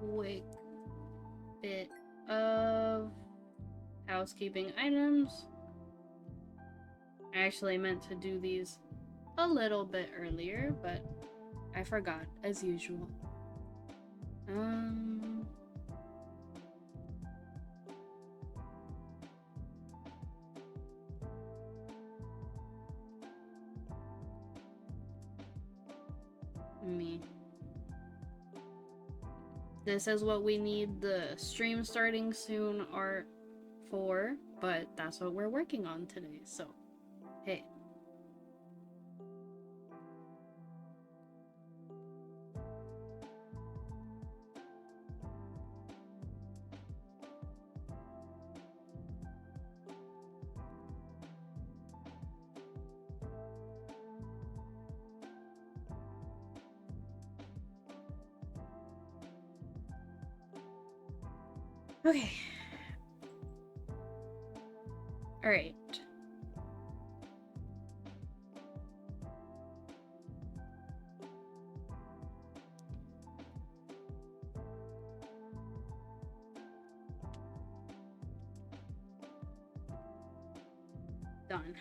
quick bit of housekeeping items. I actually meant to do these a little bit earlier, but I forgot, as usual. Me. This is what we need the stream starting soon art for, but that's what we're working on today, so hey. Okay. All right. Done.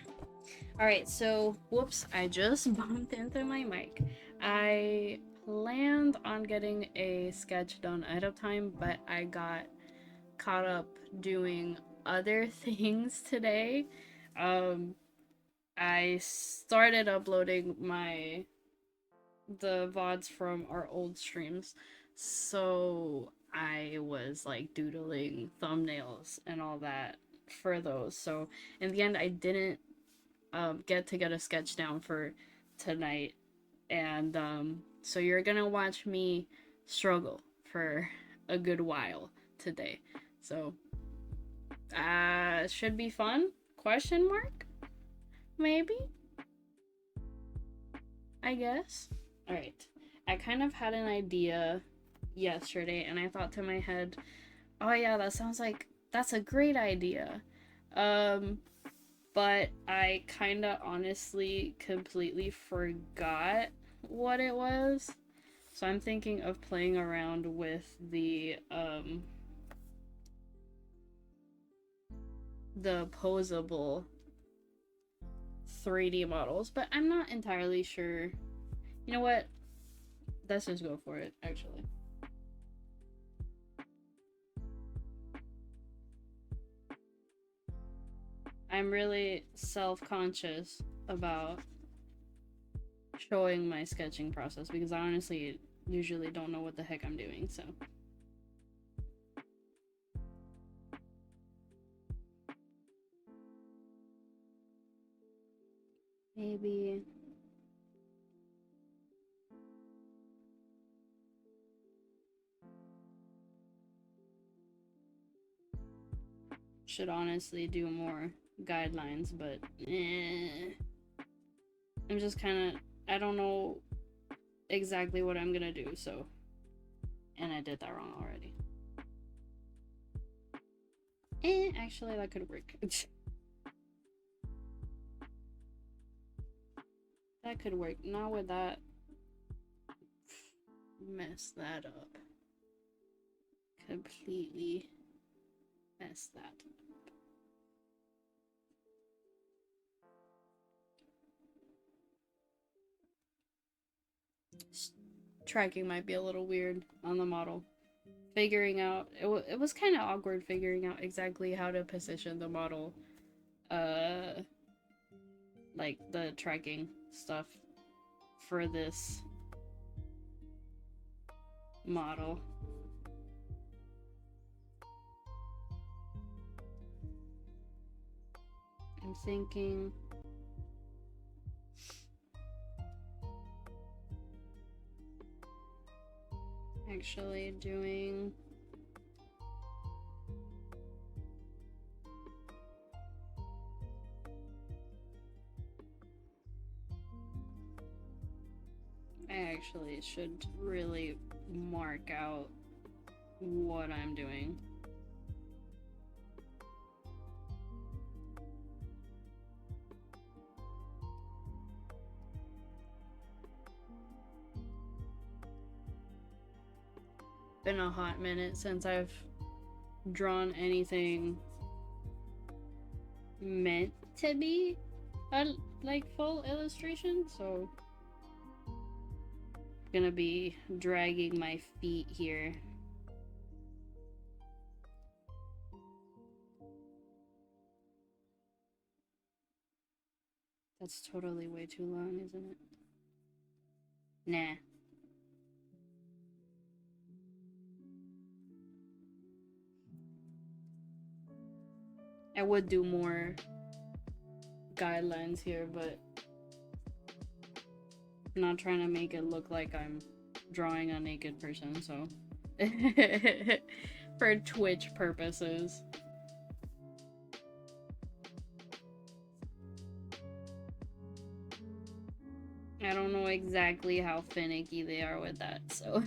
All right, so whoops, I just bumped into my mic. I planned on getting a sketch done ahead of time, but I got caught up doing other things today. I started uploading the VODs from our old streams, so I was like doodling thumbnails and all that for those. So in the end, I didn't get a sketch down for tonight, and so you're gonna watch me struggle for a good while today. So should be fun? Question mark? Maybe? I guess. Alright. I kind of had an idea yesterday, and I thought to my head, oh yeah, that sounds like that's a great idea. But I kinda honestly completely forgot what it was. So I'm thinking of playing around with the posable 3D models, but I'm not entirely sure. You know what? Let's just go for it, actually. I'm really self-conscious about showing my sketching process because I honestly usually don't know what the heck I'm doing, so. Maybe. Should honestly do more guidelines, but I'm just kind of, I don't know exactly what I'm gonna do, so. And I did that wrong already. Actually, that could work. That could work. Not with that. Mess that up. Completely mess that up. Tracking might be a little weird on the model. Figuring out, it was kind of awkward figuring out exactly how to position the model, like the tracking stuff for this model. I'm thinking actually doing I actually should really mark out what I'm doing. been a hot minute since I've drawn anything meant to be a like full illustration, so I'm gonna be dragging my feet here. That's totally way too long, isn't it? Nah. I would do more guidelines here, but I'm not trying to make it look like I'm drawing a naked person, so for Twitch purposes. I don't know exactly how finicky they are with that, so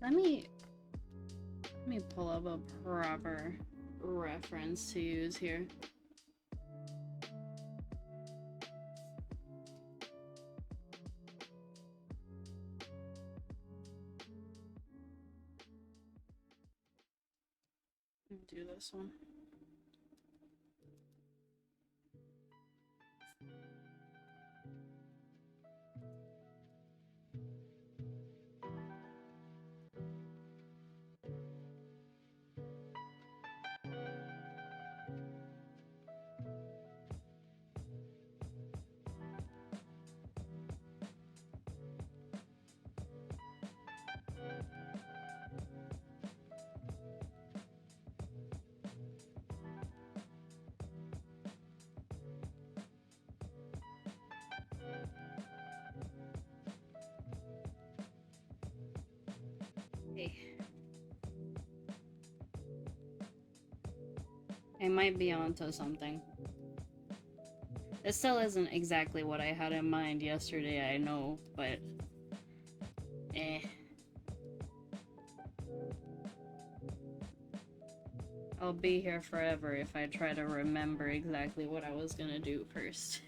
let me pull up a proper reference to use here. Do this one. I might be onto something. It still isn't exactly what I had in mind yesterday, I know, but I'll be here forever if I try to remember exactly what I was gonna do first.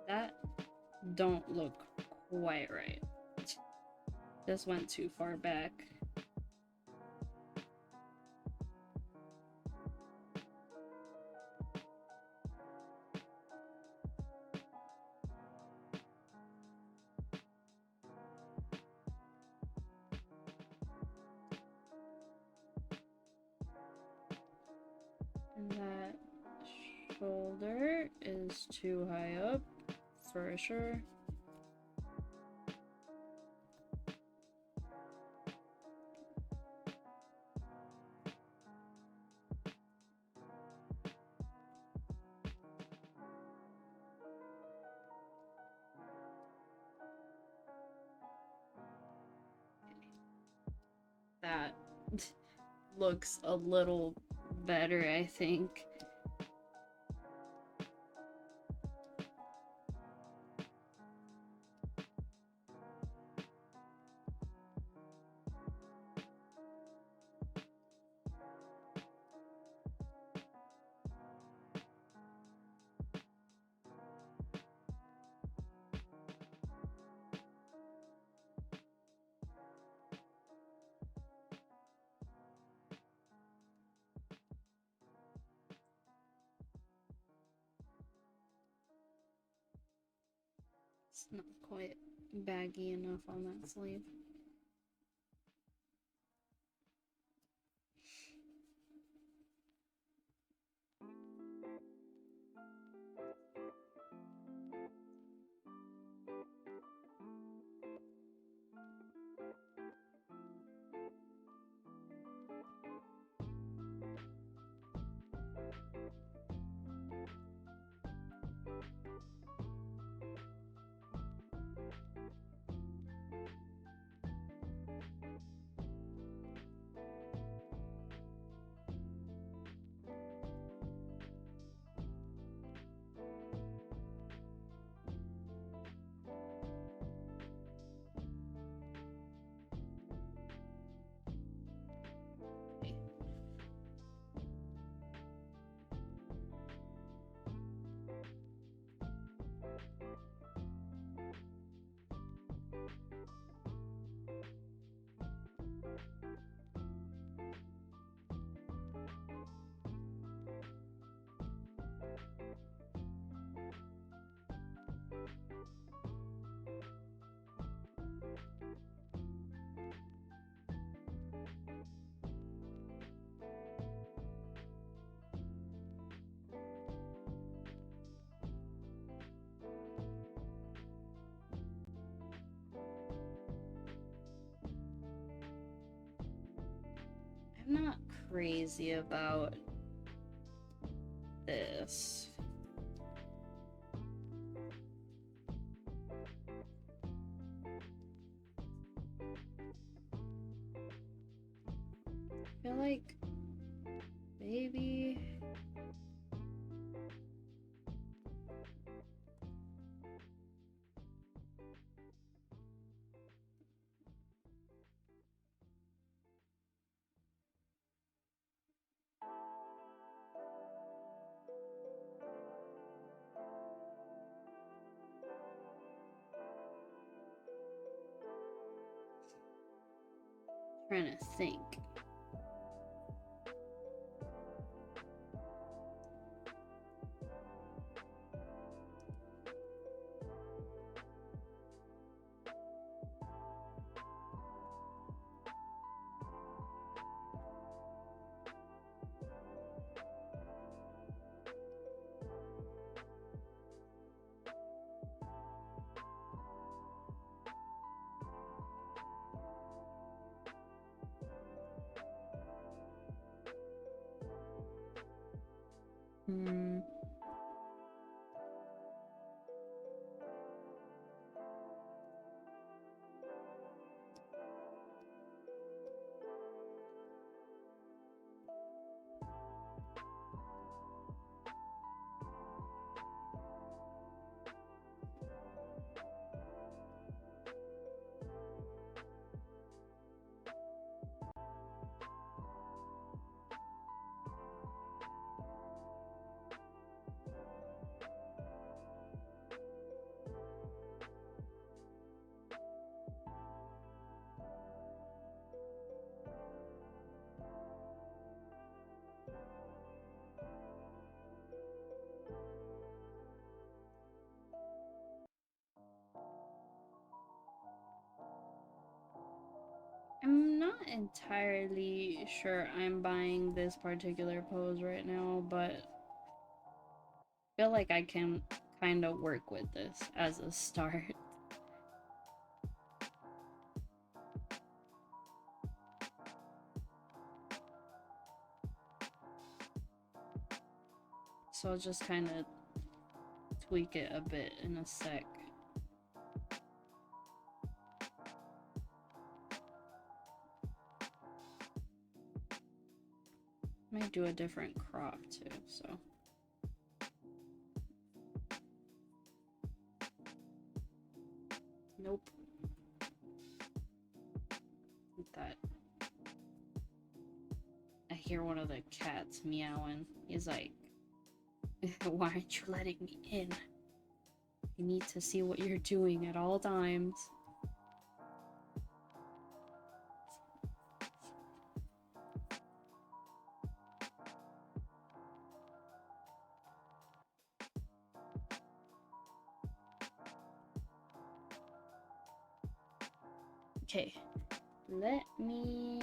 That don't look quite right. This went too far back. And that shoulder is too high up, for sure. looks a little better, I think. It's not quite baggy enough on that sleeve. I'm not crazy about this. I feel like maybe trying to think. I'm not entirely sure I'm buying this particular pose right now, but I feel like I can kind of work with this as a start. So I'll just kind of tweak it a bit in a sec. do a different crop too, so. Nope. That. I hear one of the cats meowing. He's like, why aren't you letting me in? You need to see what you're doing at all times. Okay, let me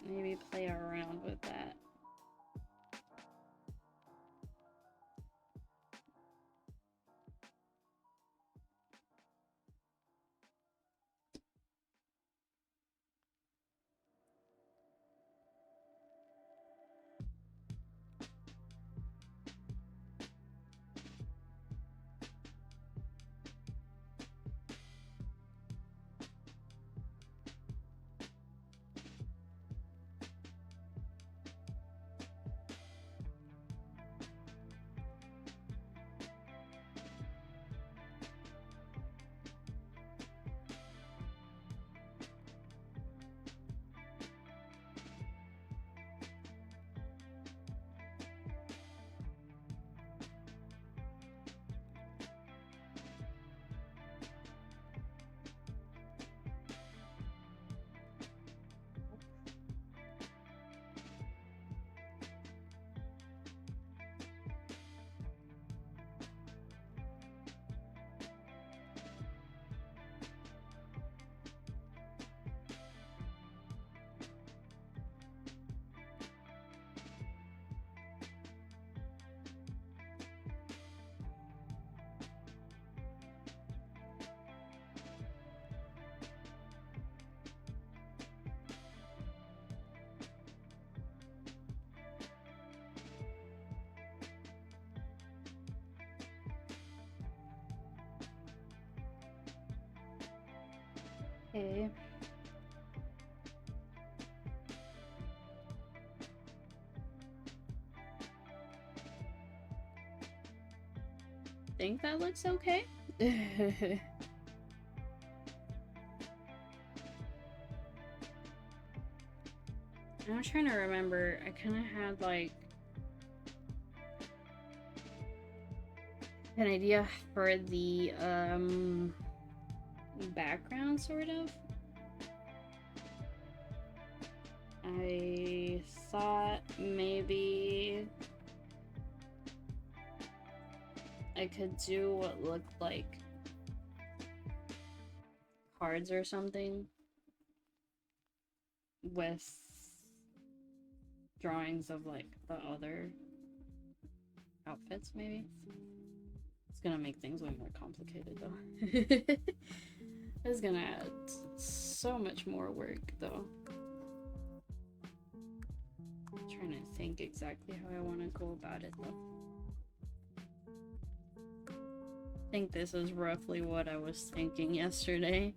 maybe play around with that. Okay. Think that looks okay? I'm trying to remember. I kind of had like an idea for the background, sort of. I thought maybe I could do what looked like cards or something with drawings of like the other outfits, maybe. It's gonna make things way more complicated though. It's gonna add so much more work though. I'm trying to think exactly how I want to go about it though. I think this is roughly what I was thinking yesterday.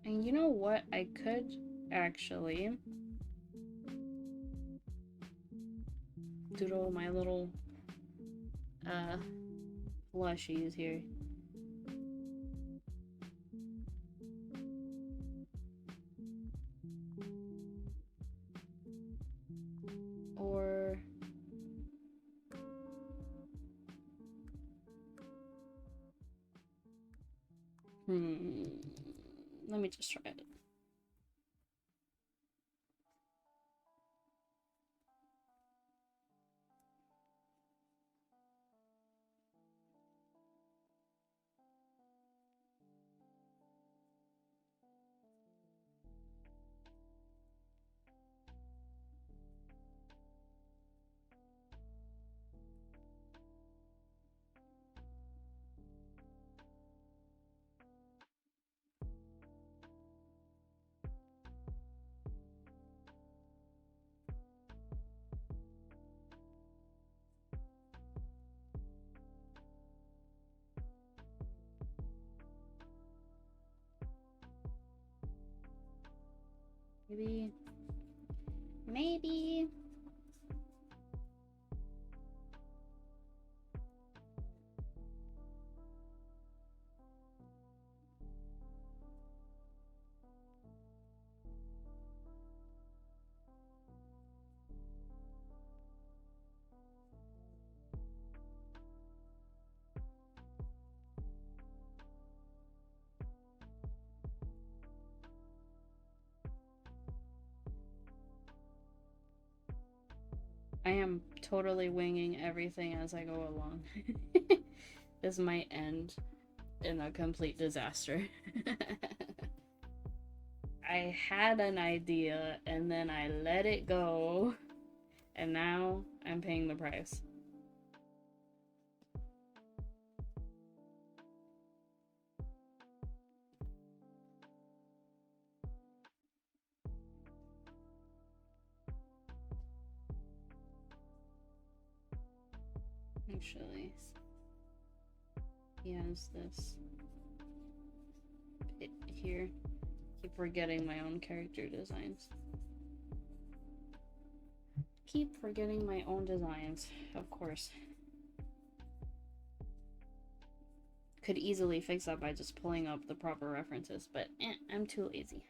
And you know what? I could actually doodle my little plushies here. Or let me just try it. Maybe. Maybe. I am totally winging everything as I go along. This might end in a complete disaster. I had an idea and then I let it go, and now I'm paying the price. Actually, he has this here. Keep forgetting my own character designs. Keep forgetting my own designs, of course. Could easily fix that by just pulling up the proper references, but I'm too lazy.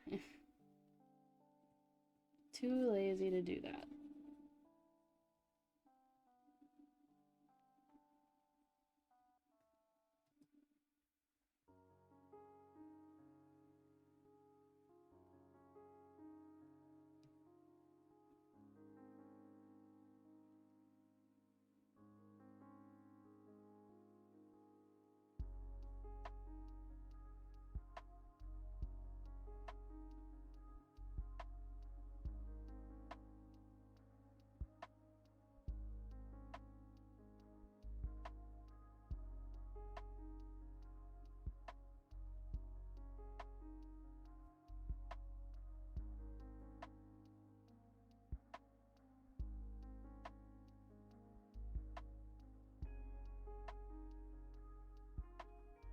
Too lazy to do that.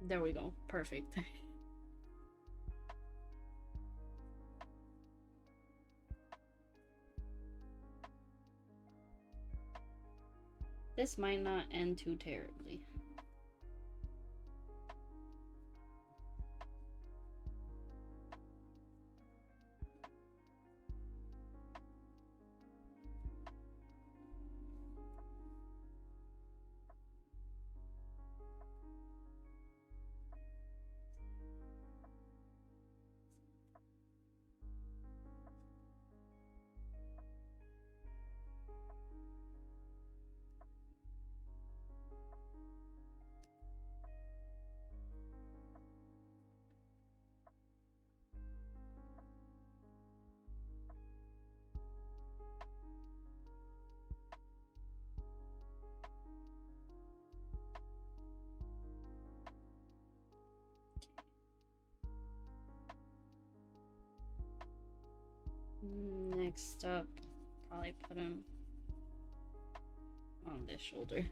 There we go. Perfect. This might not end too terribly. Next up, probably put him on this shoulder.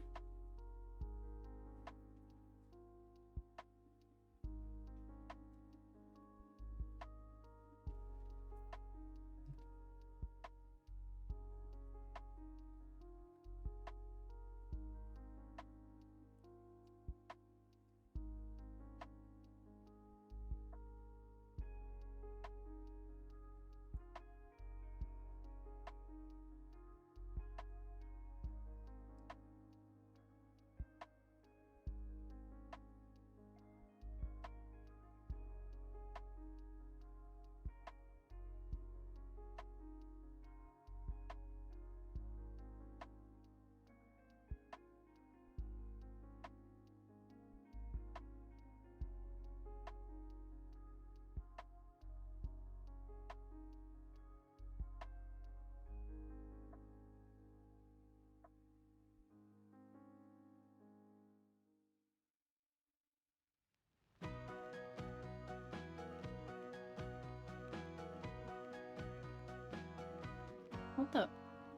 Hope the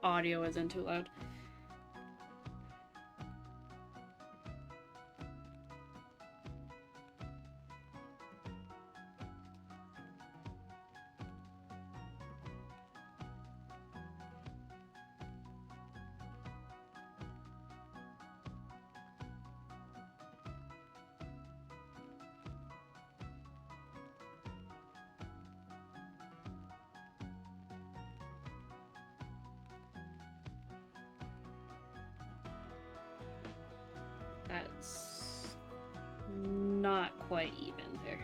audio isn't too loud. quite even there.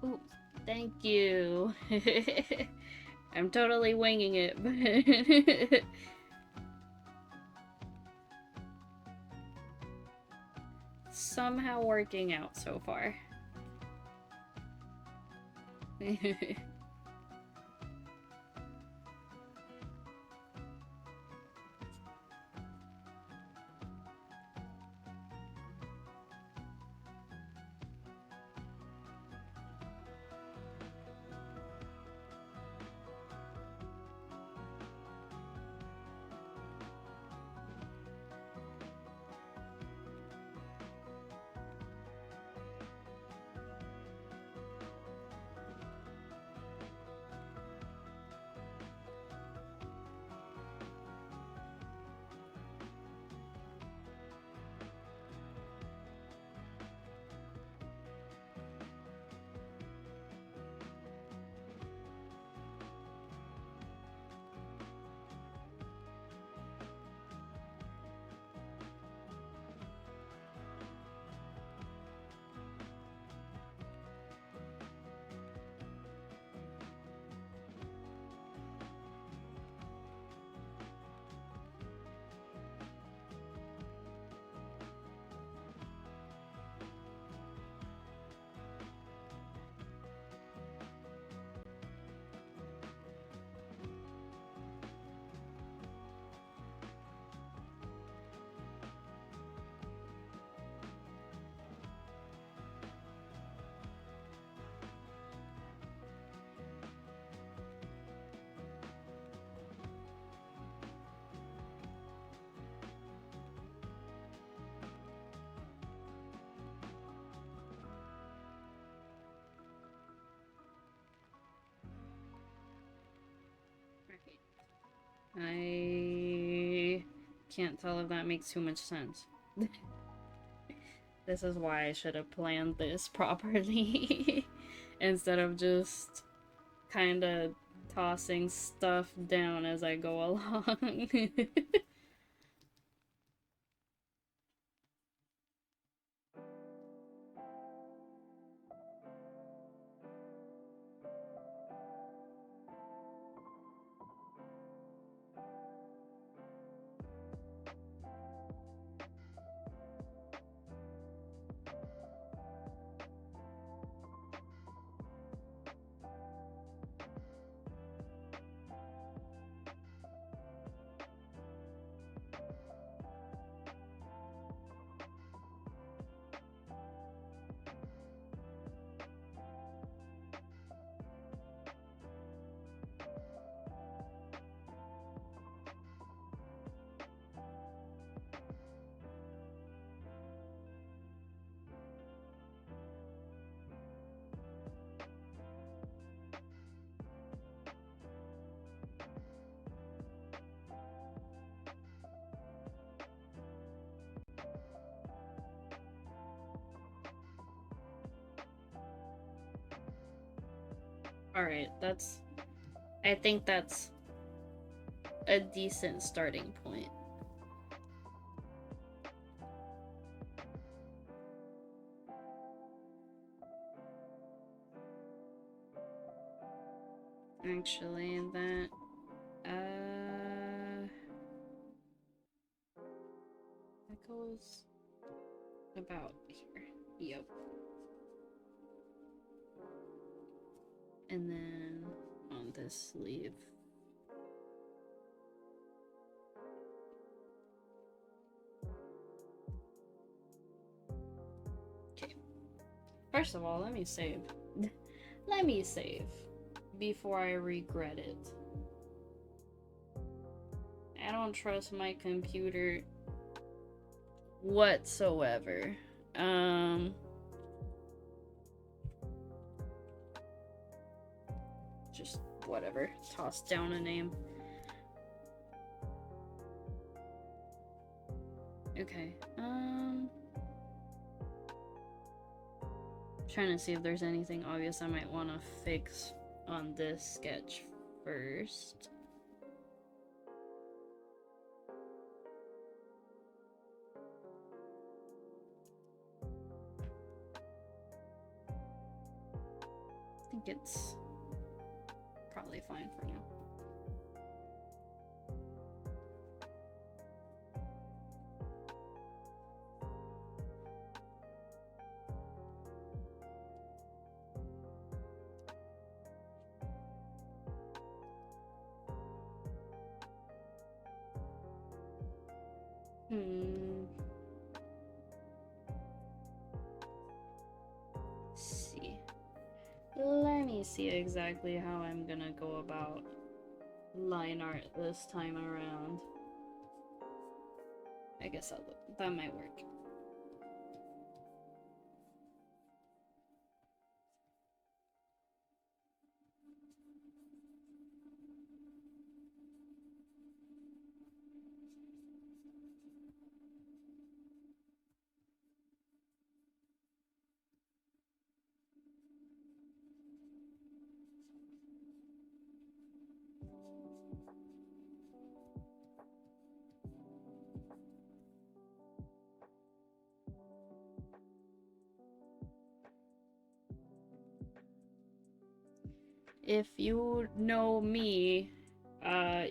Ooh, thank you. I'm totally winging it, but somehow working out so far. I can't tell if that makes too much sense. This is why I should have planned this properly instead of just kind of tossing stuff down as I go along. Alright, I think that's a decent starting point. Actually, that goes about here. Yep. And then on this sleeve. Okay. First of all, let me save. Let me save before I regret it. I don't trust my computer whatsoever. whatever. Toss down a name. Okay, trying to see if there's anything obvious I might want to fix on this sketch first. I think it's probably fine for now. See. Let me see exactly how I'm gonna go about line art this time around. I guess that might work. If you know me,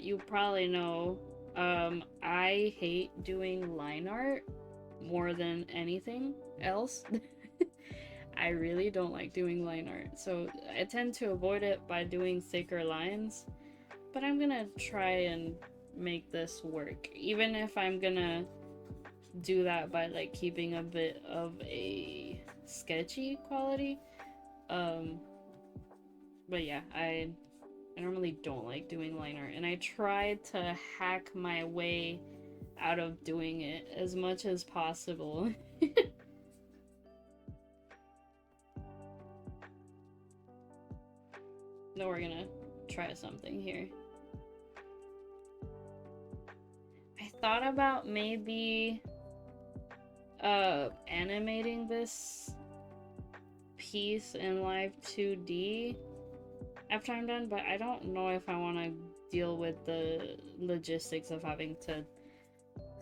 you probably know, I hate doing line art more than anything else. I really don't like doing line art, so I tend to avoid it by doing thicker lines, but I'm gonna try and make this work, even if I'm gonna do that by like keeping a bit of a sketchy quality. But yeah, I normally don't like doing line art, and I try to hack my way out of doing it as much as possible. Now we're gonna try something here. I thought about maybe animating this piece in Live 2D after I'm done, but I don't know if I want to deal with the logistics of having to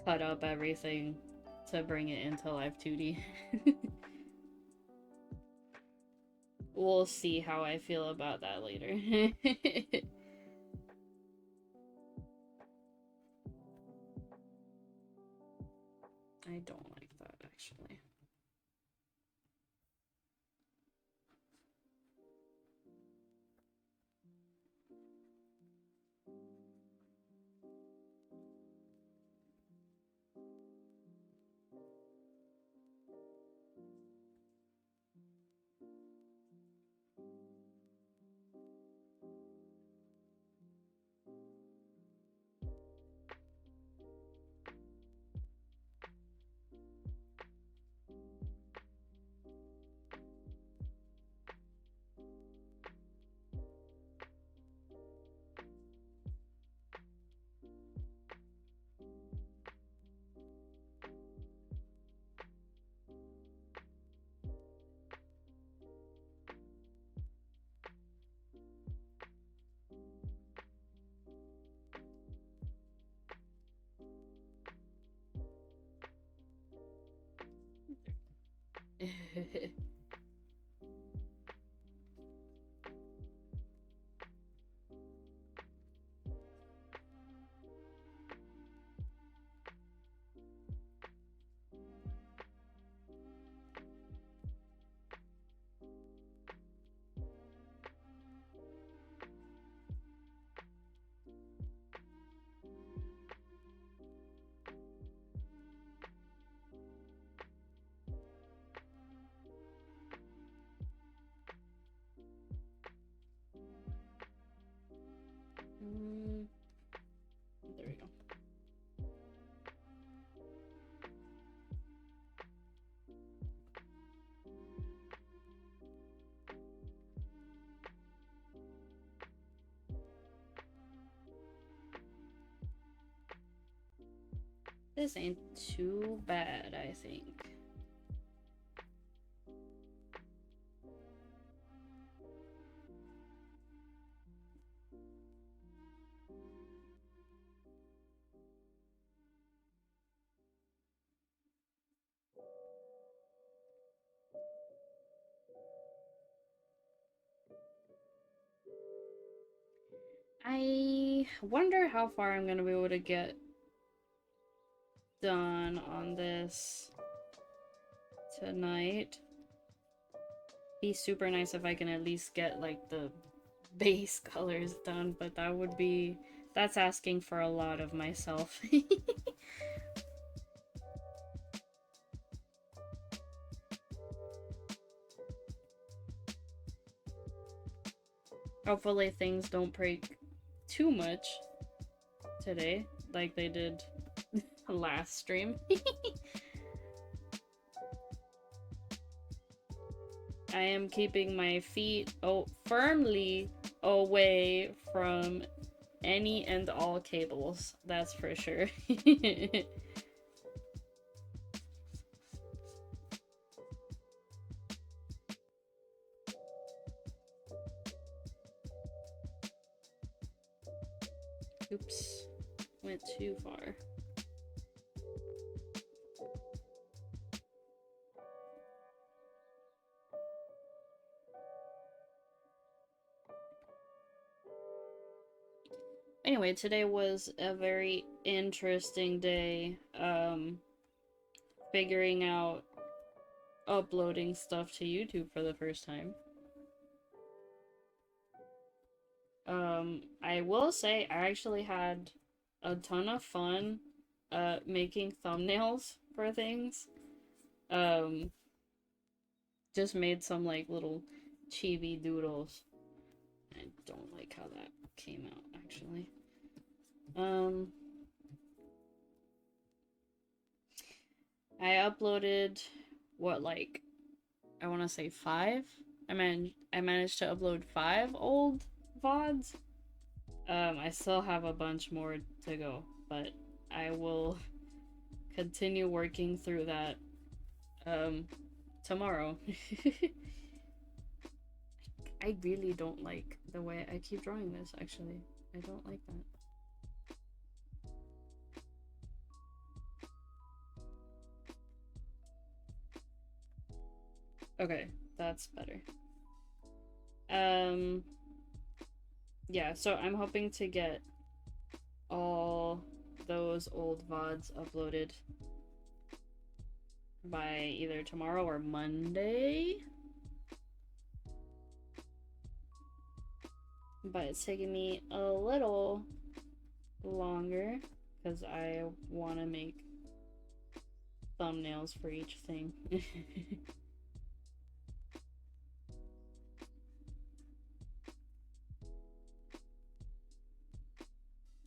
cut up everything to bring it into Live 2D. We'll see how I feel about that later. I don't like that, actually. This ain't too bad, I think. I wonder how far I'm gonna be able to get done on this tonight. Be super nice if I can at least get like the base colors done, but that's asking for a lot of myself. Hopefully things don't break too much today, like they did last stream. I am keeping my feet firmly away from any and all cables, that's for sure. Oops, went too far. Anyway, today was a very interesting day, figuring out uploading stuff to YouTube for the first time. I will say I actually had a ton of fun making thumbnails for things. Just made some like little chibi doodles. I don't like how that came out actually. I uploaded what, like, I want to say 5. I managed to upload 5 old VODs. I still have a bunch more to go, but I will continue working through that tomorrow. I really don't like the way I keep drawing this, actually. I don't like that. Okay, that's better. Yeah, so I'm hoping to get all those old VODs uploaded by either tomorrow or Monday. But it's taking me a little longer because I want to make thumbnails for each thing.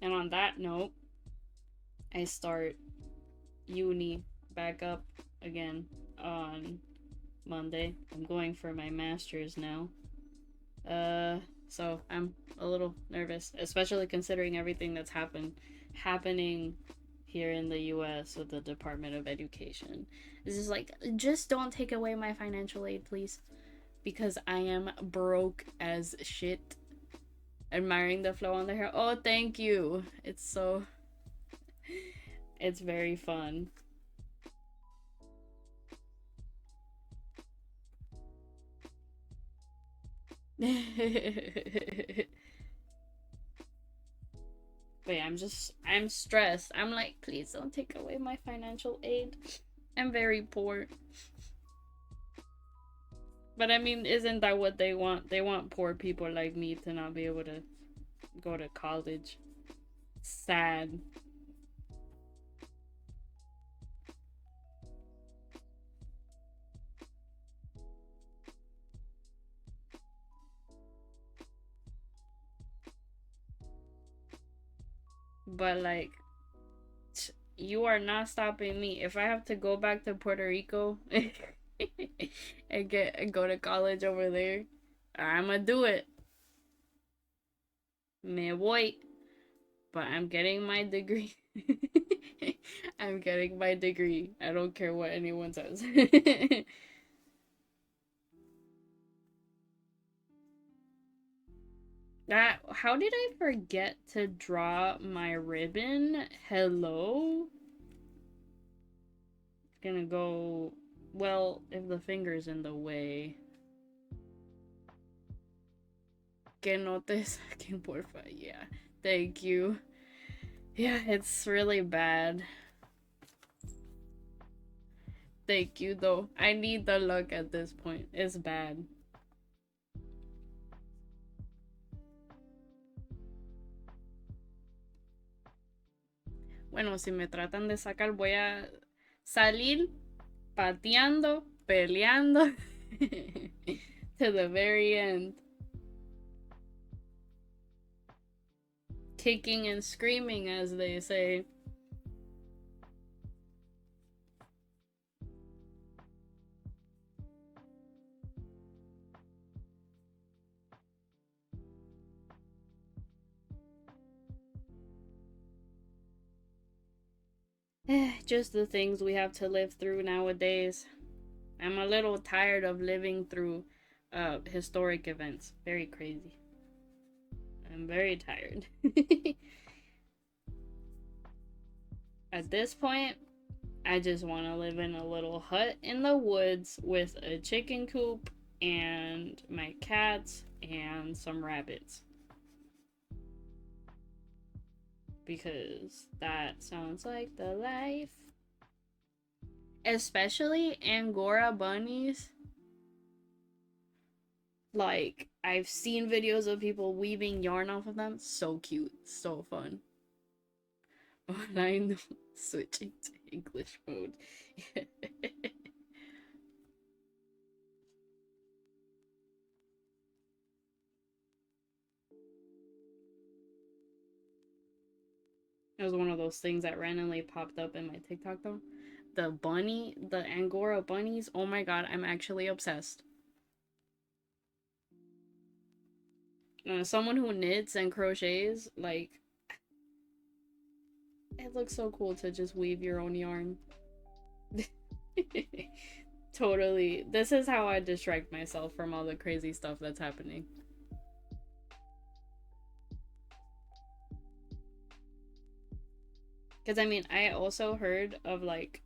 And on that note, I start uni back up again on Monday. I'm going for my master's now. So I'm a little nervous, especially considering everything that's happening here in the US with the Department of Education. This is like, just don't take away my financial aid, please. Because I am broke as shit. Admiring the flow on the hair. Oh, thank you. It's very fun. But yeah, I'm stressed. I'm like, please don't take away my financial aid. I'm very poor. But I mean, isn't that what they want? They want poor people like me to not be able to go to college. Sad. But like, you are not stopping me. If I have to go back to Puerto Rico and go to college over there, I'ma do it. Me voy. But I'm getting my degree. I'm getting my degree. I don't care what anyone says. How did I forget to draw my ribbon? Hello? Gonna go, well, if the finger's in the way. Que no te saquen, porfa. Yeah, thank you. Yeah, it's really bad. Thank you, though. I need the luck at this point. It's bad. Bueno, si me tratan de sacar, voy a salir pateando, peleando to the very end. Kicking and screaming, as they say. Just the things we have to live through nowadays. I'm a little tired of living through historic events. Very crazy. I'm very tired. At this point, I just want to live in a little hut in the woods with a chicken coop and my cats and some rabbits. Because that sounds like the life. Especially Angora bunnies. Like, I've seen videos of people weaving yarn off of them. So cute. So fun. Online switching to English mode. It was one of those things that randomly popped up in my TikTok though. The Angora bunnies. Oh my god, I'm actually obsessed. Someone who knits and crochets, like, it looks so cool to just weave your own yarn. Totally. This is how I distract myself from all the crazy stuff that's happening. Because, I mean, I also heard of, like,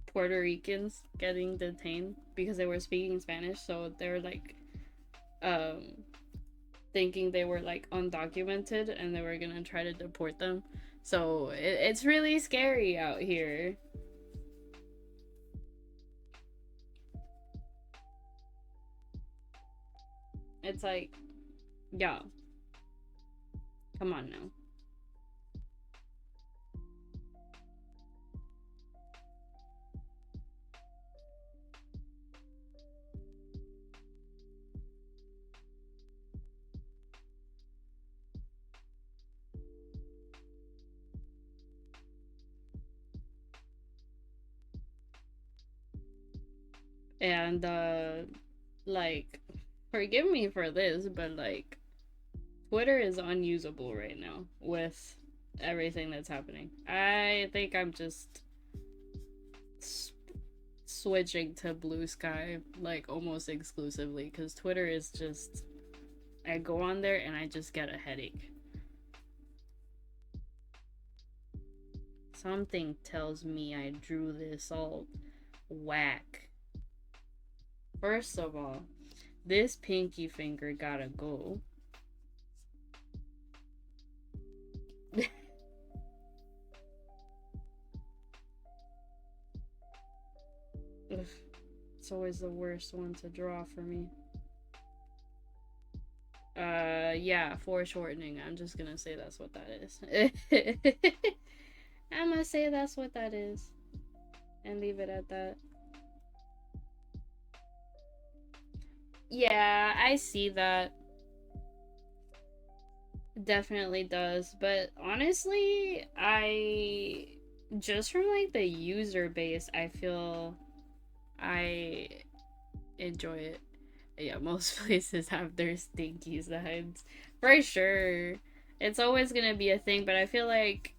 Puerto Ricans getting detained because they were speaking Spanish, so they're, like, thinking they were, like, undocumented and they were gonna try to deport them. So, it's really scary out here. It's like, yeah. Come on now. And, like, forgive me for this, but, like, Twitter is unusable right now with everything that's happening. I think I'm just switching to Blue Sky, like, almost exclusively, because Twitter is just, I go on there and I just get a headache. Something tells me I drew this all whack. First of all, this pinky finger gotta go. Ugh, it's always the worst one to draw for me. Yeah, foreshortening. I'm just gonna say that's what that is. I'm gonna say that's what that is. And leave it at that. Yeah, I see that. Definitely does. But honestly, just from like the user base, I feel I enjoy it. Yeah, most places have their stinky sides. For sure. It's always gonna be a thing, but I feel like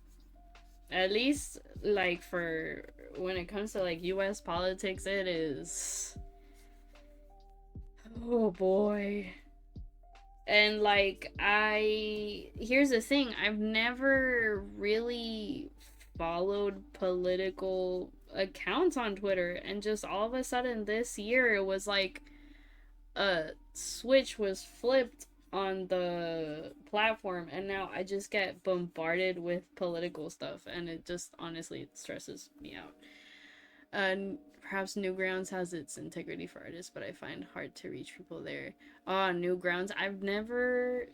At least like for when it comes to like US politics, it is, oh boy. And like, here's the thing, I've never really followed political accounts on Twitter, and just all of a sudden this year it was like a switch was flipped on the platform, and now I just get bombarded with political stuff, and it just honestly stresses me out. Perhaps Newgrounds has its integrity for artists, but I find hard to reach people there. Ah, Newgrounds. I've never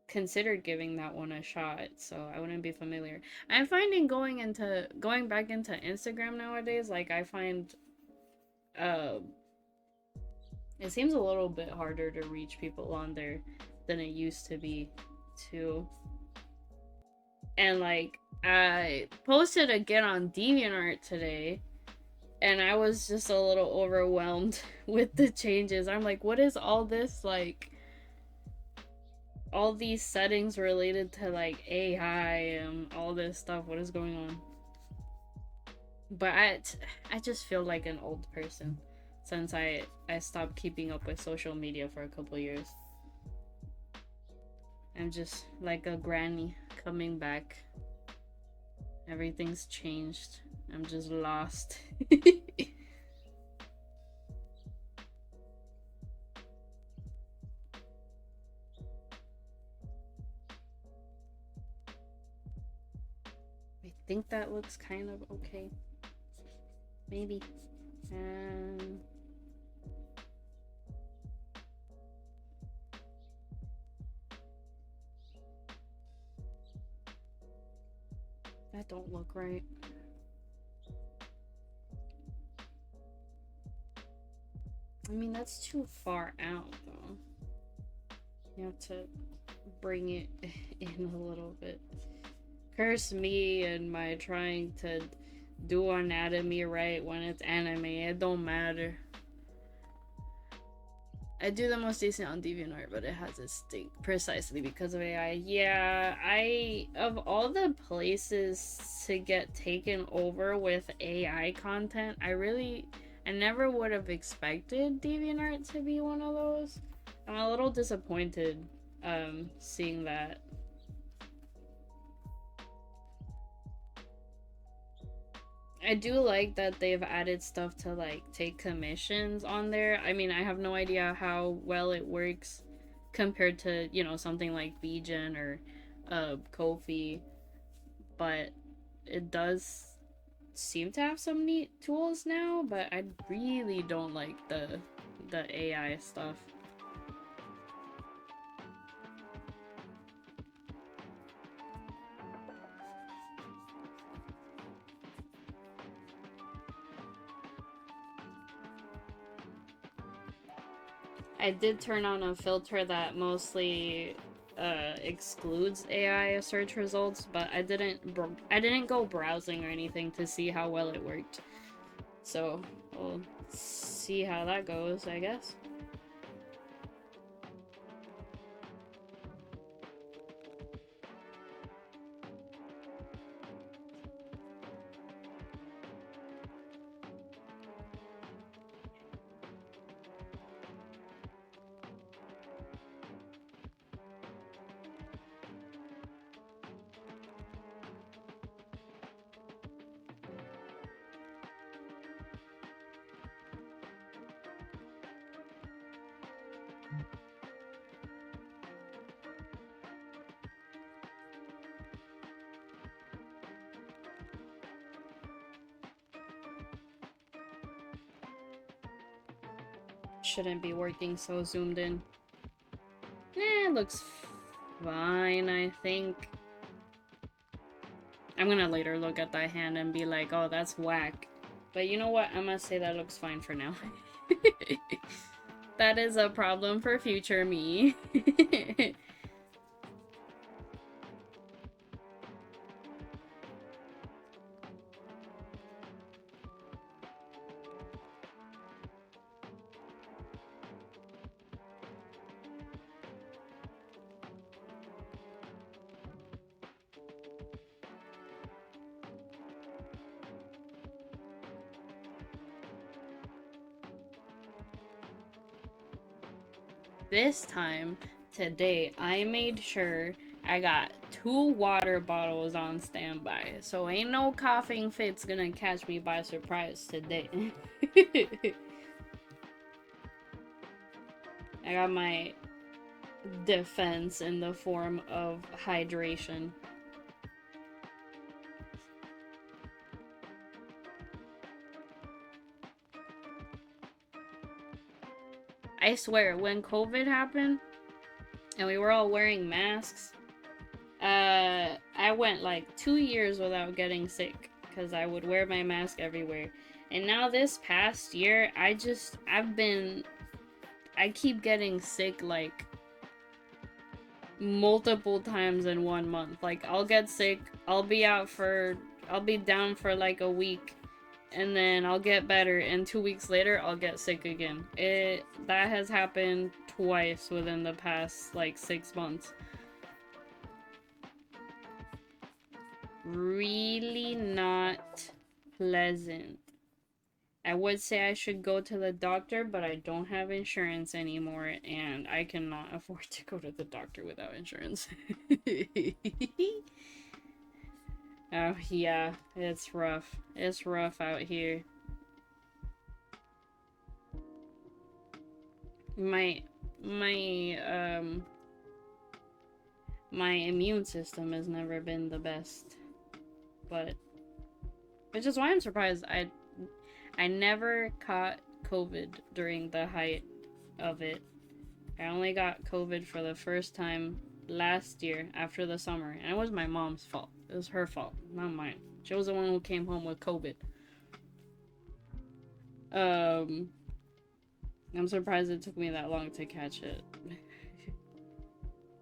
considered giving that one a shot, so I wouldn't be familiar. I'm finding going back into Instagram nowadays, like I find uh it seems a little bit harder to reach people on there than it used to be too. And like I posted again on DeviantArt today, and I was just a little overwhelmed with the changes. I'm like, what is all this, like all these settings related to like AI and all this stuff? What is going on? But I just feel like an old person since I stopped keeping up with social media for a couple years. I'm just like a granny coming back. Everything's changed. I'm just lost. I think that looks kind of okay. Maybe. Um, that don't look right. I mean, that's too far out, though. You have to bring it in a little bit. Curse me and my trying to do anatomy right when it's anime. It don't matter. I do the most decent on DeviantArt, but it has a stink precisely because of AI. Yeah, of all the places to get taken over with AI content, I never would have expected DeviantArt to be one of those. I'm a little disappointed seeing that. I do like that they've added stuff to like take commissions on there. I mean, I have no idea how well it works compared to, something like VGen or Kofi, but it does seem to have some neat tools now, but I really don't like the AI stuff. I did turn on a filter that mostly excludes AI search results, but I didn't go browsing or anything to see how well it worked. So we'll see how that goes, I guess. Shouldn't be working so zoomed in. It looks fine, I think. I'm gonna later look at that hand and be like, oh, that's whack. But you know what? I'm gonna say that looks fine for now. That is a problem for future me. this time, today, I made sure I got 2 water bottles on standby. So ain't no coughing fits gonna catch me by surprise today. I got my defense in the form of hydration. I swear, when COVID happened and we were all wearing masks, I went like 2 years without getting sick because I would wear my mask everywhere. And now this past year, I keep getting sick like multiple times in 1 month. Like, I'll get sick, I'll be down for like a week, and then I'll get better, and 2 weeks later I'll get sick again. That has happened twice within the past like 6 months. Really not pleasant. I would say I should go to the doctor, but I don't have insurance anymore, and I cannot afford to go to the doctor without insurance. Oh, yeah, it's rough. It's rough out here. My immune system has never been the best, but which is why I'm surprised I never caught COVID during the height of it. I only got COVID for the first time last year after the summer, and it was my mom's fault. It was her fault, not mine. She was the one who came home with COVID. I'm surprised it took me that long to catch it.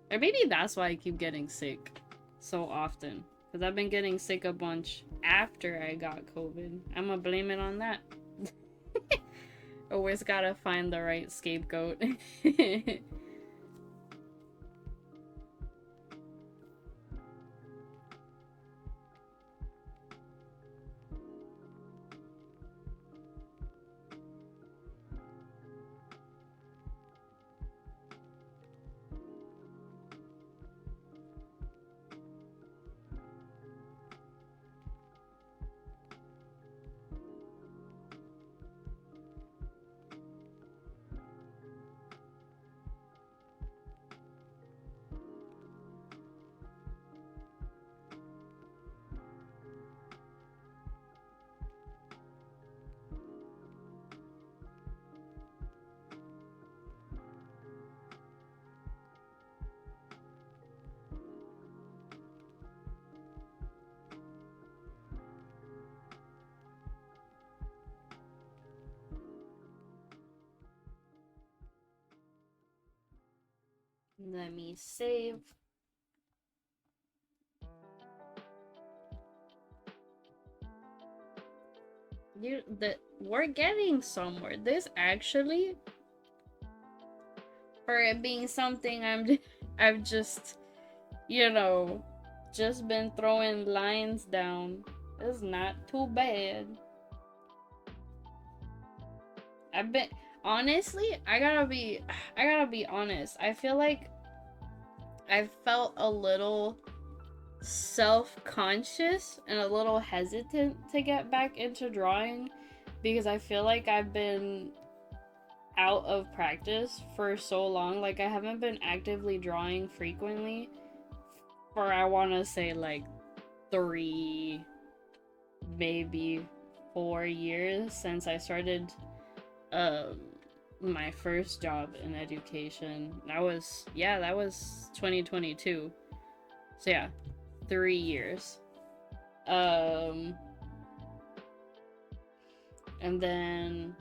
Or maybe that's why I keep getting sick so often. Because I've been getting sick a bunch after I got COVID. I'm gonna blame it on that. Always gotta find the right scapegoat. Let me save. We're getting somewhere. This actually, for it being something I've just, you know, just been throwing lines down. It's not too bad. I've been, honestly, I gotta be honest. I feel like I felt a little self-conscious and a little hesitant to get back into drawing because I feel like I've been out of practice for so long. Like, I haven't been actively drawing frequently for, I want to say, like 3, maybe 4 years since I started my first job in education. That was 2022. So yeah, 3 years. And then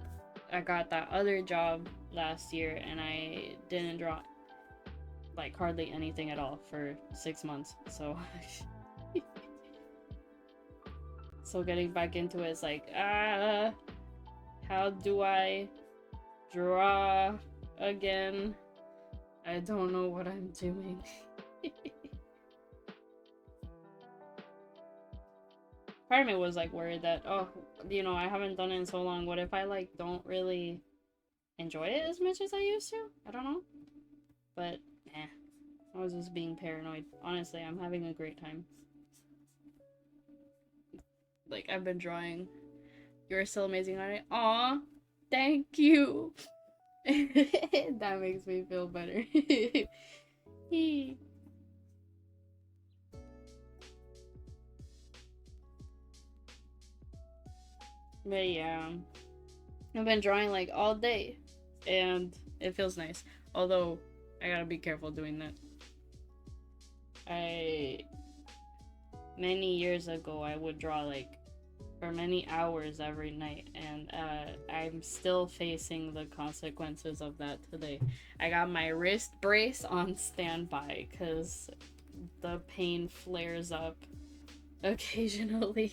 I got that other job last year, and I didn't draw like hardly anything at all for 6 months. So so getting back into it is like, how do I draw again? I don't know what I'm doing. Part of me was like worried that, oh, you know, I haven't done it in so long. What if I like don't really enjoy it as much as I used to? I don't know. But, eh. I was just being paranoid. Honestly, I'm having a great time. Like, I've been drawing. You're still amazing on it. Aw, thank you. That makes me feel better. But yeah, I've been drawing like all day, and it feels nice. Although, I gotta be careful doing that. Many years ago, I would draw like for many hours every night, and I'm still facing the consequences of that today. I got my wrist brace on standby because the pain flares up occasionally.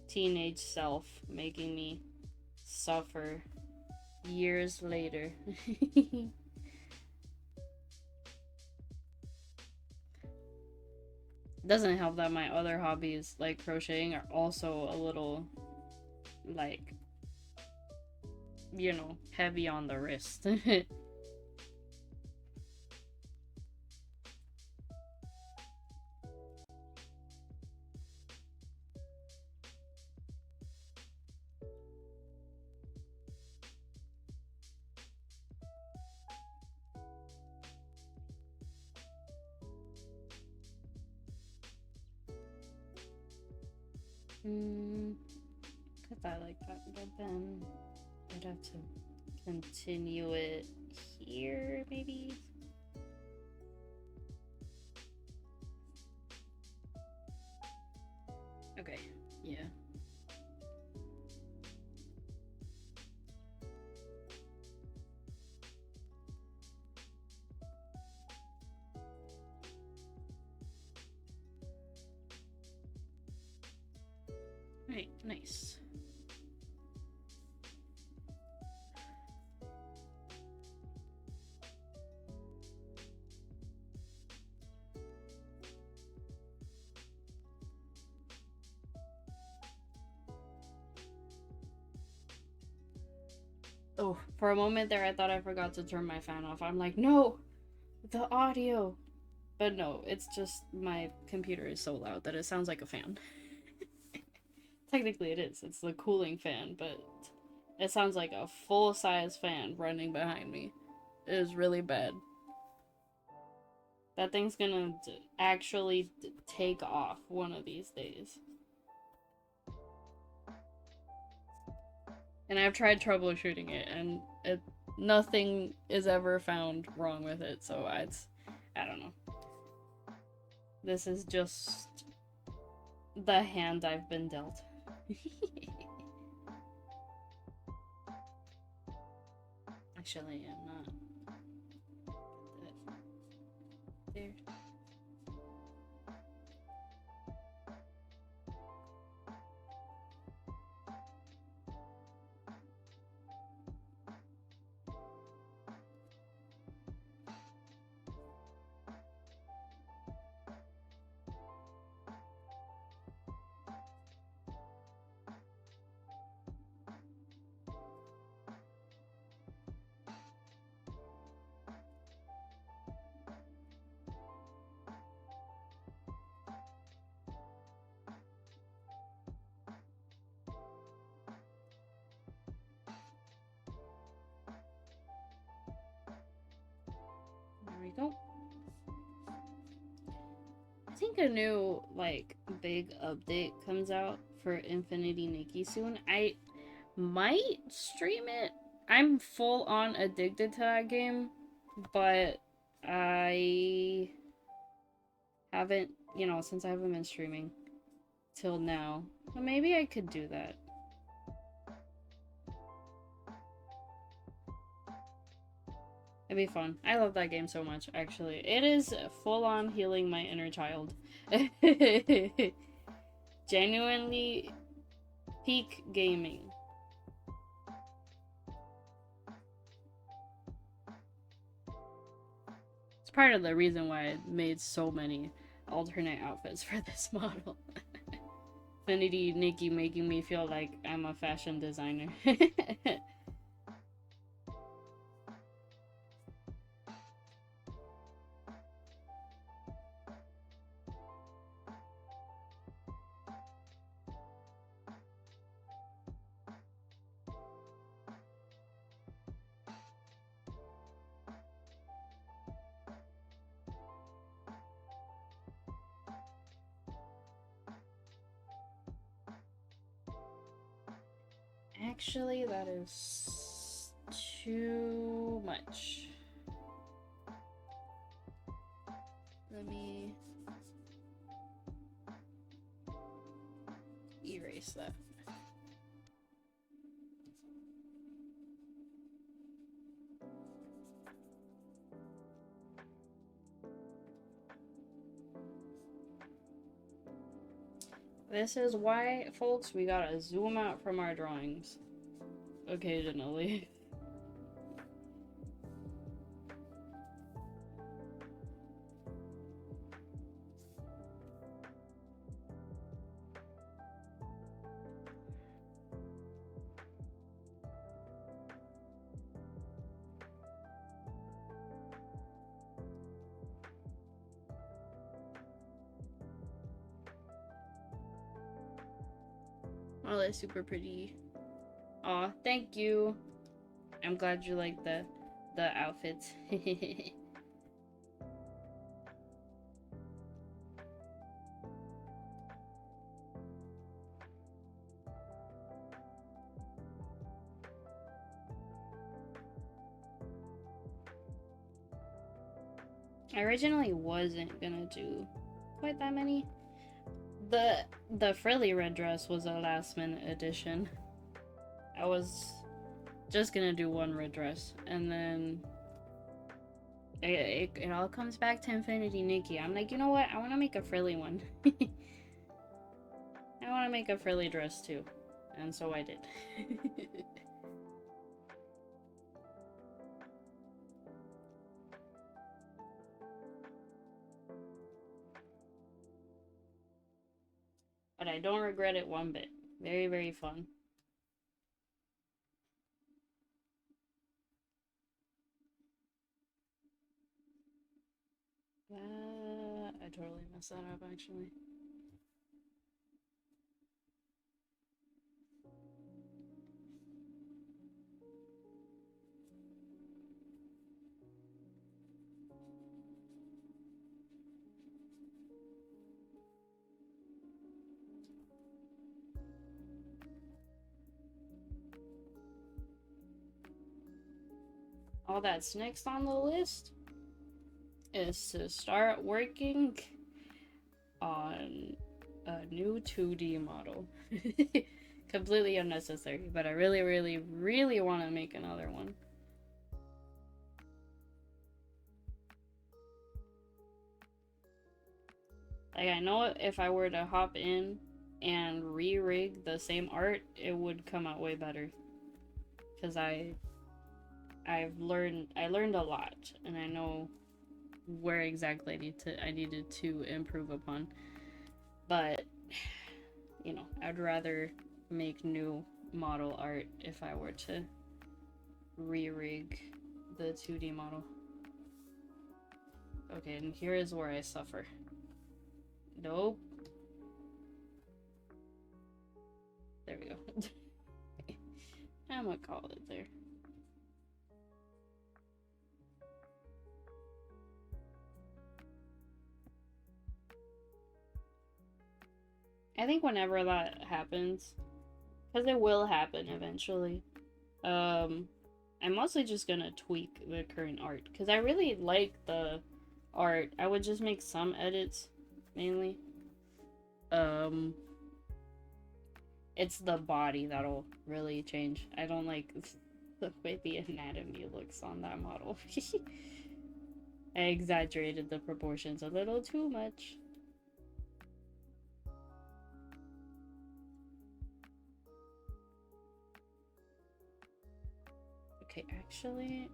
Teenage self making me suffer years later. Doesn't help that my other hobbies, like crocheting, are also a little, like, you know, heavy on the wrist. Cause I like that, but then I'd have to continue it here, maybe? Okay, yeah. Right, nice. Oh, for a moment there I thought I forgot to turn my fan off. I'm like, no! The audio! But no, it's just my computer is so loud that it sounds like a fan. Technically it is. It's the cooling fan, but it sounds like a full-size fan running behind me. It is really bad. That thing's gonna actually take off one of these days. And I've tried troubleshooting it, and nothing is ever found wrong with it, so I don't know. This is just the hand I've been dealt. Actually, I'm not. There. There we go. I think a new, like, big update comes out for Infinity Nikki soon. I might stream it. I'm full on addicted to that game, but I haven't, you know, since I haven't been streaming till now. But maybe I could do that. It'd be fun. I love that game so much, actually. It is full on healing my inner child. Genuinely peak gaming. It's part of the reason why I made so many alternate outfits for this model. Infinity Nikki making me feel like I'm a fashion designer. Actually, that is too much. Let me erase that. This is why, folks, we gotta zoom out from our drawings occasionally. Oh, that's super pretty. Aw, thank you. I'm glad you like the outfits. I originally wasn't gonna do quite that many. The frilly red dress was a last minute addition. I was just gonna do one red dress, and then it all comes back to Infinity Nikki. I'm like, you know what? I want to make a frilly one. I want to make a frilly dress too, and so I did. But I don't regret it one bit. Very, very fun. I totally messed that up, actually. All that's next on the list is to start working on a new 2D model. Completely unnecessary, but I really, really, really want to make another one. Like, I know if I were to hop in and re-rig the same art, it would come out way better. Because I learned a lot, and I know where exactly I needed to improve upon. But, you know, I'd rather make new model art if I were to re-rig the 2D model. Okay, and here is where I suffer. Nope. There we go. I'm gonna call it there. I think whenever that happens, because it will happen eventually, I'm mostly just gonna tweak the current art, because I really like the art. I would just make some edits, mainly. It's the body that'll really change. I don't like the way the anatomy looks on that model. I exaggerated the proportions a little too much. Okay, actually...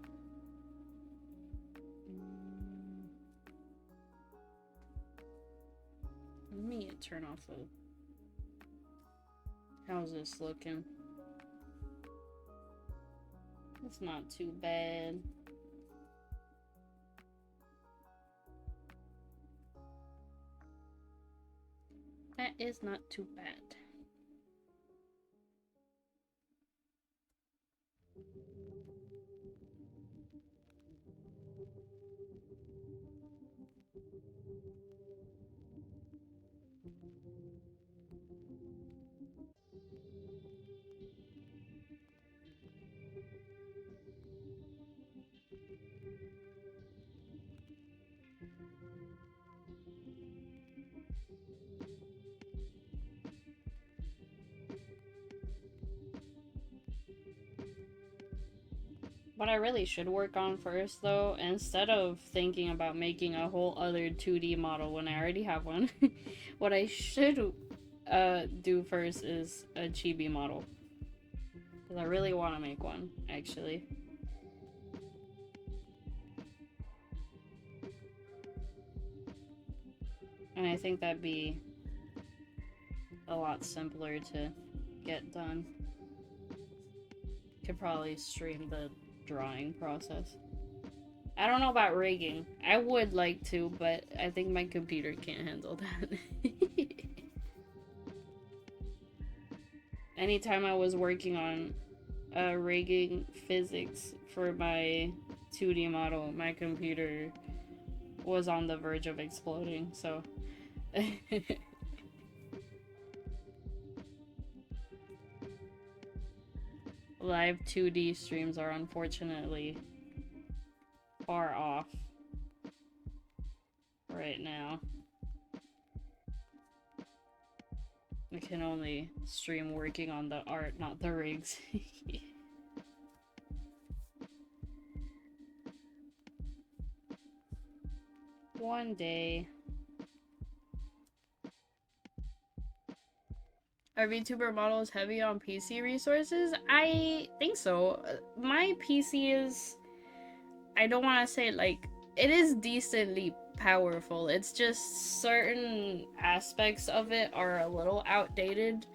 let me turn off the How's this looking? It's not too bad. That is not too bad. What I really should work on first, though, instead of thinking about making a whole other 2D model when I already have one, what I should do first is a chibi model. Because I really want to make one, actually. And I think that'd be a lot simpler to get done. Could probably stream the drawing process. I don't know about rigging. I would like to, but I think my computer can't handle that. Anytime I was working on rigging physics for my 2D model, my computer was on the verge of exploding, so... Live 2D streams are unfortunately far off right now. I can only stream working on the art, not the rigs. One day. Are VTuber models heavy on PC resources? I think so. My PC is... I don't want to say, like... It is decently powerful. It's just certain aspects of it are a little outdated.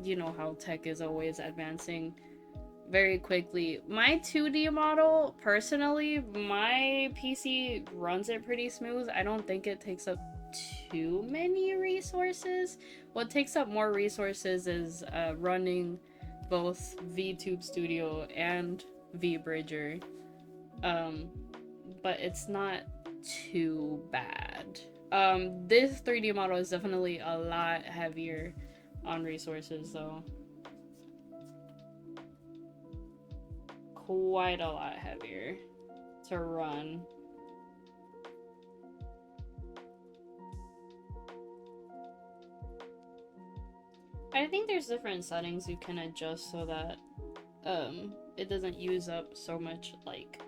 You know how tech is always advancing very quickly. My 2D model, personally, my PC runs it pretty smooth. I don't think it takes up too many resources. What takes up more resources is running both VTube Studio and VBridger. But it's not too bad. This 3D model is definitely a lot heavier on resources though. Quite a lot heavier to run. I think there's different settings you can adjust so that it doesn't use up so much like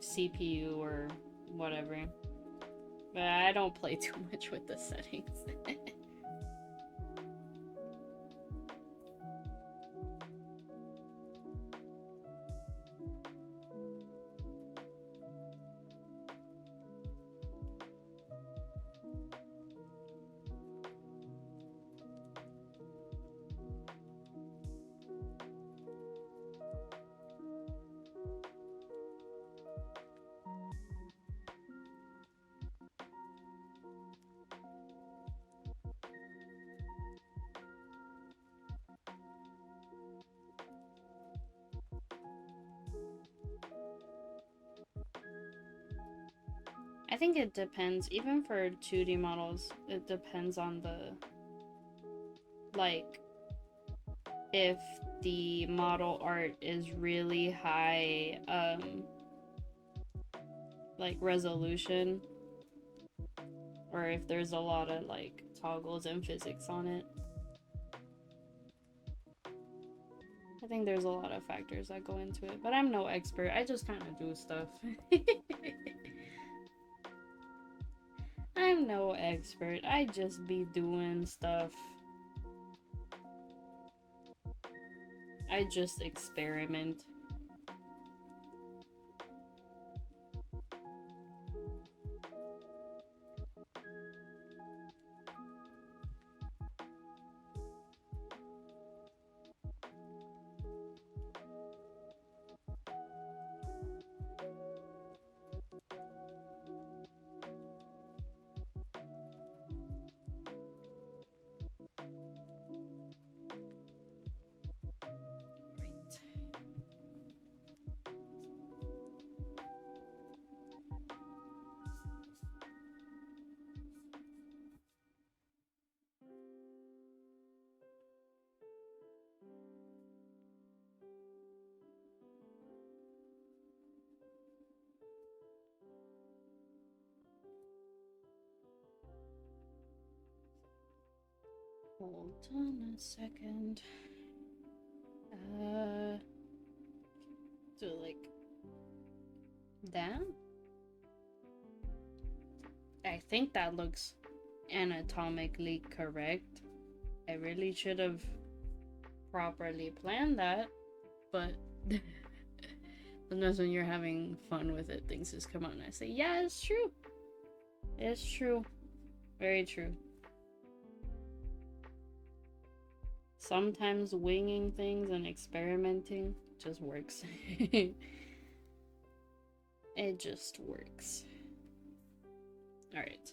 CPU or whatever. But I don't play too much with the settings. I think it depends. Even for 2D models, it depends on the... Like, if the model art is really high, like, resolution. Or if there's a lot of, like, toggles and physics on it. I think there's a lot of factors that go into it. But I'm no expert. I just kind of do stuff. I'm no expert. I just be doing stuff. I just experiment. Hold on a second. So like that? I think that looks anatomically correct. I really should have properly planned that, but sometimes when you're having fun with it, things just come out and I say, yeah, it's true. It's true. Very true. Sometimes winging things and experimenting just works. It just works. Alright.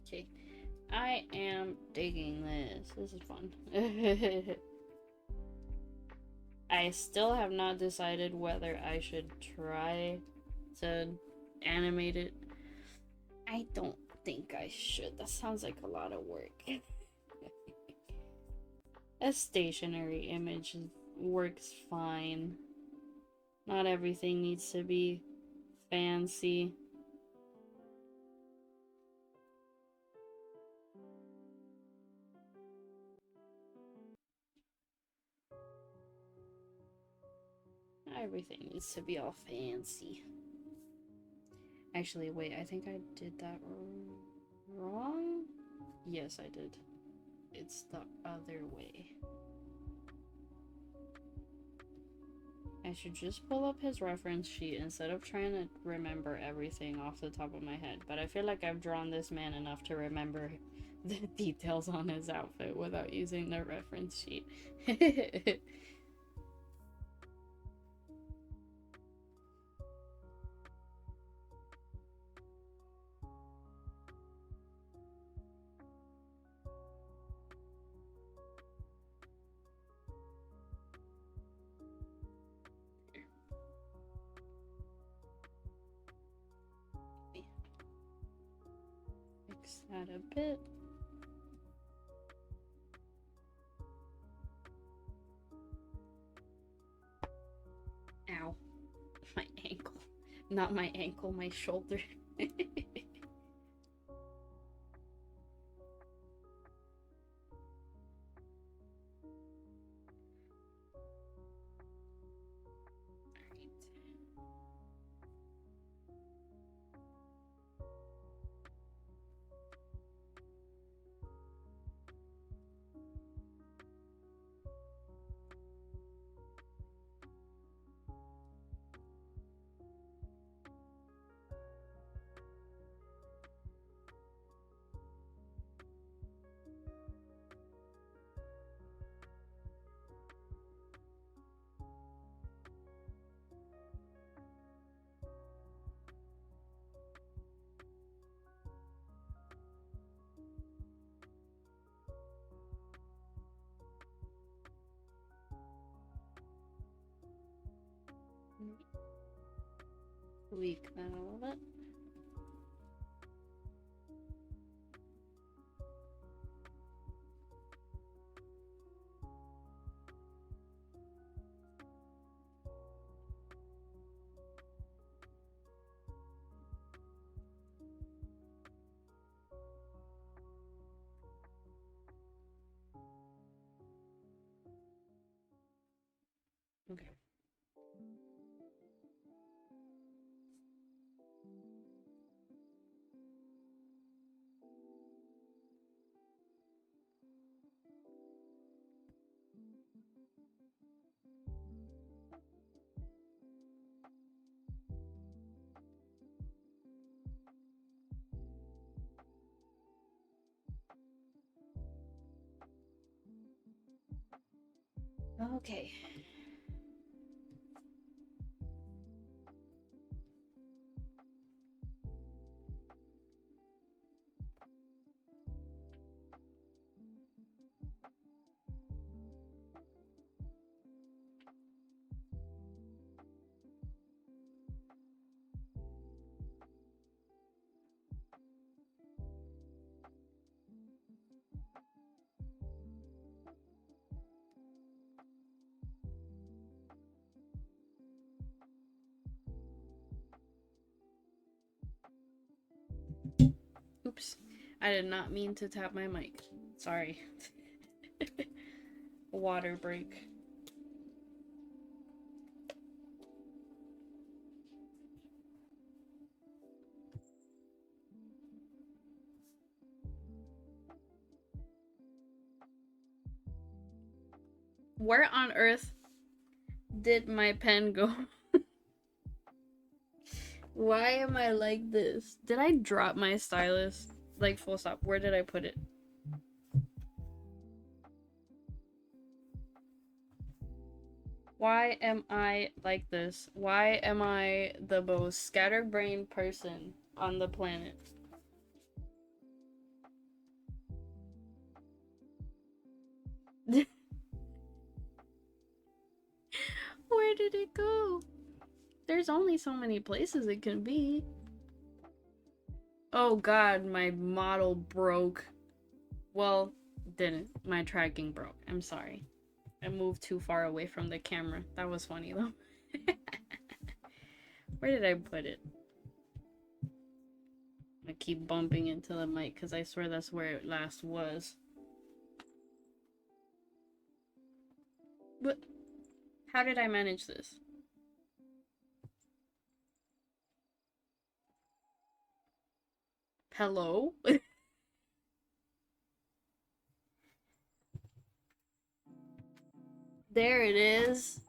Okay, I am digging this. This is fun. I still have not decided whether I should try to animate it. I don't think I should. That sounds like a lot of work. A stationary image works fine. Not everything needs to be fancy. Not everything needs to be all fancy. Actually, wait, I think I did that wrong? Yes, I did. It's the other way. I should just pull up his reference sheet instead of trying to remember everything off the top of my head. But I feel like I've drawn this man enough to remember the details on his outfit without using the reference sheet. Fix that a bit. Ow. My ankle. Not my ankle, my shoulder. Tweak that a little bit. Okay. Okay. Oops. I did not mean to tap my mic. Sorry. Water break. Where on earth did my pen go? Why am I like this? Did I drop my stylus? Like, full stop. Where did I put it? Why am I like this? Why am I the most scatterbrained person on the planet? Where did it go? There's only so many places it can be. Oh god, my model broke. Well, didn't. My tracking broke. I'm sorry. I moved too far away from the camera. That was funny though. Where did I put it? I keep bumping into the mic because I swear that's where it last was. But how did I manage this? Hello? There it is.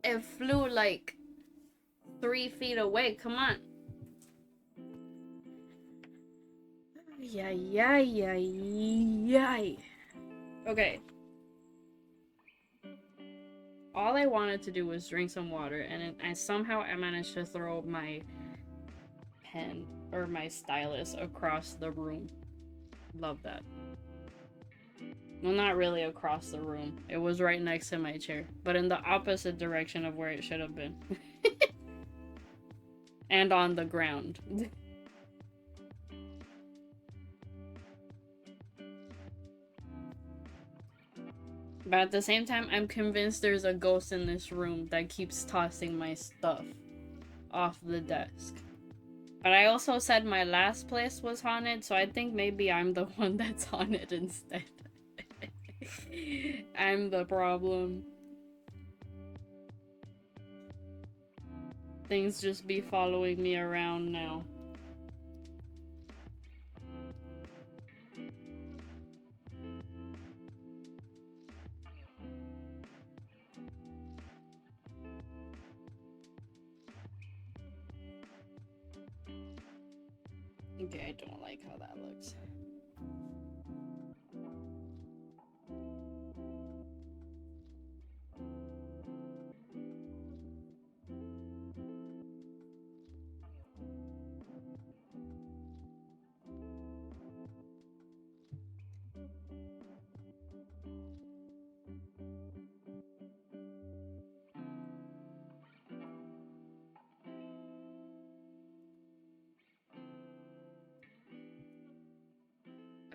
It flew like 3 feet away. Come on. Yay. Okay. All I wanted to do was drink some water, and I somehow managed to throw my pen or my stylus across the room. Love that. Well, not really across the room. It was right next to my chair, but in the opposite direction of where it should have been. And on the ground. But at the same time, I'm convinced there's a ghost in this room that keeps tossing my stuff off the desk. But I also said my last place was haunted, so I think maybe I'm the one that's haunted instead. I'm the problem. Things just be following me around now. Okay, I don't like how that looks.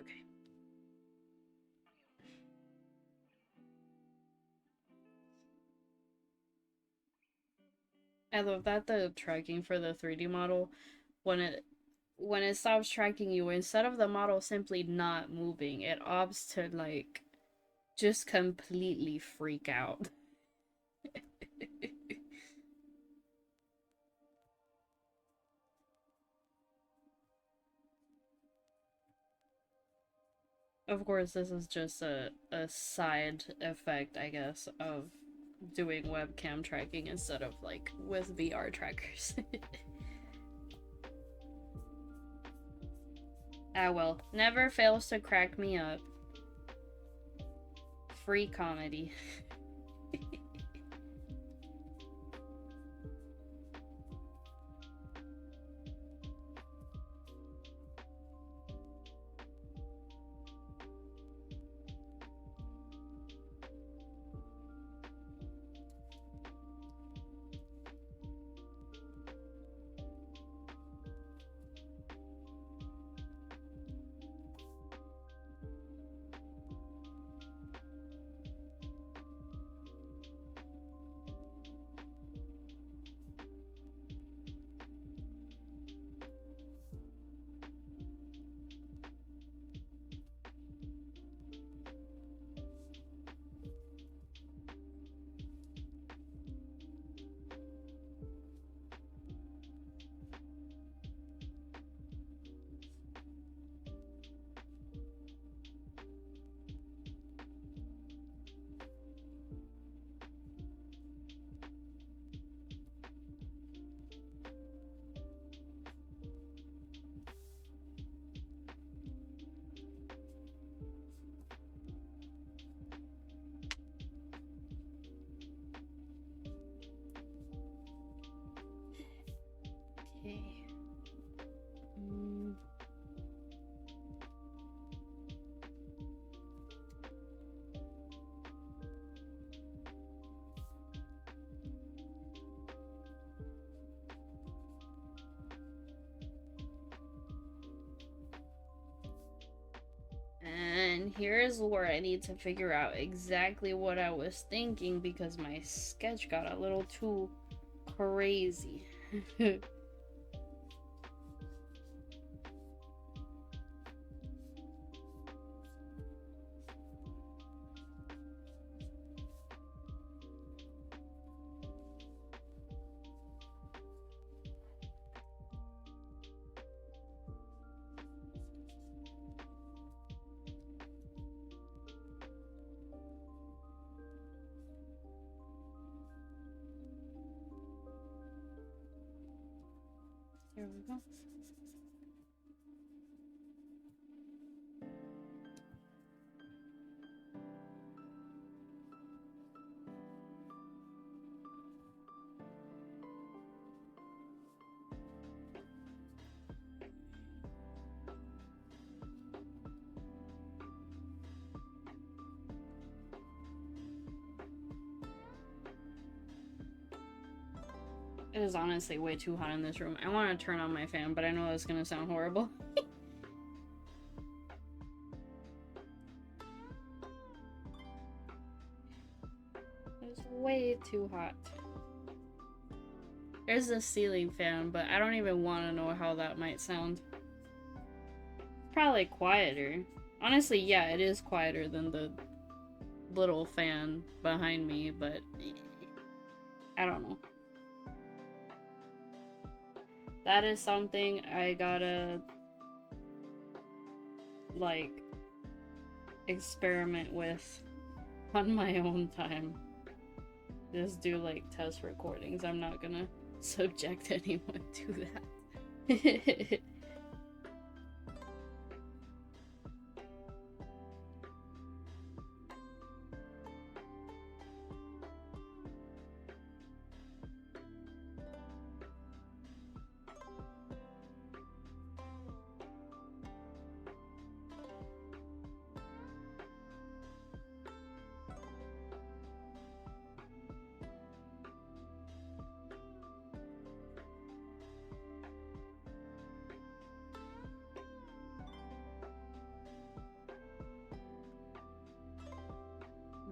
Okay. I love that the tracking for the 3D model, when it stops tracking you, instead of the model simply not moving, it opts to like just completely freak out. Of course, this is just a side effect, I guess, of doing webcam tracking instead of like with VR trackers. Ah well, never fails to crack me up. Free comedy. And here's where I need to figure out exactly what I was thinking because my sketch got a little too crazy. Here we go. It is honestly way too hot in this room. I want to turn on my fan, but I know it's gonna sound horrible. It's way too hot. There's a ceiling fan, but I don't even want to know how that might sound. Probably quieter. Honestly, yeah, it is quieter than the little fan behind me, but I don't know. That is something I gotta, like, experiment with on my own time. Just do, like, test recordings. I'm not gonna subject anyone to that.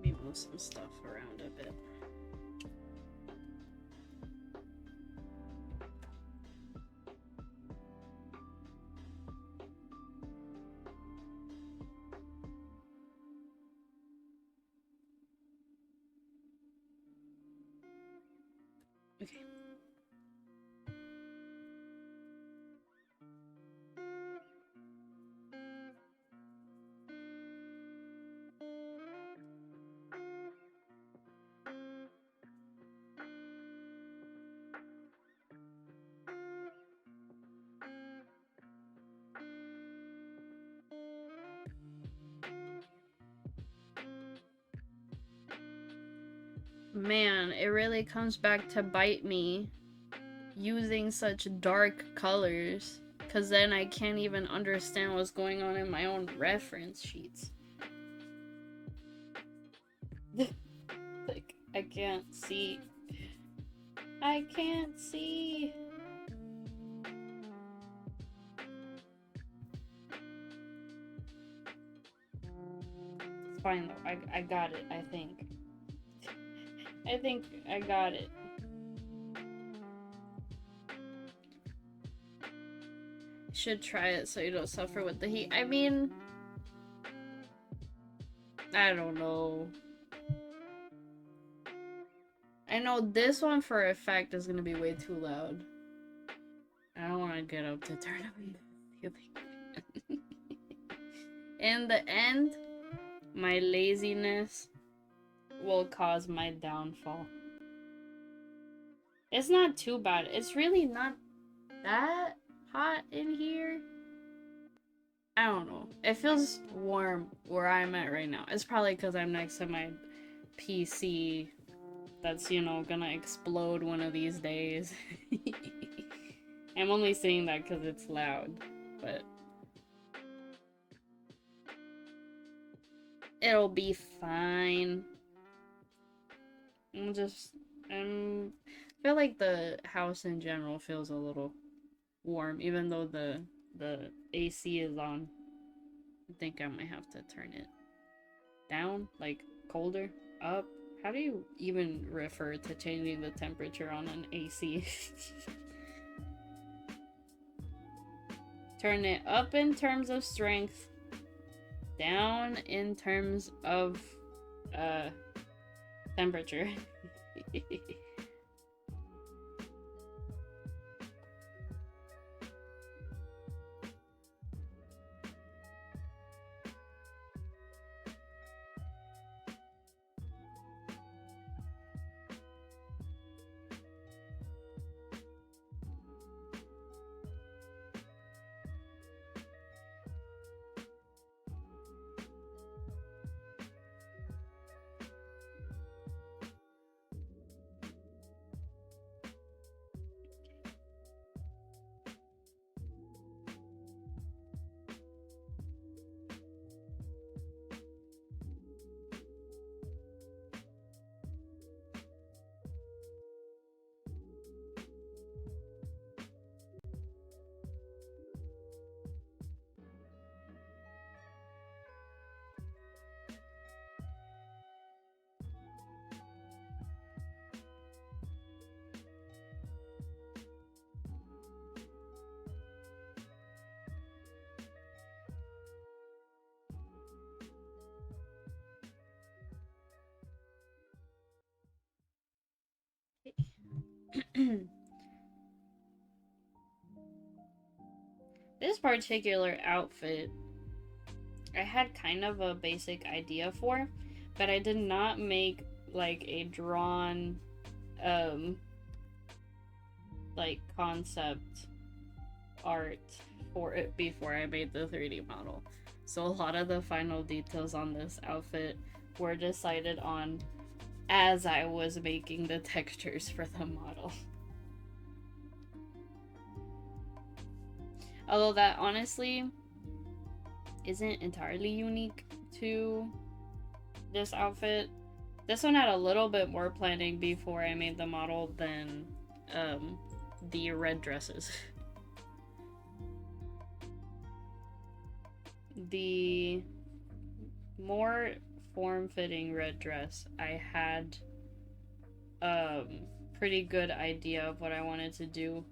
Let me move some stuff around a bit. Okay. Man, it really comes back to bite me using such dark colors, because then I can't even understand what's going on in my own reference sheets. Like, I can't see. I can't see. It's fine though. I got it, I think. I think I got it. Should try it so you don't suffer with the heat. I mean, I don't know. I know this one for a fact is gonna be way too loud. I don't want to get up to turn up the ceiling. In the end, my laziness will cause my downfall. It's not too bad. It's really not that hot in here. I don't know. It feels warm where I'm at right now. It's probably because I'm next to my PC that's, you know, gonna explode one of these days. I'm only saying that because it's loud, but it'll be fine. I feel like the house in general feels a little warm, even though the AC is on. I think I might have to turn it down, like colder, up. How do you even refer to changing the temperature on an AC? Turn it up in terms of strength, down in terms of temperature. This particular outfit, I had kind of a basic idea for, but I did not make like a drawn, like concept art for it before I made the 3D model. So a lot of the final details on this outfit were decided on as I was making the textures for the model. Although that honestly isn't entirely unique to this outfit. This one had a little bit more planning before I made the model than the red dresses. The more form-fitting red dress, I had pretty good idea of what I wanted to do,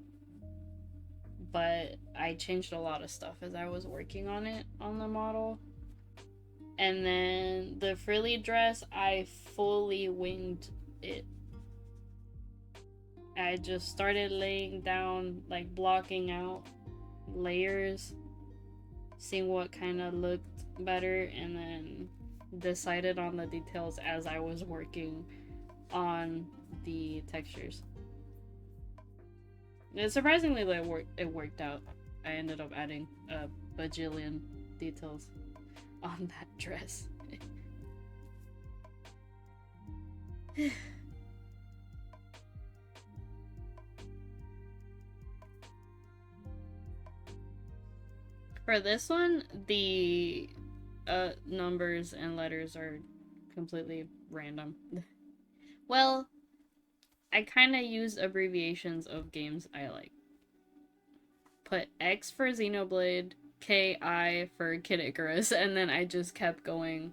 but I changed a lot of stuff as I was working on it on the model. And then the frilly dress, I fully winged it. I just started laying down, like blocking out layers, seeing what kind of looked better, and then decided on the details as I was working on the textures. And surprisingly, it worked out. I ended up adding a bajillion details on that dress. For this one, the numbers and letters are completely random. Well, I kind of use abbreviations of games I like. Put X for Xenoblade, KI for Kid Icarus, and then I just kept going.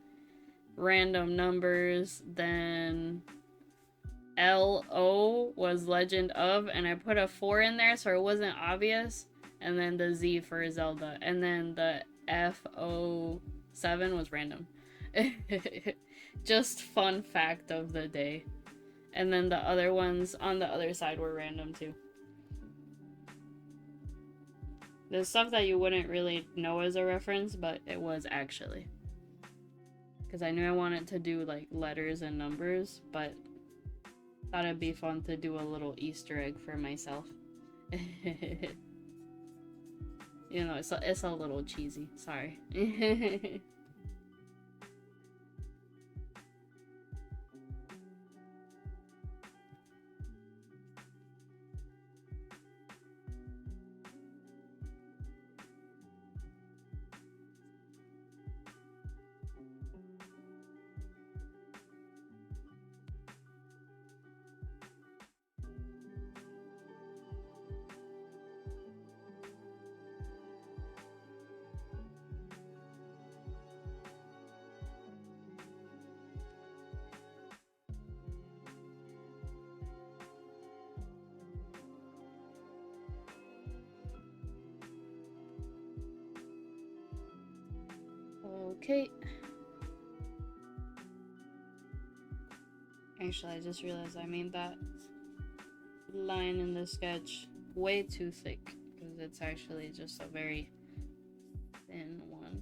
Random numbers, then LO was Legend of, and I put a 4 in there so it wasn't obvious, and then the Z for Zelda, and then the FO7 was random. Just fun fact of the day. And then the other ones on the other side were random too. There's stuff that you wouldn't really know as a reference, but it was actually. Because I knew I wanted to do like letters and numbers, but thought it'd be fun to do a little Easter egg for myself. You know, it's a little cheesy. Sorry. Okay. Actually, I just realized I made that line in the sketch way too thick, because it's actually just a very thin one.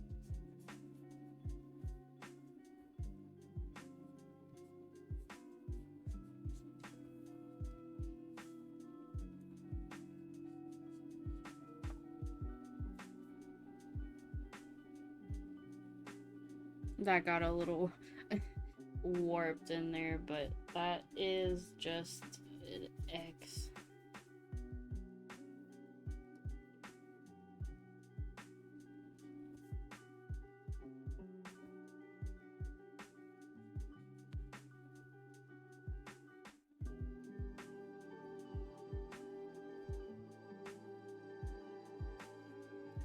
That got a little warped in there, but that is just an X.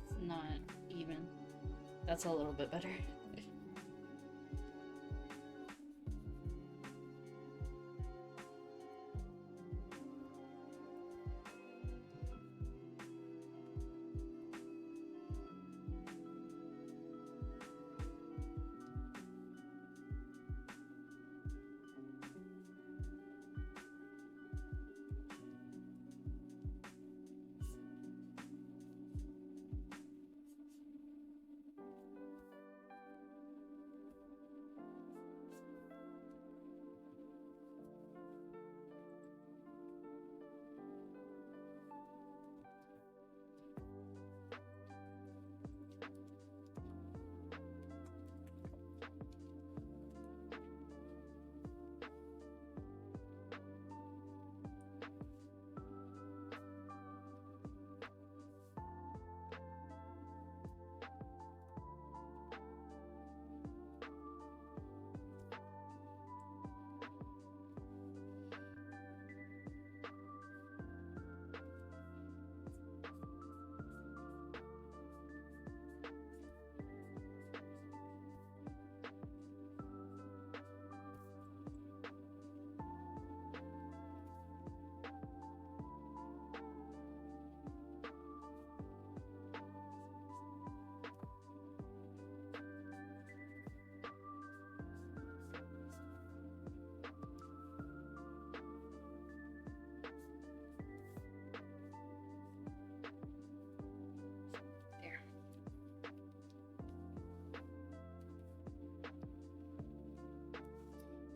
It's not even. That's a little bit better.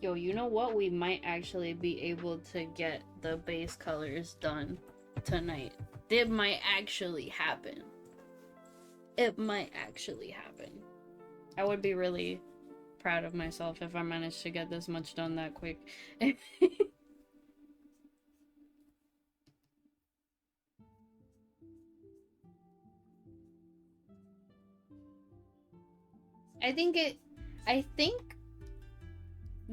Yo, you know what? We might actually be able to get the base colors done tonight. It might actually happen. It might actually happen. I would be really proud of myself if I managed to get this much done that quick. I think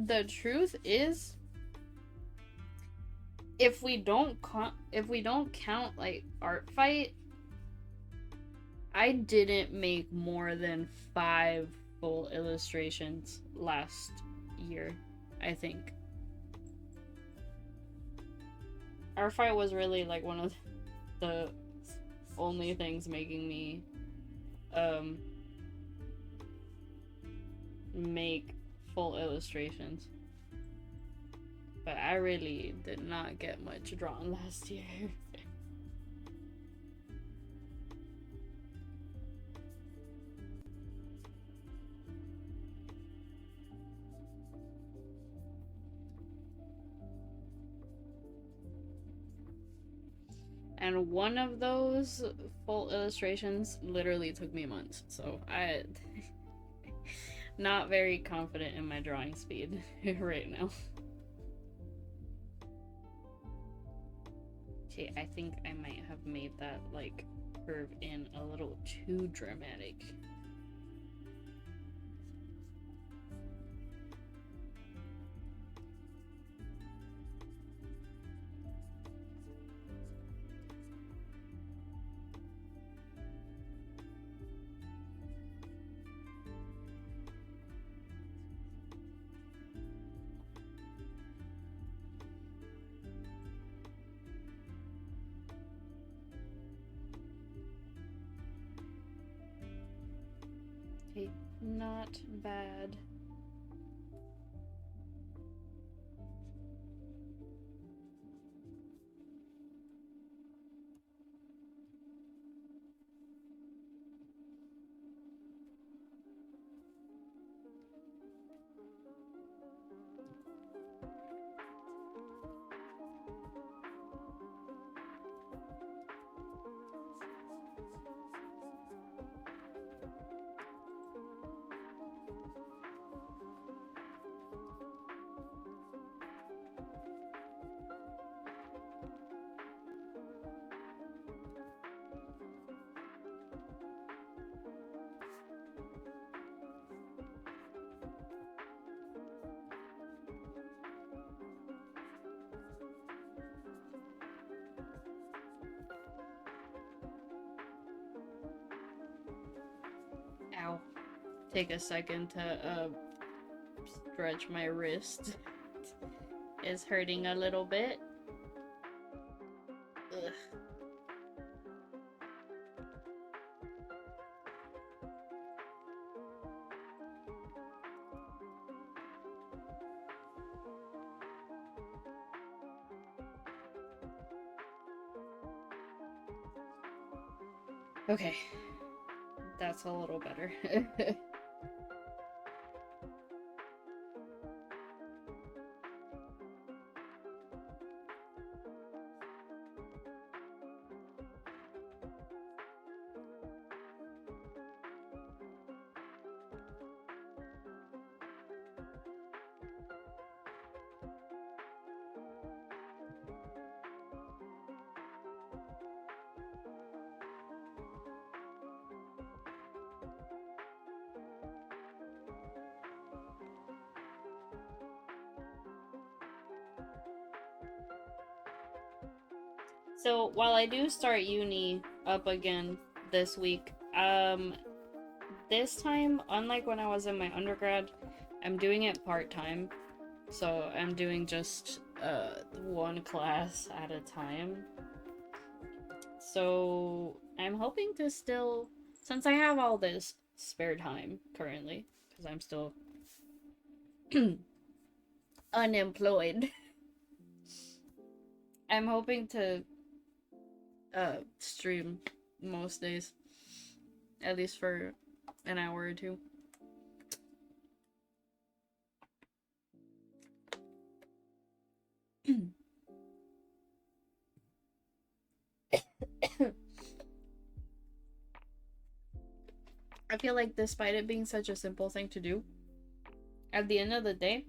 the truth is, if we don't count like art fight, I didn't make more than 5 full illustrations last year, I think. Art fight was really like one of the only things making me make full illustrations. But I really did not get much drawn last year. And one of those full illustrations literally took me months, so I not very confident in my drawing speed right now. Okay, I think I might have made that like curve in a little too dramatic. not bad. Ow. Take a second to stretch my wrist. It's hurting a little bit. Ugh. Okay. That's a little better. So while I do start uni up again this week, this time, unlike when I was in my undergrad, I'm doing it part-time. So I'm doing just one class at a time. So I'm hoping to still, since I have all this spare time currently, because I'm still unemployed, I'm hoping to stream most days, at least for an hour or two. I feel like despite it being such a simple thing to do, at the end of the day,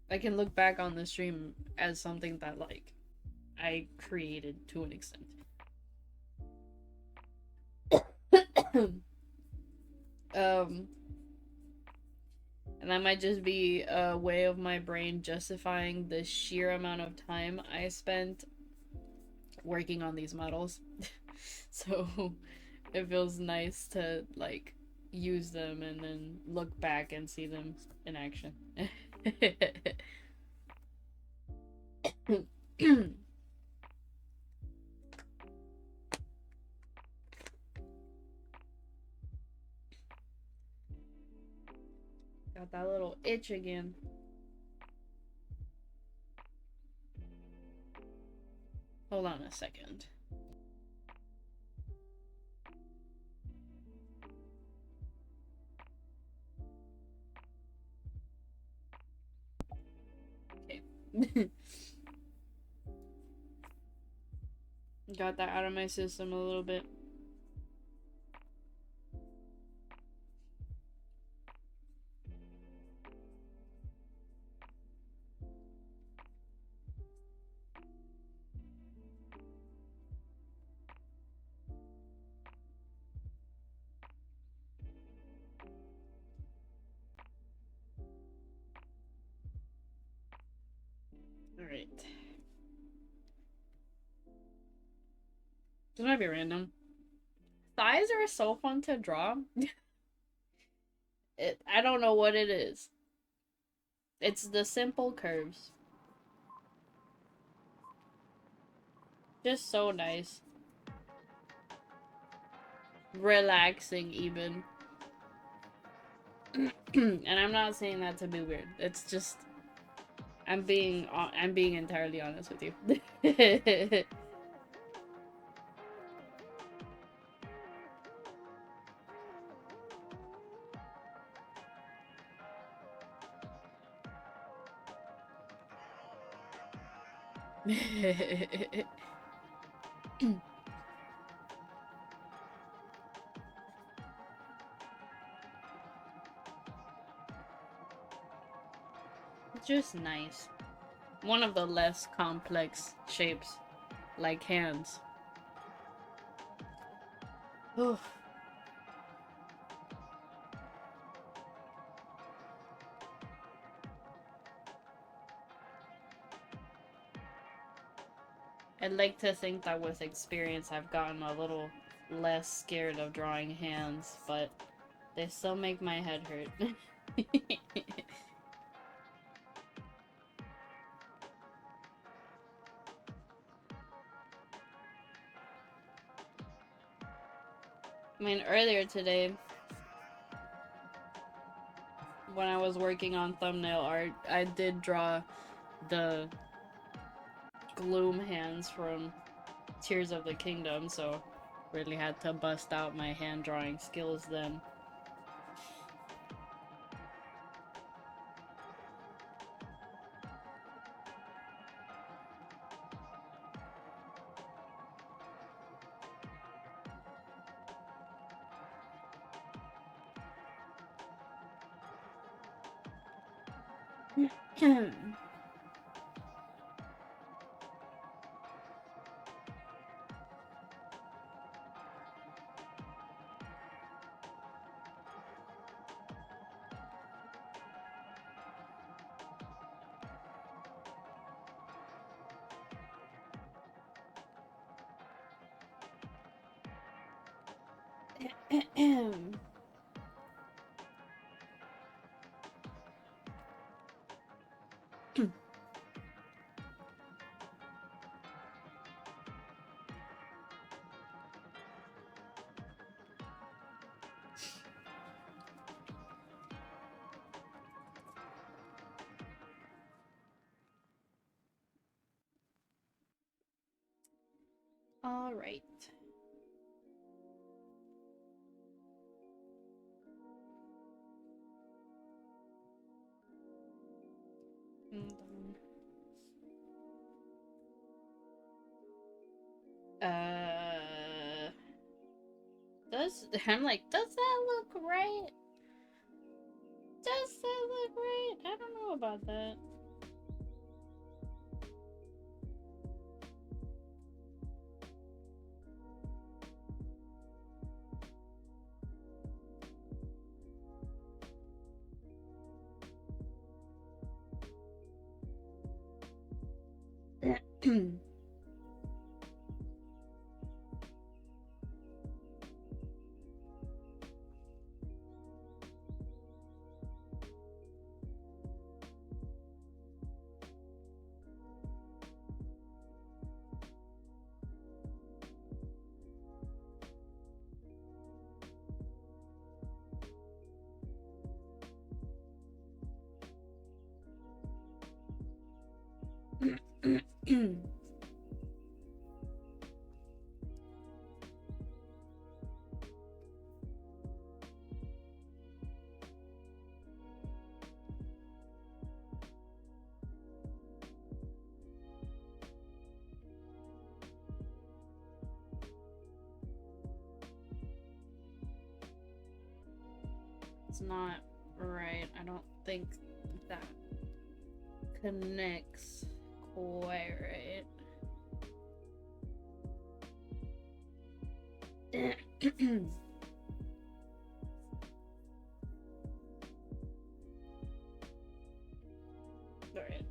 I can look back on the stream as something that, like, I created to an extent. And that might just be a way of my brain justifying the sheer amount of time I spent working on these models. So it feels nice to, like, use them and then look back and see them in action. Got that little itch again. Hold on a second. Okay. Got that out of my system a little bit. Alright. This might be random. Thighs are so fun to draw. I don't know what it is. It's the simple curves. Just so nice. Relaxing, even. And I'm not saying that to be weird. It's just I'm being entirely honest with you. It's just nice. One of the less complex shapes, like hands. Oof. I'd like to think that with experience I've gotten a little less scared of drawing hands, but they still make my head hurt. I mean, earlier today, when I was working on thumbnail art, I did draw the gloom hands from Tears of the Kingdom, so really had to bust out my hand drawing skills then. All right. I'm like, does that look right? Does that look right? I don't know about that. It's not right. I don't think that connects quite right. Alright.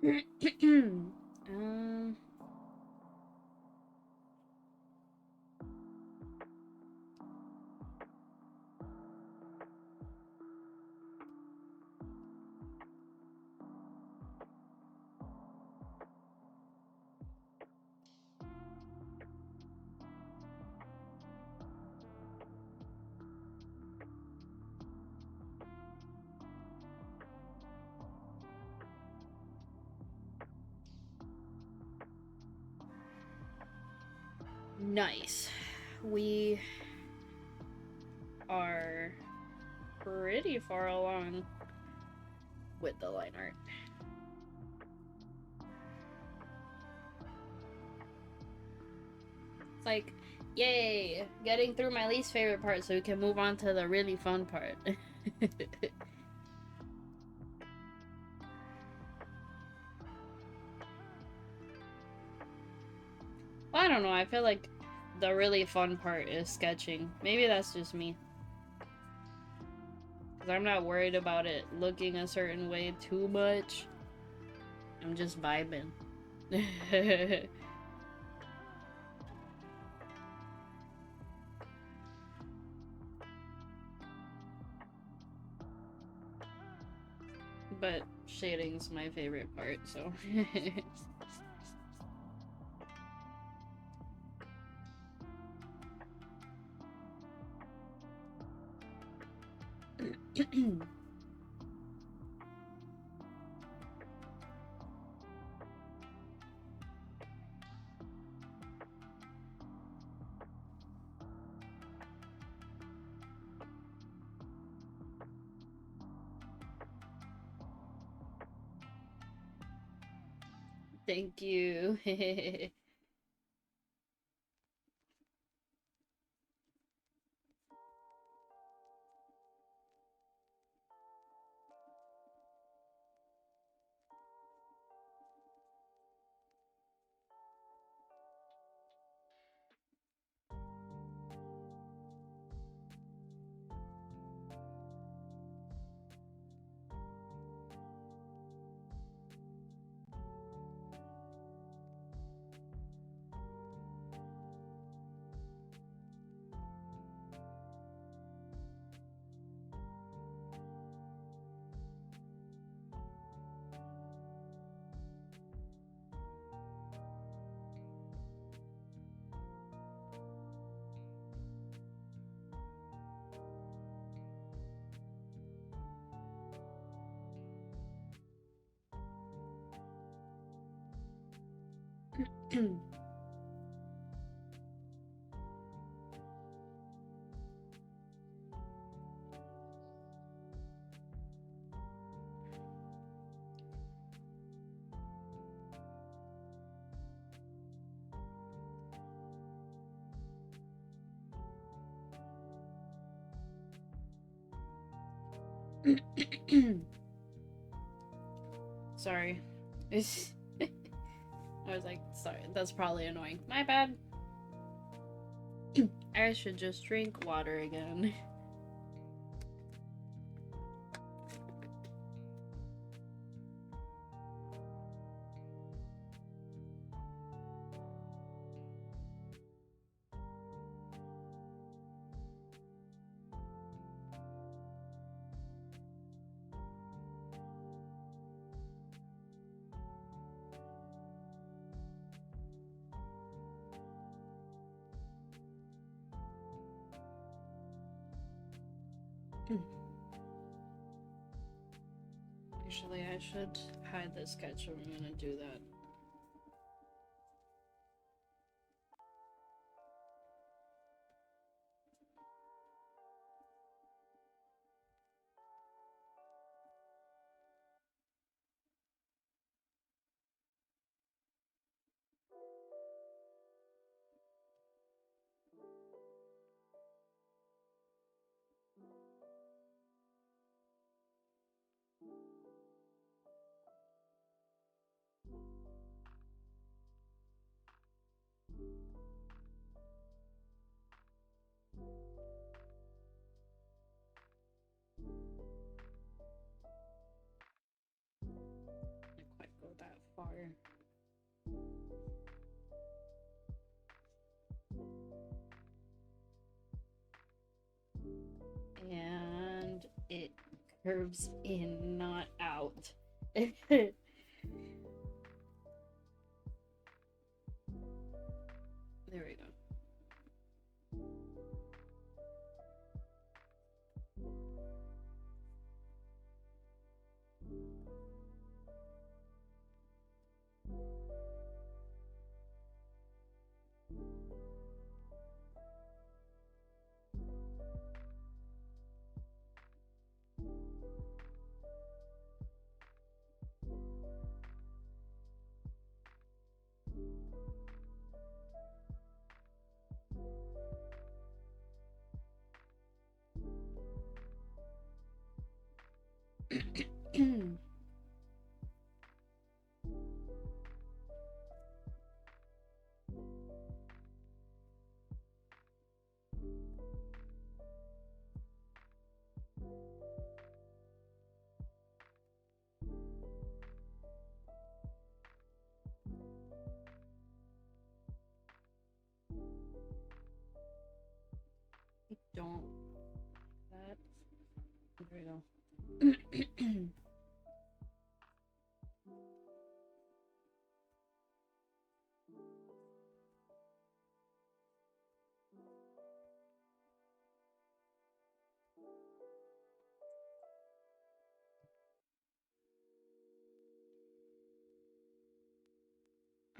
um, nice. We are pretty far along with the line art. It's like, yay, getting through my least favorite part so we can move on to the really fun part. Well, I don't know, I feel like the really fun part is sketching. Maybe that's just me. Because I'm not worried about it looking a certain way too much. I'm just vibing. But shading's my favorite part, so. Thank you. Sorry. I was like, sorry, that's probably annoying. My bad. I should just drink water again. Actually, I should hide the sketch if I'm gonna do that. far. And it curves in, not out. There we go. Don't that. There we go.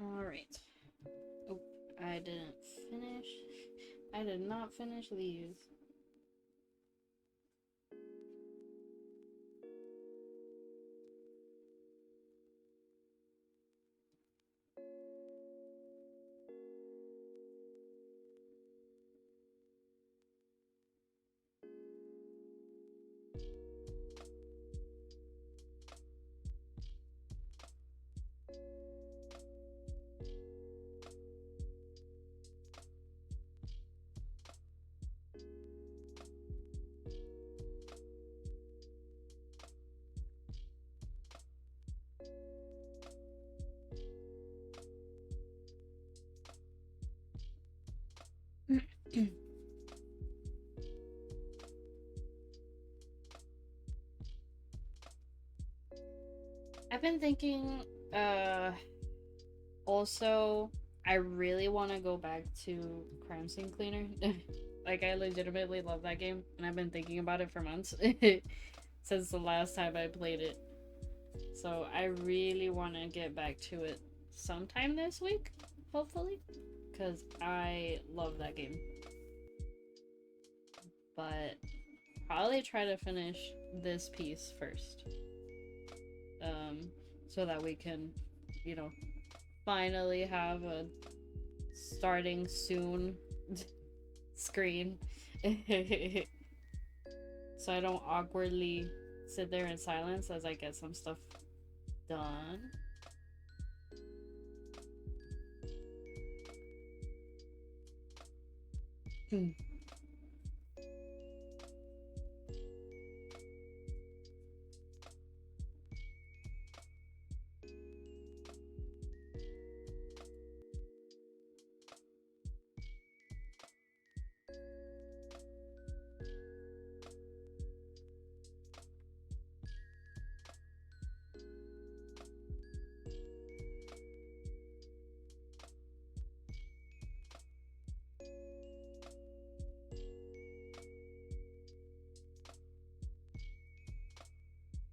All right. Oh, I didn't finish. I did not finish these. I've been thinking, also, I really want to go back to Crime Scene Cleaner. Like, I legitimately love that game, and I've been thinking about it for months since the last time I played it. So I really want to get back to it sometime this week, hopefully, because I love that game. But probably try to finish this piece first, so that we can, you know, finally have a starting soon screen. So I don't awkwardly sit there in silence as I get some stuff done.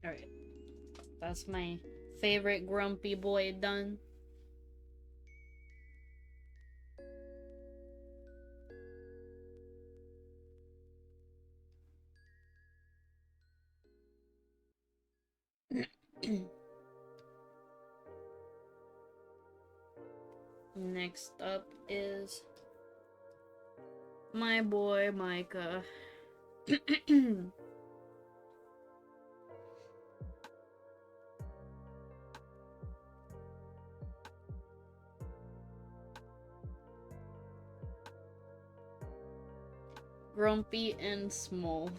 Alright. That's my favorite grumpy boy done. Next up is my boy Micah. Grumpy and small.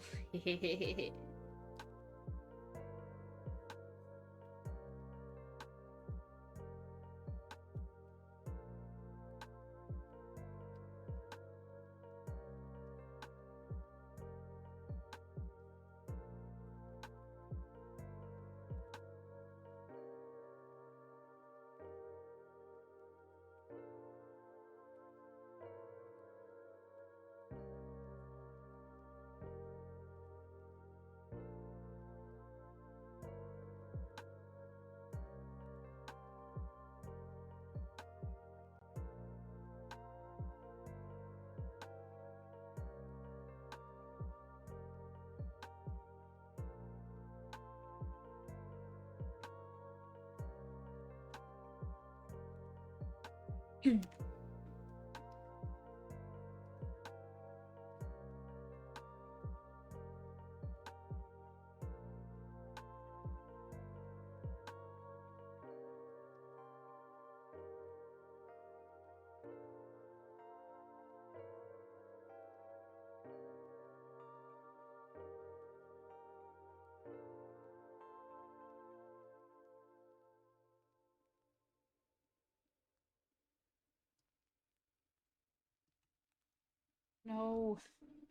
No.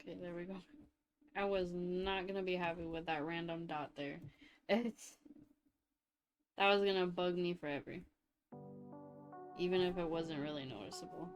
Okay, there we go. I was not gonna be happy with that random dot there. It's that was gonna bug me forever. Even if it wasn't really noticeable.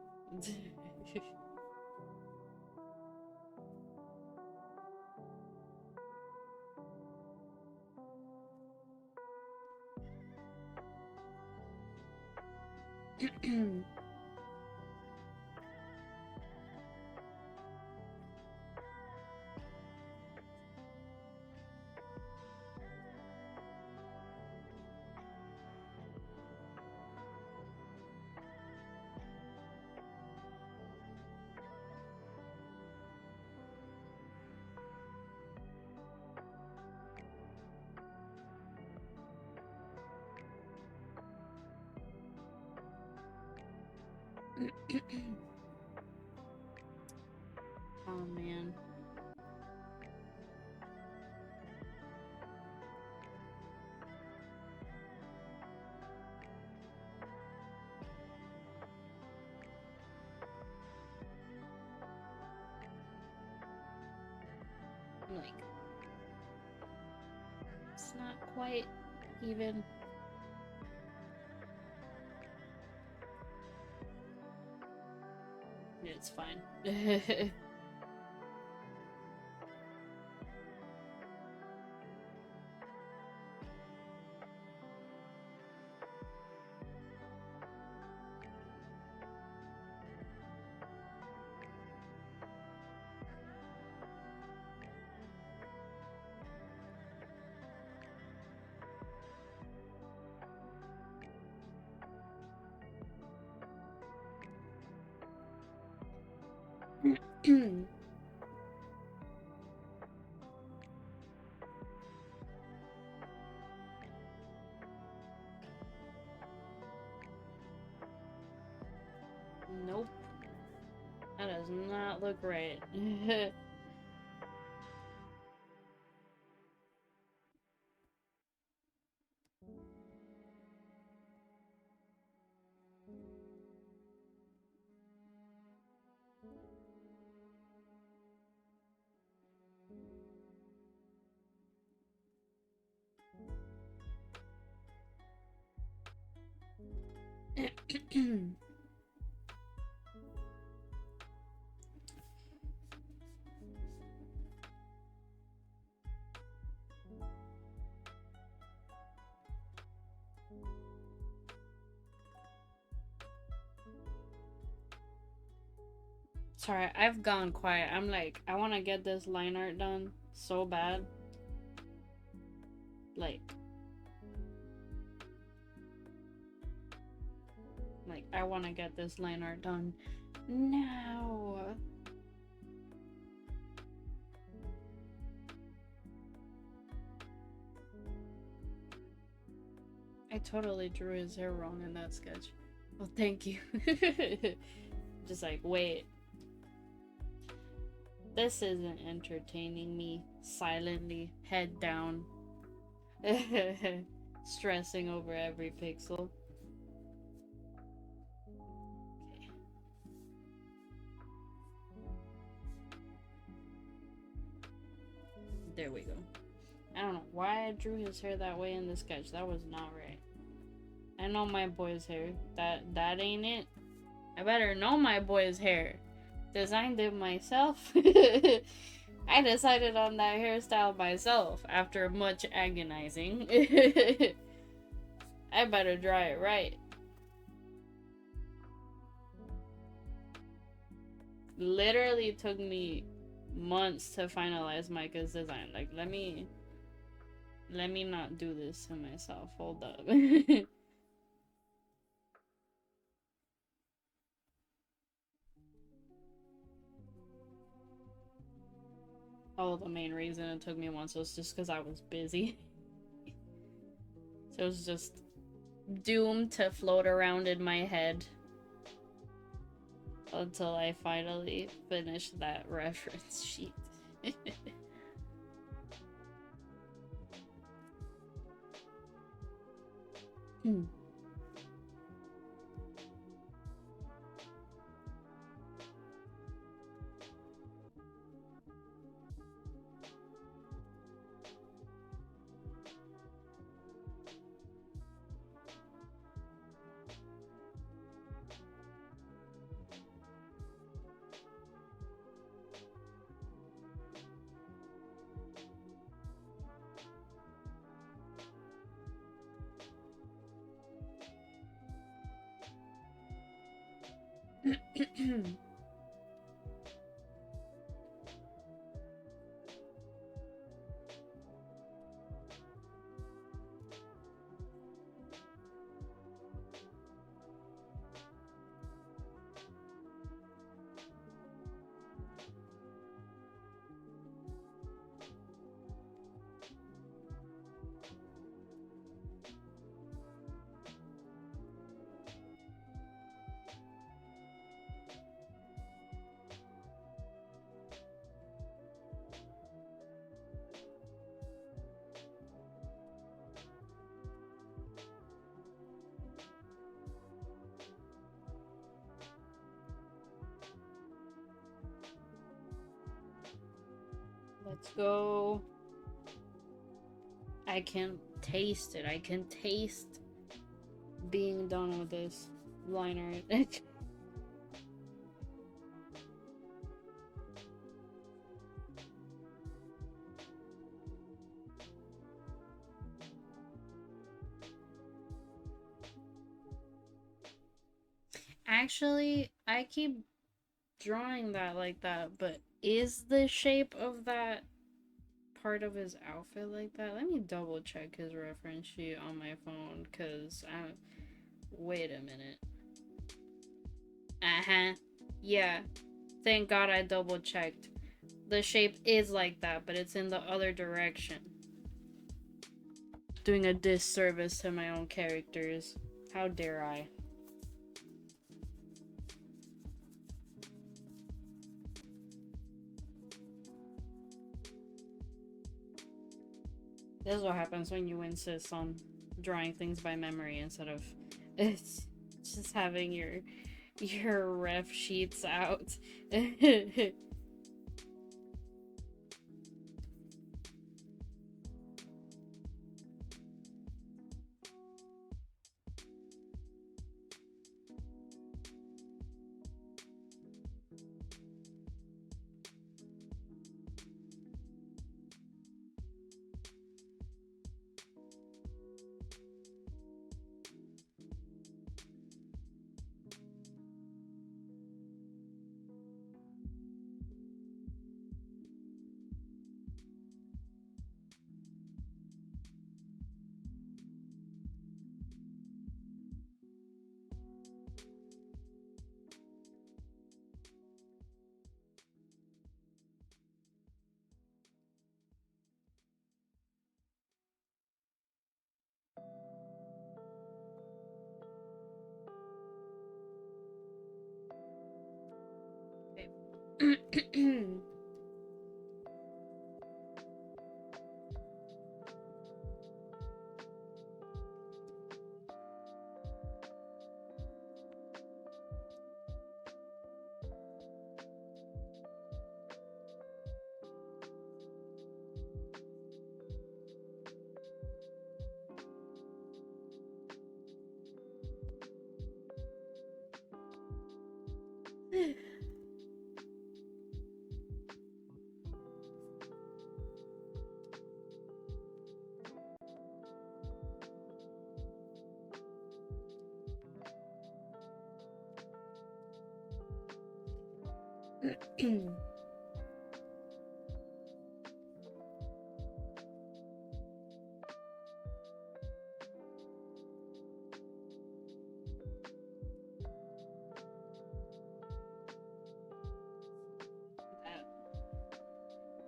Oh man. Like, it's not quite even. It's fine. Nope. That does not look right. Sorry, I've gone quiet. I'm like, I want to get this line art done so bad. Like, I want to get this line art done now. I totally drew his hair wrong in that sketch. Well, thank you. Just like, wait. This isn't entertaining me. Silently, head down. Stressing over every pixel. Okay. There we go. I don't know why I drew his hair that way in the sketch. That was not right. I know my boy's hair. That ain't it. I better know my boy's hair. Designed it myself. I decided on that hairstyle myself after much agonizing. I better draw it right. Literally took me months to finalize Micah's design. Like, let me not do this to myself. Hold up. well, the main reason it took me once was just because I was busy. So it was just doomed to float around in my head until I finally finished that reference sheet. Let's go. I can taste it. I can taste being done with this liner. Actually, I keep drawing that like that, but is the shape of that part of his outfit like that? Let me double check his reference sheet on my phone, cause I... Wait a minute. Uh-huh. Yeah. Thank God I double checked. The shape is like that, but it's in the other direction. Doing a disservice to my own characters. How dare I? This is what happens when you insist on drawing things by memory instead of it's just having your ref sheets out.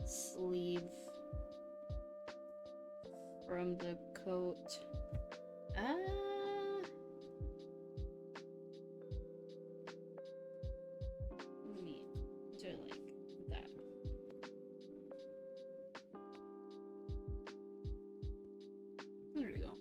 sleeve from the coat. Let me do it like that. There we go.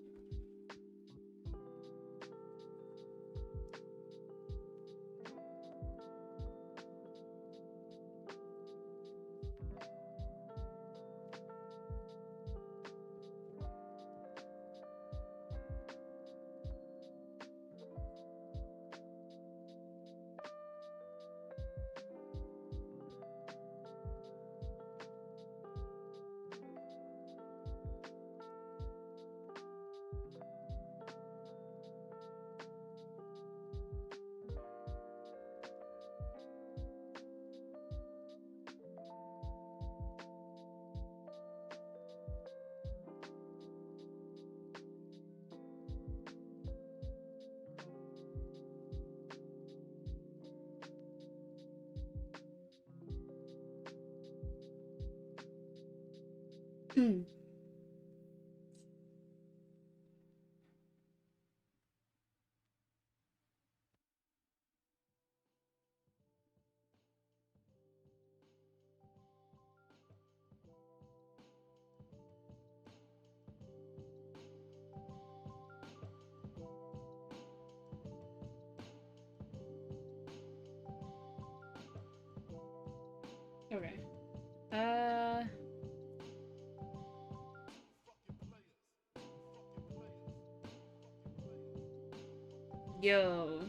Okay. Yo.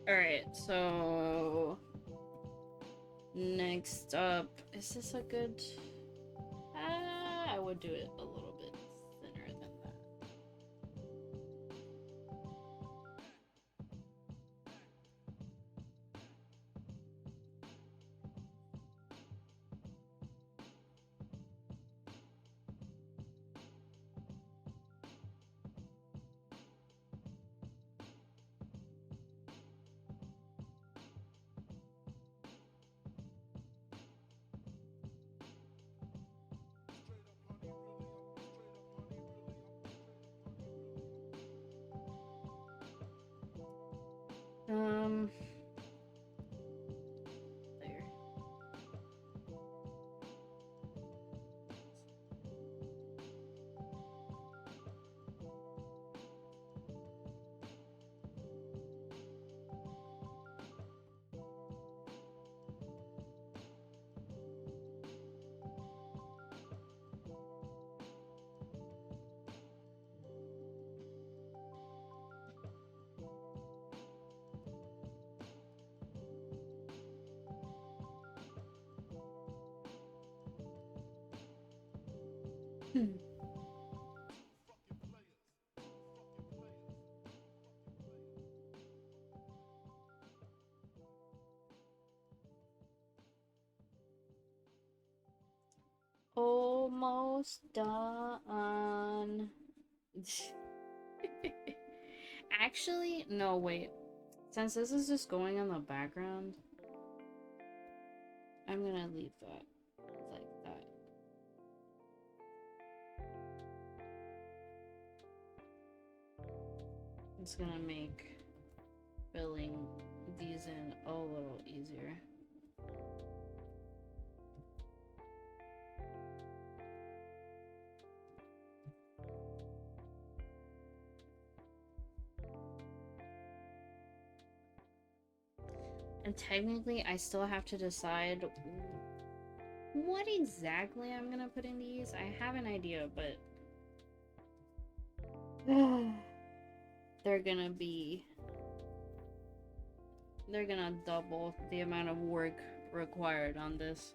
Alright, so next up, is this a good... I would do it a little bit thinner than that. There. Almost done. Actually, no, wait. Since this is just going on the background, I'm gonna leave that like that. It's gonna make filling these in a little easier. And technically, I still have to decide what exactly I'm gonna put in these. I have an idea, but they're gonna double the amount of work required on this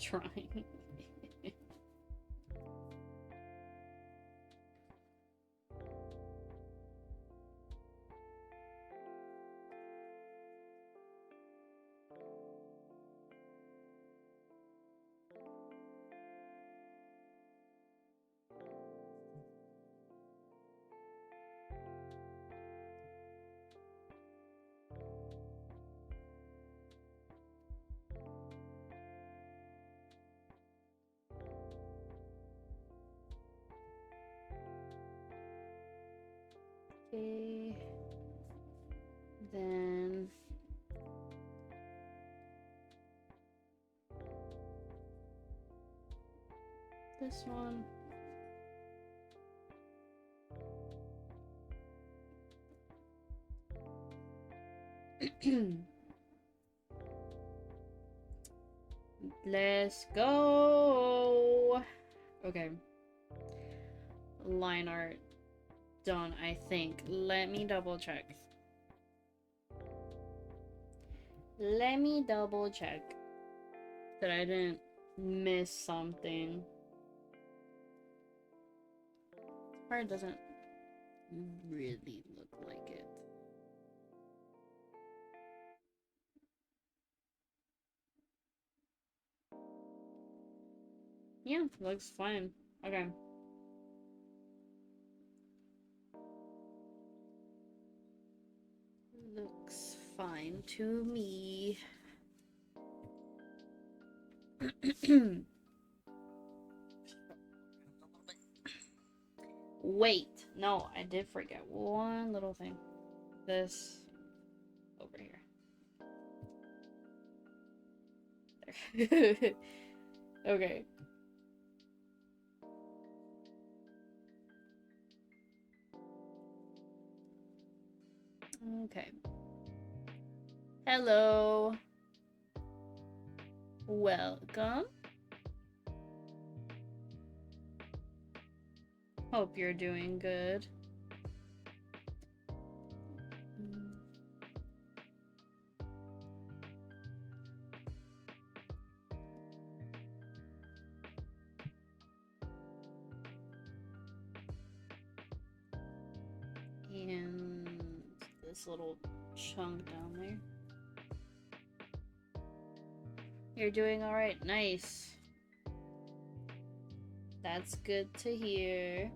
drawing. this one. Let's go. Okay. Line art done, I think. Let me double check. Let me double check that I didn't miss something. Or it doesn't really look like it. Yeah, looks fine. Okay. Looks fine to me. Wait, no, I did forget one little thing. This over here. There. Okay. Okay. Hello. Welcome. Hope you're doing good. And this little chunk down there. You're doing alright. Nice. That's good to hear.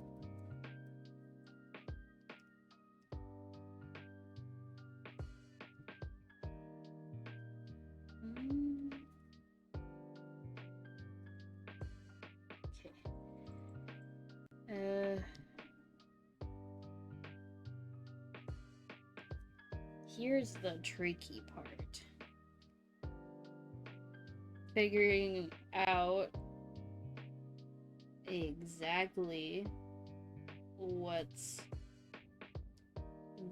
Okay. Here's the tricky part. Figuring out exactly what's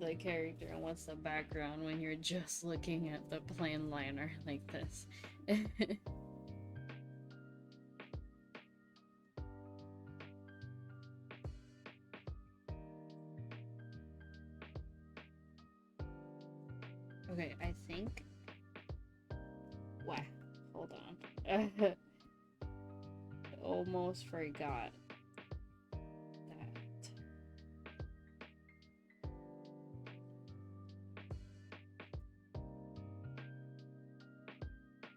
the character and what's the background when you're just looking at the plain liner like this. Okay, I think... Wow, hold on. Almost forgot that.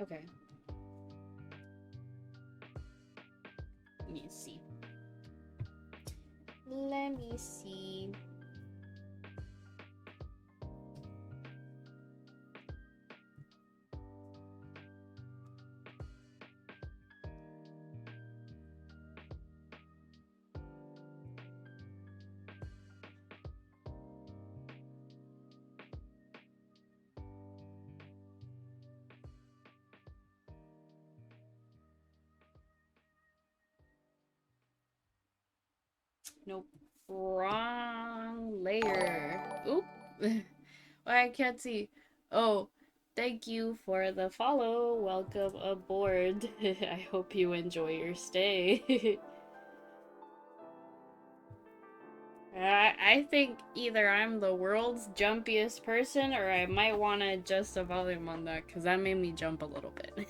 Okay. Let me see. Let me see. Nope. Wrong layer. Oop. I can't see. Oh, thank you for the follow. Welcome aboard. I hope you enjoy your stay. I think either I'm the world's jumpiest person or I might want to adjust the volume on that because that made me jump a little bit.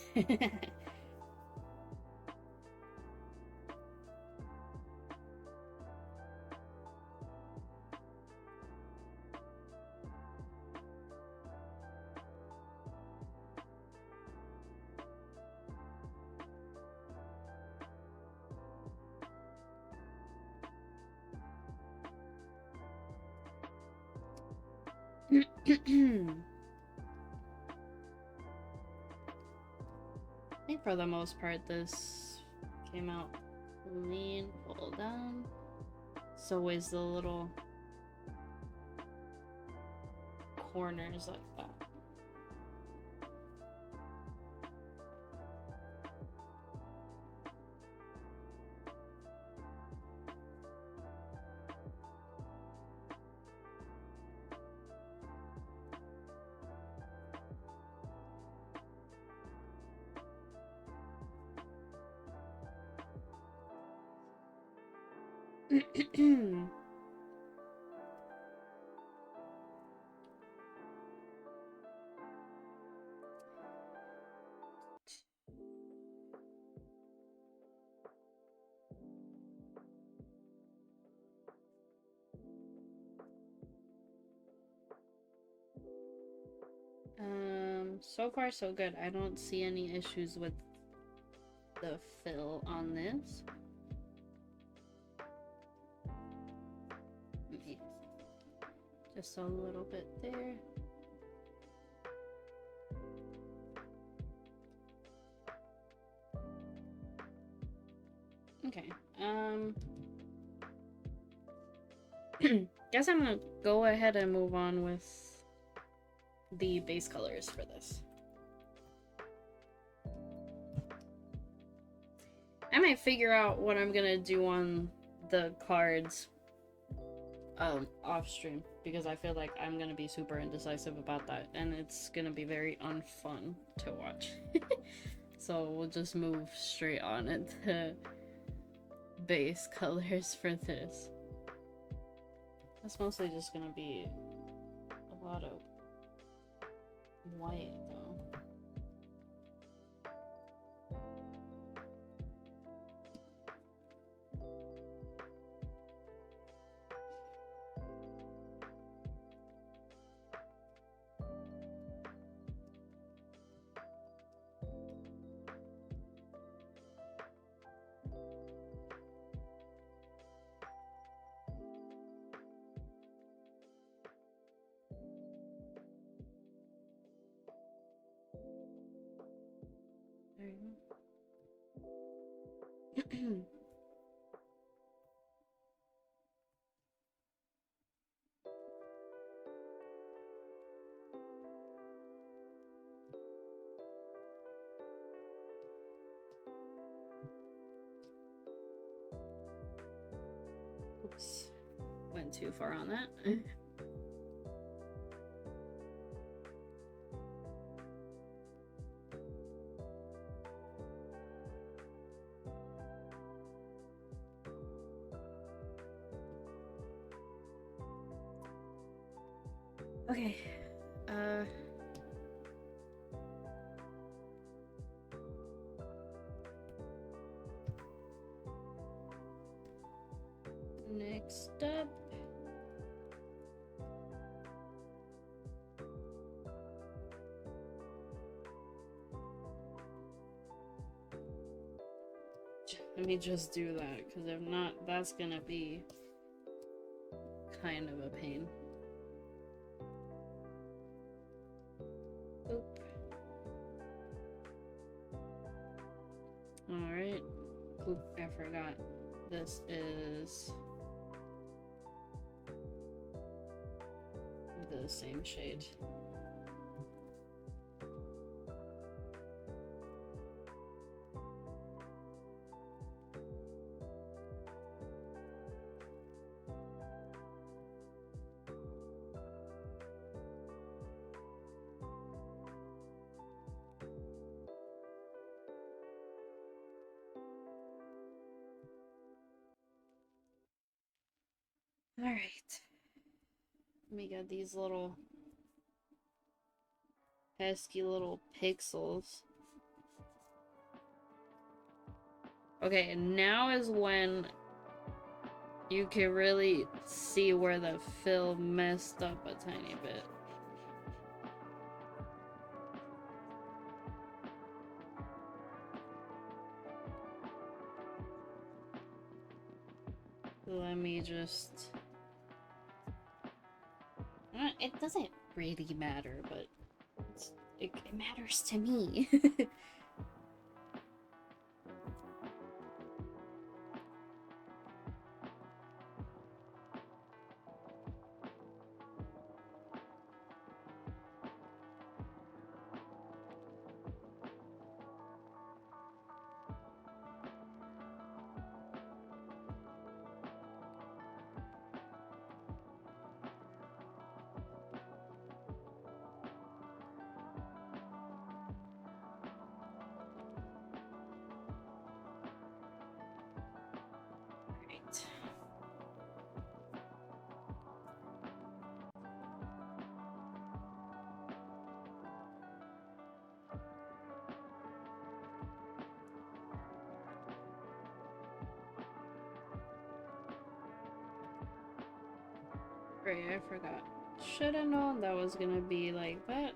I think for the most part this came out clean. Hold on. It's always the little corners like that. So far so good. I don't see any issues with the fill on this. Just a little bit there. Okay. Guess I'm gonna go ahead and move on with the base colors for this. I might figure out what I'm gonna do on the cards off stream, because I feel like I'm gonna be super indecisive about that and it's gonna be very unfun to watch. So we'll just move straight on into base colors for this. It's mostly just gonna be a lot of white though. There you go. Oops. Went too far on that. Okay. Next up. Let me just do that, because if not, that's gonna be kind of a pain. Oop. Alright. Oop, I forgot. This is the same shade. Alright. Let me get these little pesky little pixels. Okay, now is when you can really see where the fill messed up a tiny bit. Let me just... It doesn't really matter, but it matters to me. Right, I forgot. Should have known that was gonna be like that.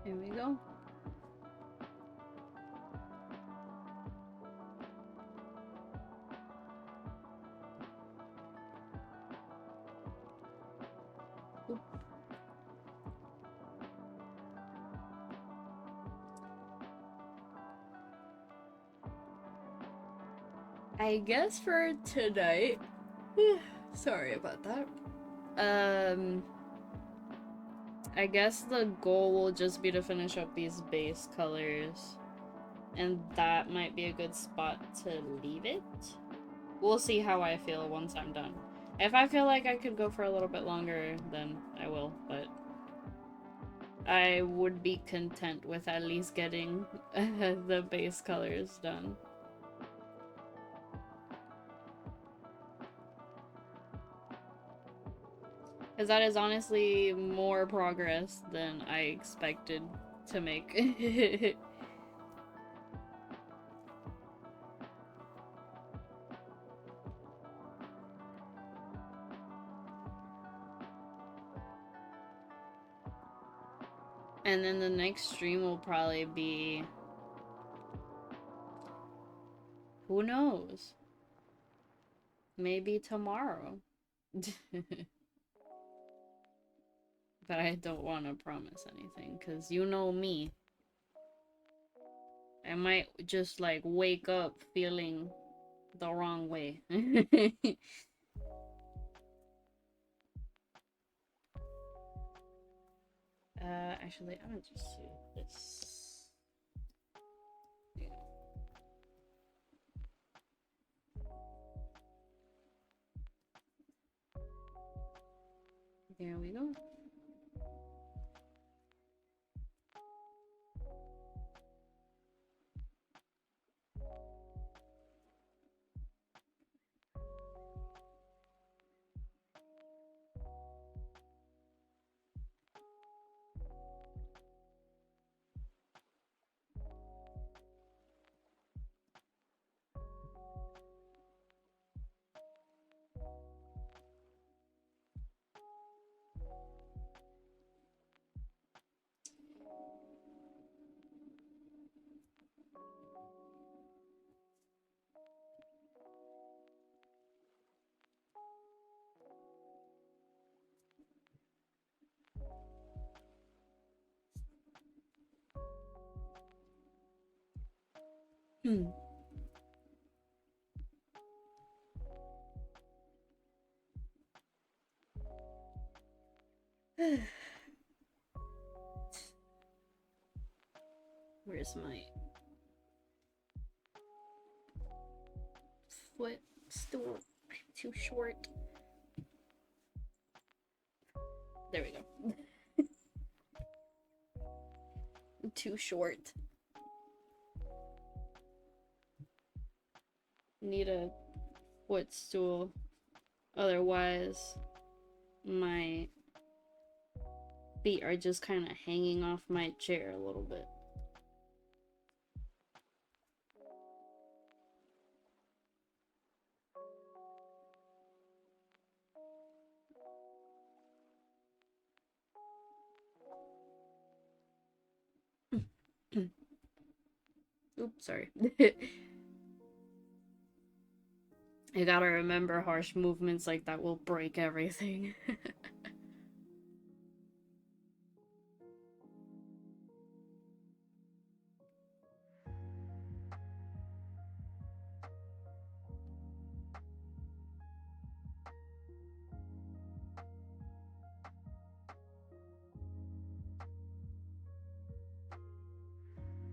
Here we go. Oop. I guess for tonight, sorry about that. I guess the goal will just be to finish up these base colors, and that might be a good spot to leave it. We'll see how I feel once I'm done. If I feel like I could go for a little bit longer, then I will, but I would be content with at least getting the base colors done. Because that is honestly more progress than I expected to make. And then the next stream will probably be... who knows? Maybe tomorrow. But I don't want to promise anything, because you know me. I might just, like, wake up feeling the wrong way. Actually, I'm gonna just do this. Yeah. There we go. Where's my footstool? I'm too short. There we go. I'm too short. Need a footstool. Otherwise, my feet are just kind of hanging off my chair a little bit. Oops, sorry. I gotta remember harsh movements like that will break everything.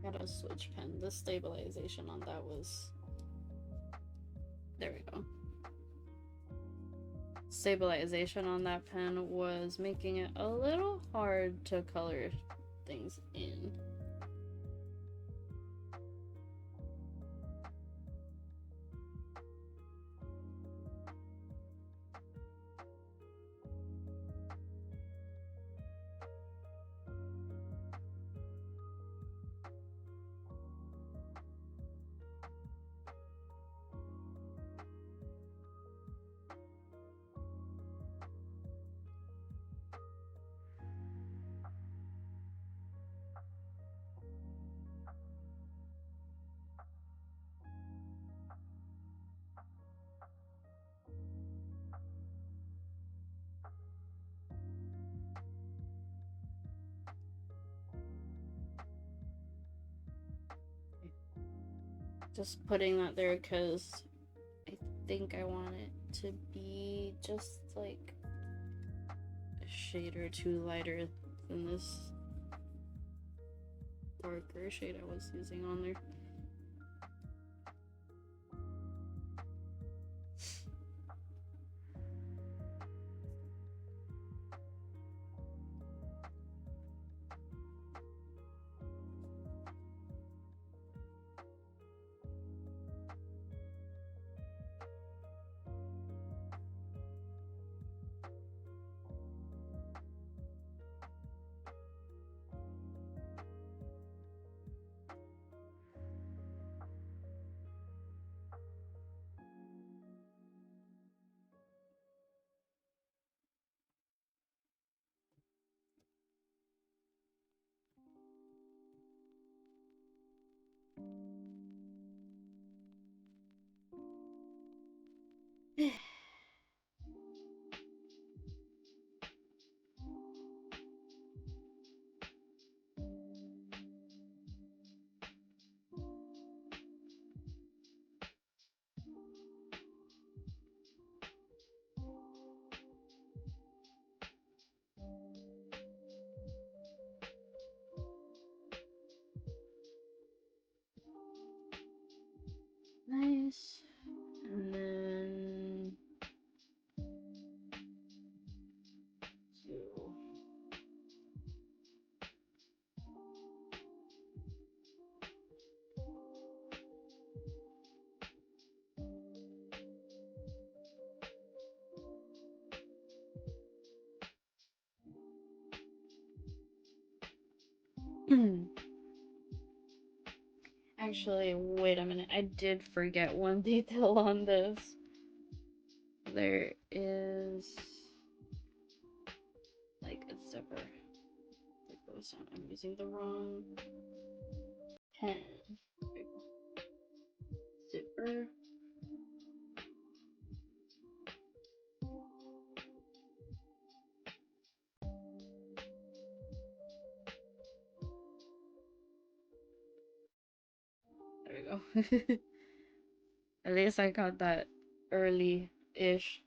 Gotta switch pen. The stabilization on that was... there we go. stabilization on that pen was making it a little hard to color things in. Just putting that there because I think I want it to be just like a shade or two lighter than this darker shade I was using on there. Nice. And then two. Actually, wait a minute. I did forget one detail on this. There is like a zipper that goes down. I'm using the wrong pen. Zipper. There we go. At least I got that early-ish.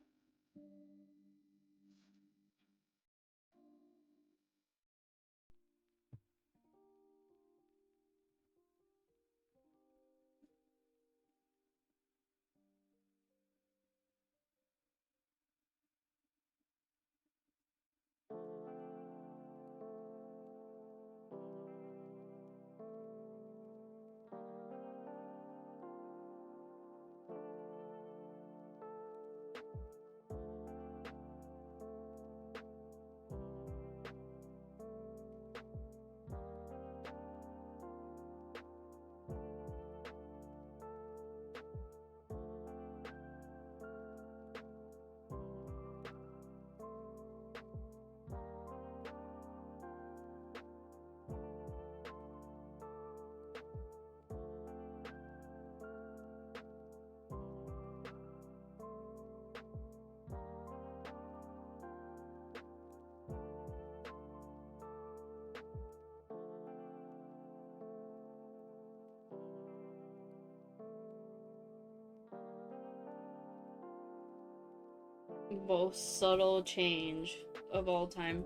Most subtle change of all time.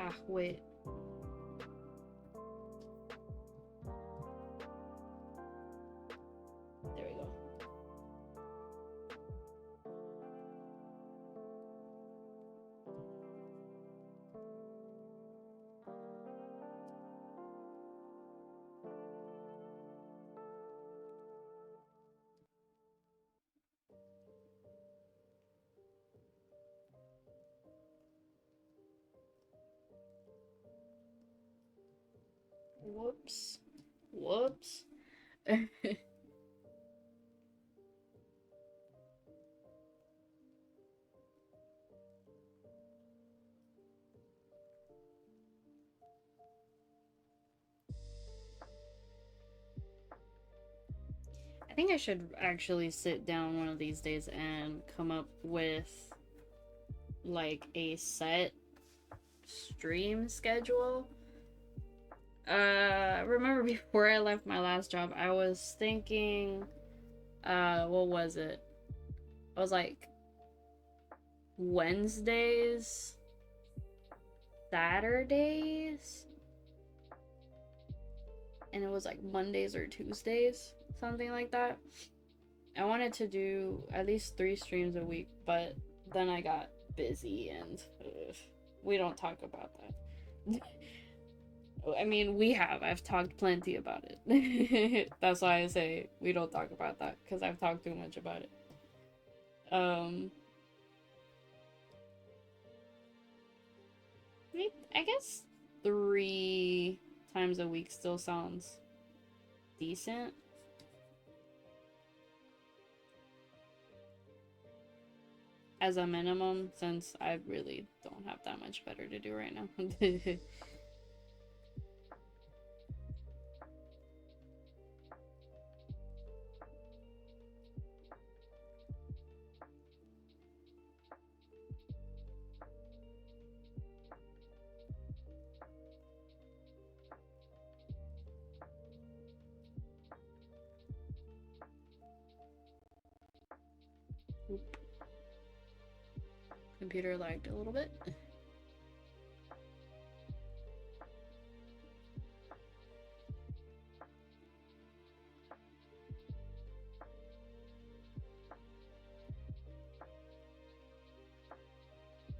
Ah, wait. There we go. Whoops. Whoops. I think I should actually sit down one of these days and come up with like a set stream schedule. Remember before I left my last job, I was thinking, what was it? I was like, Wednesdays, Saturdays, and it was like Mondays or Tuesdays, something like that. I wanted to do at least 3 streams a week, but then I got busy and we don't talk about that. I mean, I've talked plenty about it. That's why I say we don't talk about that, because I've talked too much about it. I guess 3 times a week still sounds decent. As a minimum, since I really don't have that much better to do right now. Computer lagged a little bit.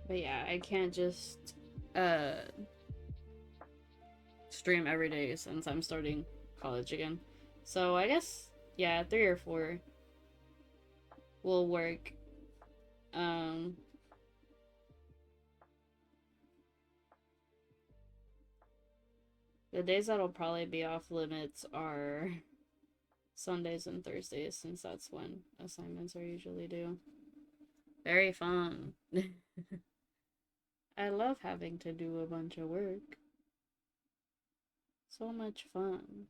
But yeah, I can't just stream every day since I'm starting college again. So I guess, yeah, 3 or 4 will work. The days that'll probably be off limits are Sundays and Thursdays, since that's when assignments are usually due. Very fun. I love having to do a bunch of work. So much fun.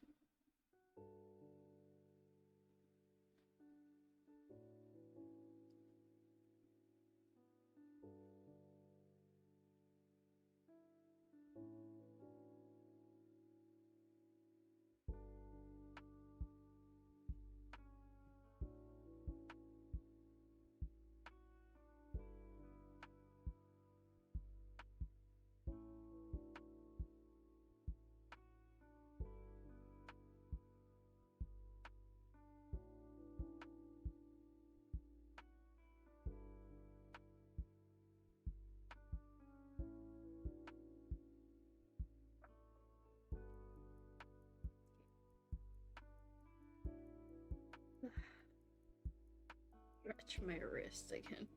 Stretch my wrist again.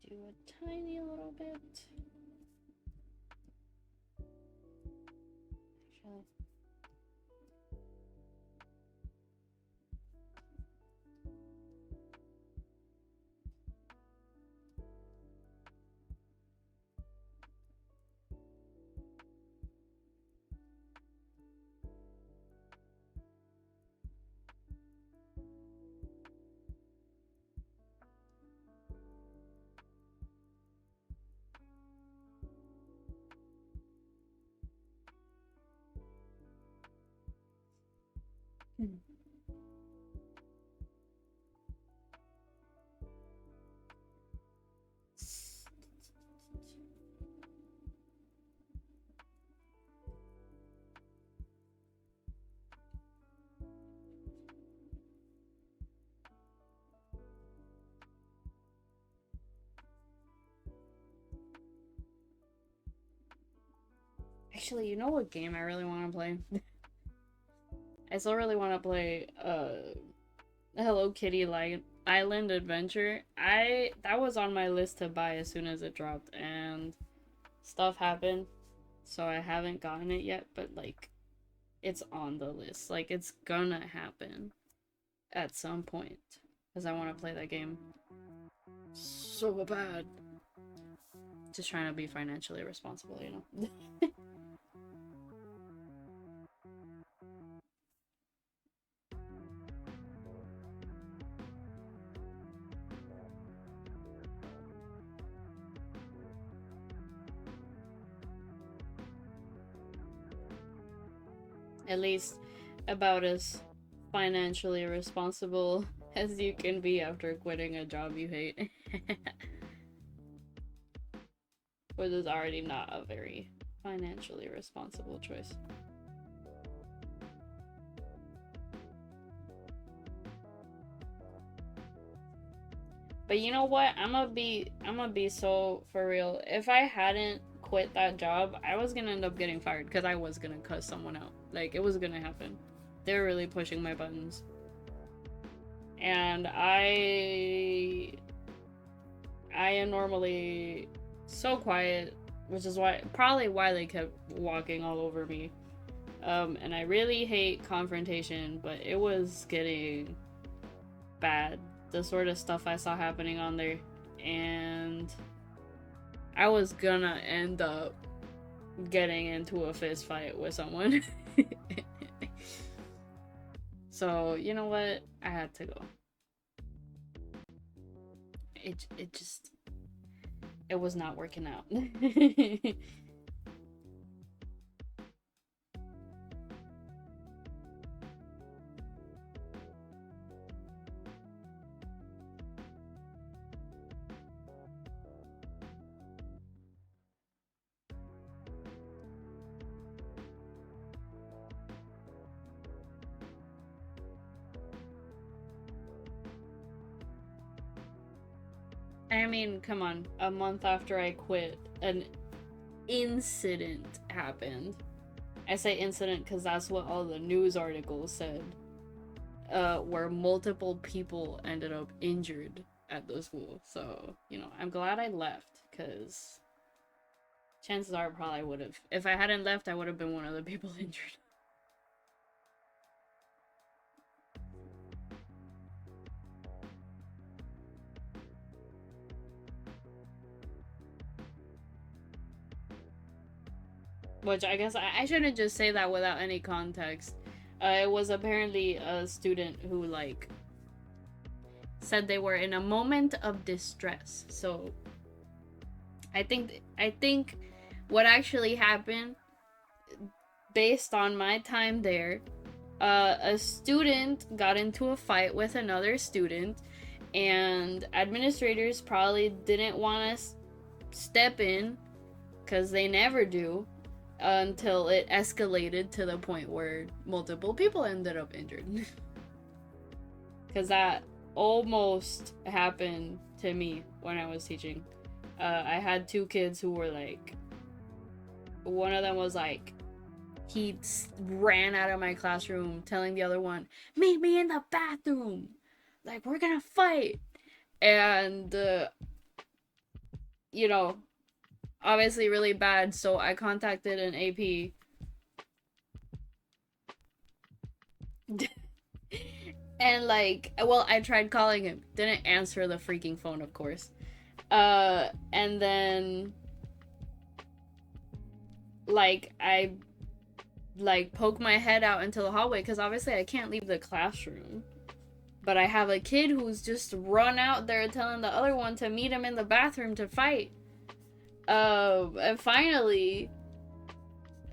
Do a tiny little bit. Actually. Actually, you know what game I really want to play? I still really want to play Hello Kitty Island Adventure. That was on my list to buy as soon as it dropped, and stuff happened, so I haven't gotten it yet, but like it's on the list. Like it's gonna happen at some point because I want to play that game so bad. Just trying to be financially responsible, you know. At least about as financially responsible as you can be after quitting a job you hate. Which is already not a very financially responsible choice. But you know what? I'm gonna be so for real. If I hadn't quit that job, I was gonna end up getting fired because I was gonna cuss someone out. Like, it was gonna happen. They were really pushing my buttons. And I am normally so quiet, which is probably why they kept walking all over me. And I really hate confrontation, but it was getting bad. The sort of stuff I saw happening on there, and I was gonna end up getting into a fist fight with someone. So, you know what? I had to go. It was not working out. I mean, come on. A month after I quit, an incident happened. I say incident because that's what all the news articles said. Where multiple people ended up injured at the school. So, you know, I'm glad I left, because chances are I probably would have. If I hadn't left, I would have been one of the people injured. Which I guess I shouldn't just say that without any context. It was apparently a student who, like, said they were in a moment of distress. So I think what actually happened, based on my time there, a student got into a fight with another student, and administrators probably didn't want to step in, because they never do, until it escalated to the point where multiple people ended up injured. Because that almost happened to me when I was teaching. I had two kids who were like, one of them was like, he ran out of my classroom telling the other one, meet me in the bathroom, like, we're gonna fight. And you know, obviously really bad, so I contacted an AP. And like, well, I tried calling him, didn't answer the freaking phone, of course. And then like, I like poke my head out into the hallway, because obviously I can't leave the classroom, but I have a kid who's just run out there telling the other one to meet him in the bathroom to fight. And finally,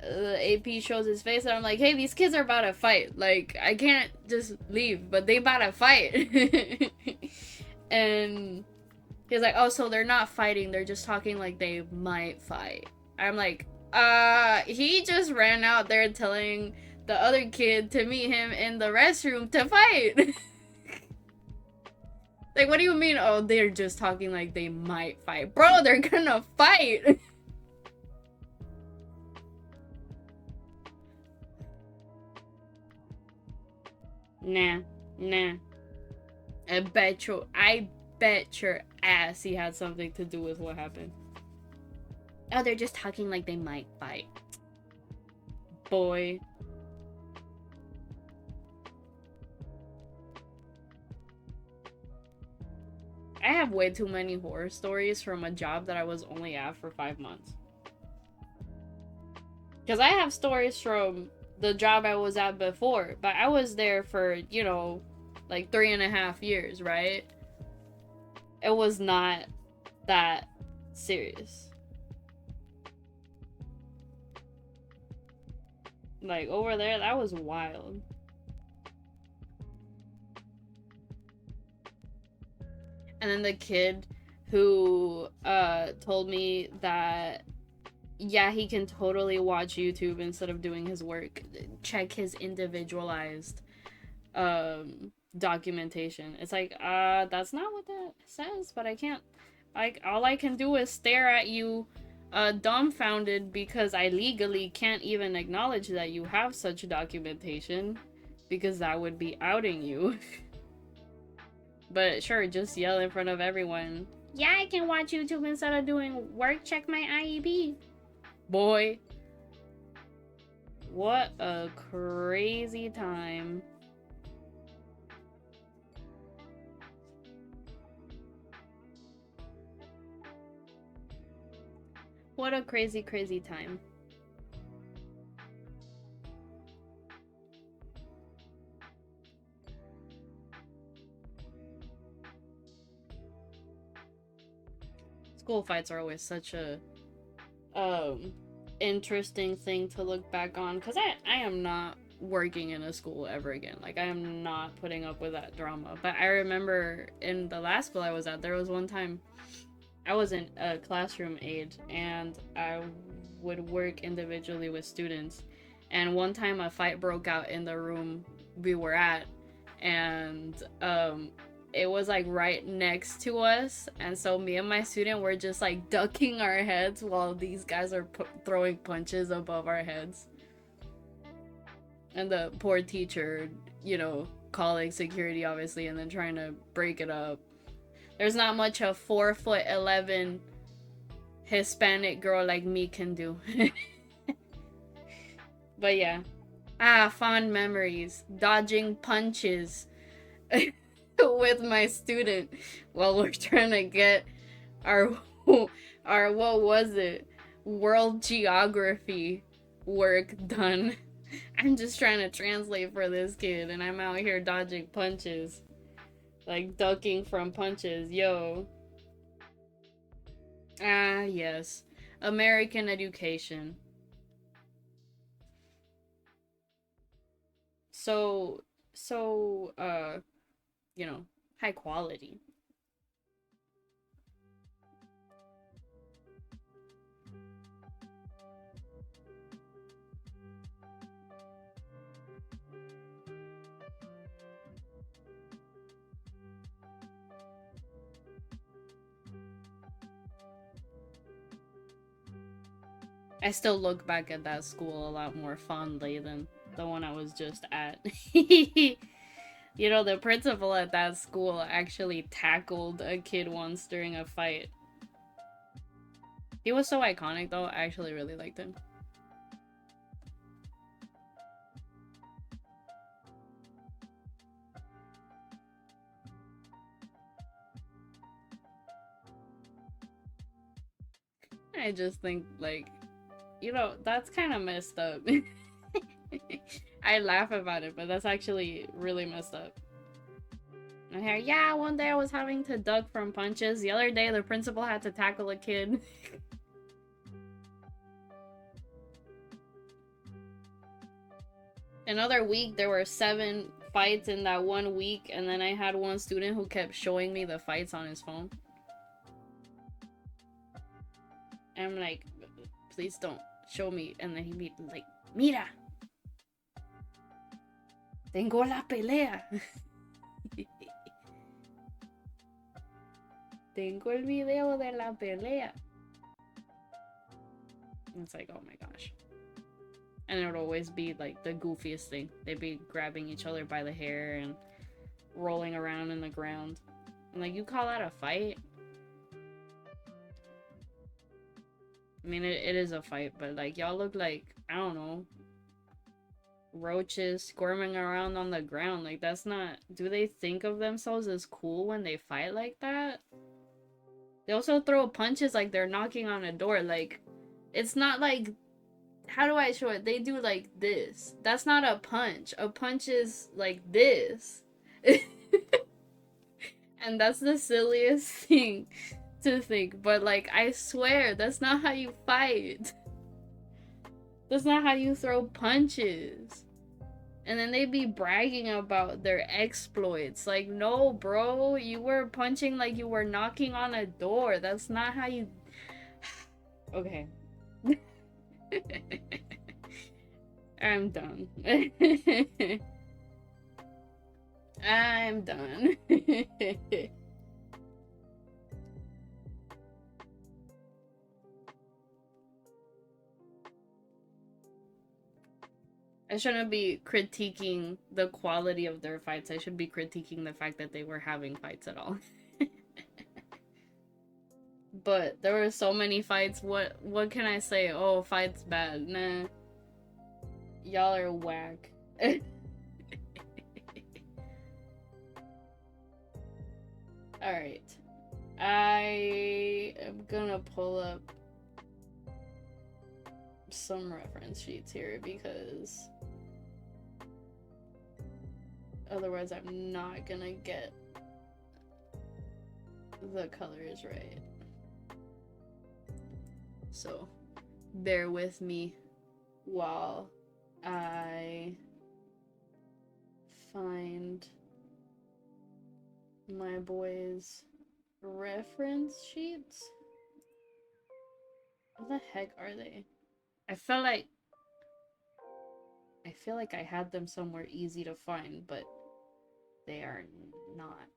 the AP shows his face, and I'm like, hey, these kids are about to fight. Like, I can't just leave, but they about to fight. And he's like, oh, so they're not fighting, they're just talking like they might fight. I'm like, he just ran out there telling the other kid to meet him in the restroom to fight. Like, what do you mean? Oh, they're just talking like they might fight. Bro, they're gonna fight. Nah. I bet your ass he had something to do with what happened. Oh, they're just talking like they might fight. Boy. I have way too many horror stories from a job that I was only at for 5 months. Because I have stories from the job I was at before, but I was there for, you know, like 3.5 years, right? It was not that serious. Like, over there, that was wild. And then the kid who told me that, yeah, he can totally watch YouTube instead of doing his work. Check his individualized documentation. It's like, that's not what that says, but I can't. Like, all I can do is stare at you dumbfounded because I legally can't even acknowledge that you have such documentation because that would be outing you. But sure, just yell in front of everyone. Yeah, I can watch YouTube instead of doing work. Check my IEP. Boy. What a crazy time. What a crazy, crazy time. School fights are always such a interesting thing to look back on, because I am not working in a school ever again. Like, I am not putting up with that drama. But I remember in the last school I was at, there was one time I was in a classroom aide and I would work individually with students, and one time a fight broke out in the room we were at, and it was like right next to us, and so me and my student were just like ducking our heads while these guys are throwing punches above our heads. And the poor teacher, you know, calling security obviously and then trying to break it up. There's not much a 4'11" Hispanic girl like me can do. But yeah. Fond memories. Dodging punches with my student while we're trying to get our what was it? World geography work done. I'm just trying to translate for this kid and I'm out here dodging punches. Like ducking from punches, yo. Yes. American education. So, you know, high quality. I still look back at that school a lot more fondly than the one I was just at. You know, the principal at that school actually tackled a kid once during a fight. He was so iconic though, I actually really liked him. I just think, like, you know, that's kind of messed up. I laugh about it, but that's actually really messed up. I hear, yeah, one day I was having to duck from punches. The other day, the principal had to tackle a kid. Another week, there were 7 fights in that 1 week, and then I had one student who kept showing me the fights on his phone. And I'm like, please don't show me. And then he'd be like, mira, tengo la pelea. Tengo el video de la pelea. And it's like, oh my gosh. And it would always be like the goofiest thing. They'd be grabbing each other by the hair and rolling around in the ground. I'm like, you call that a fight? I mean, it is a fight, but like, y'all look like, I don't know, roaches squirming around on the ground. Like, that's not... Do they think of themselves as cool when they fight like that? They also throw punches like they're knocking on a door. Like, it's not like... How do I show it? They do like this. That's not a punch. A punch is like this. And that's the silliest thing to think. But like, I swear, that's not how you fight. That's not how you throw punches. And then they be bragging about their exploits. Like, no, bro, you were punching like you were knocking on a door. That's not how you... Okay. I'm done. I'm done. I shouldn't be critiquing the quality of their fights. I should be critiquing the fact that they were having fights at all. But there were so many fights. What can I say? Oh, fights bad. Nah. Y'all are whack. Alright. I am gonna pull up some reference sheets here because otherwise I'm not gonna get the colors right. So bear with me while I find my boys' reference sheets. What the heck are they? I feel like I had them somewhere easy to find, but they are not.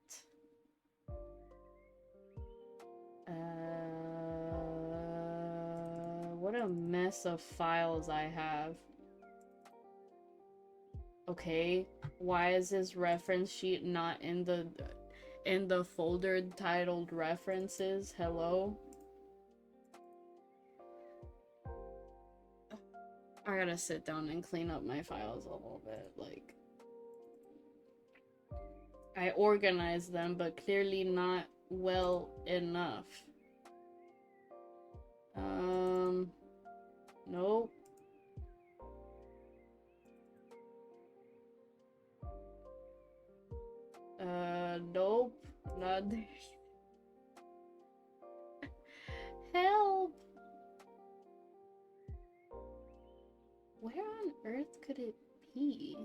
What a mess of files I have. Okay, why is this reference sheet not in the folder titled references? Hello? I gotta sit down and clean up my files a little bit. Like, I organized them, but clearly not well enough. Nope. Nope. Not there. Help! Where on earth could it be?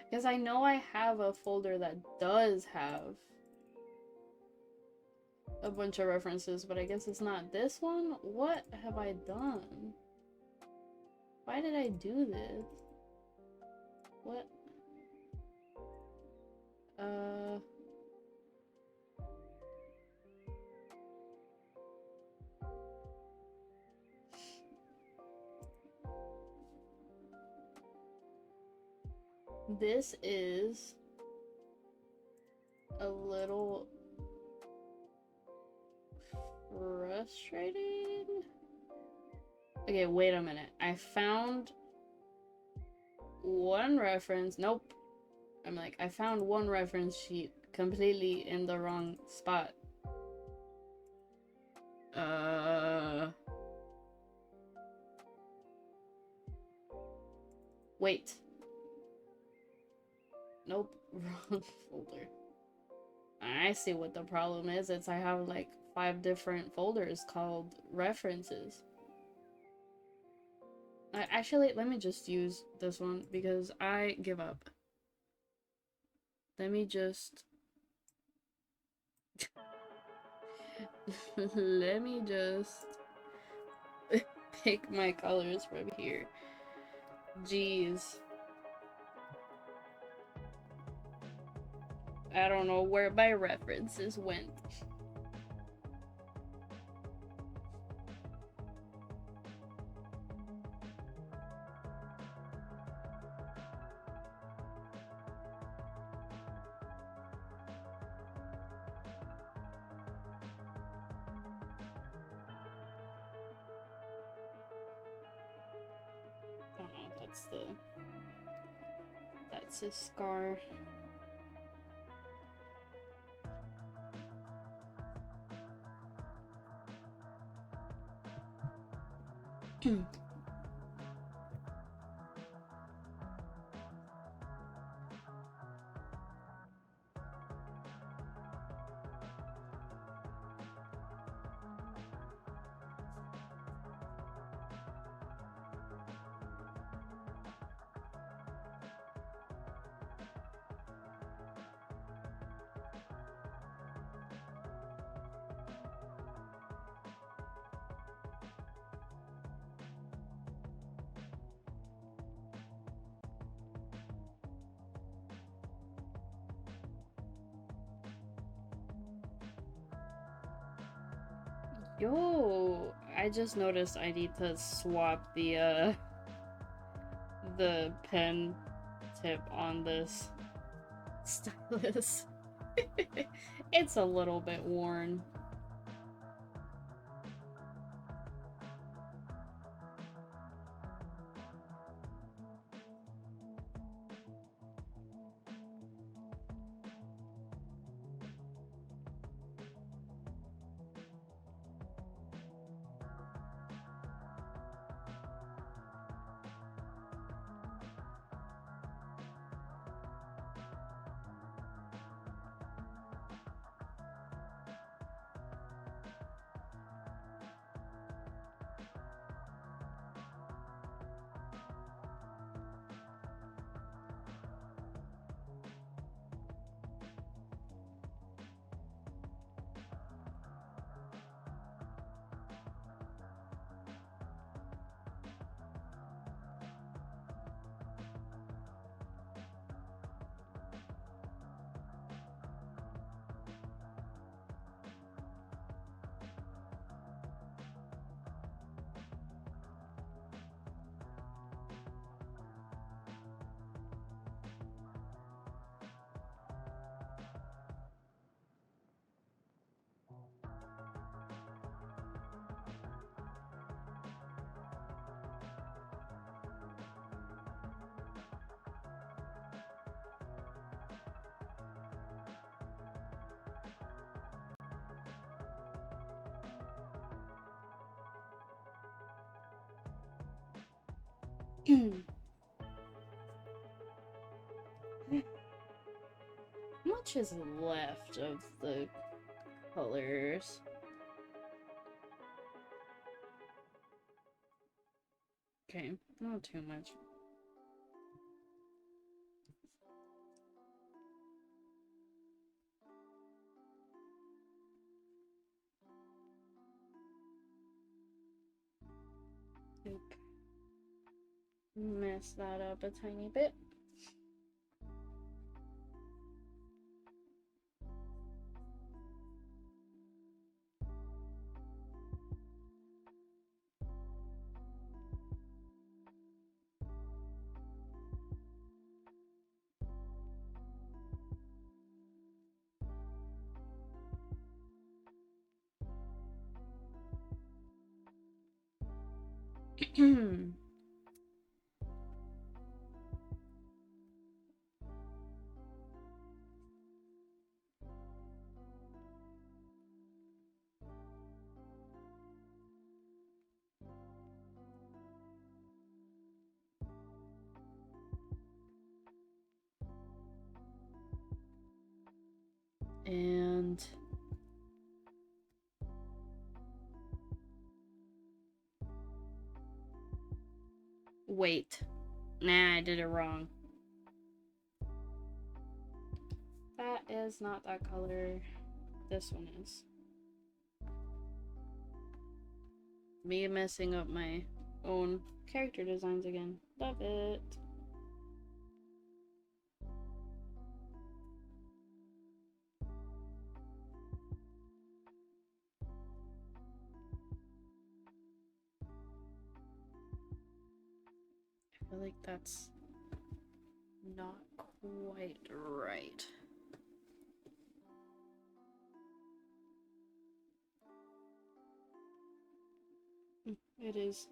Because I know I have a folder that does have a bunch of references, but I guess it's not this one? What have I done? Why did I do this? What? This is a little frustrating. Okay, wait a minute. I found one reference. Nope. I'm like, I found one reference sheet completely in the wrong spot. Wait. Nope, wrong folder. I see what the problem is. It's I have like 5 different folders called references. Actually, let me just use this one because I give up. Let me just... let me just pick my colors from here. Jeez. I don't know where my references went. That's his scar. Yo, I just noticed I need to swap the pen tip on this stylus. It's a little bit worn. How much is left of the colors? Okay, not too much. Oop. Mess that up a tiny bit. And Wait. Nah, I did it wrong. That is not that color. This one is. Me messing up my own character designs again. Love it. I feel like that's not quite right. It is.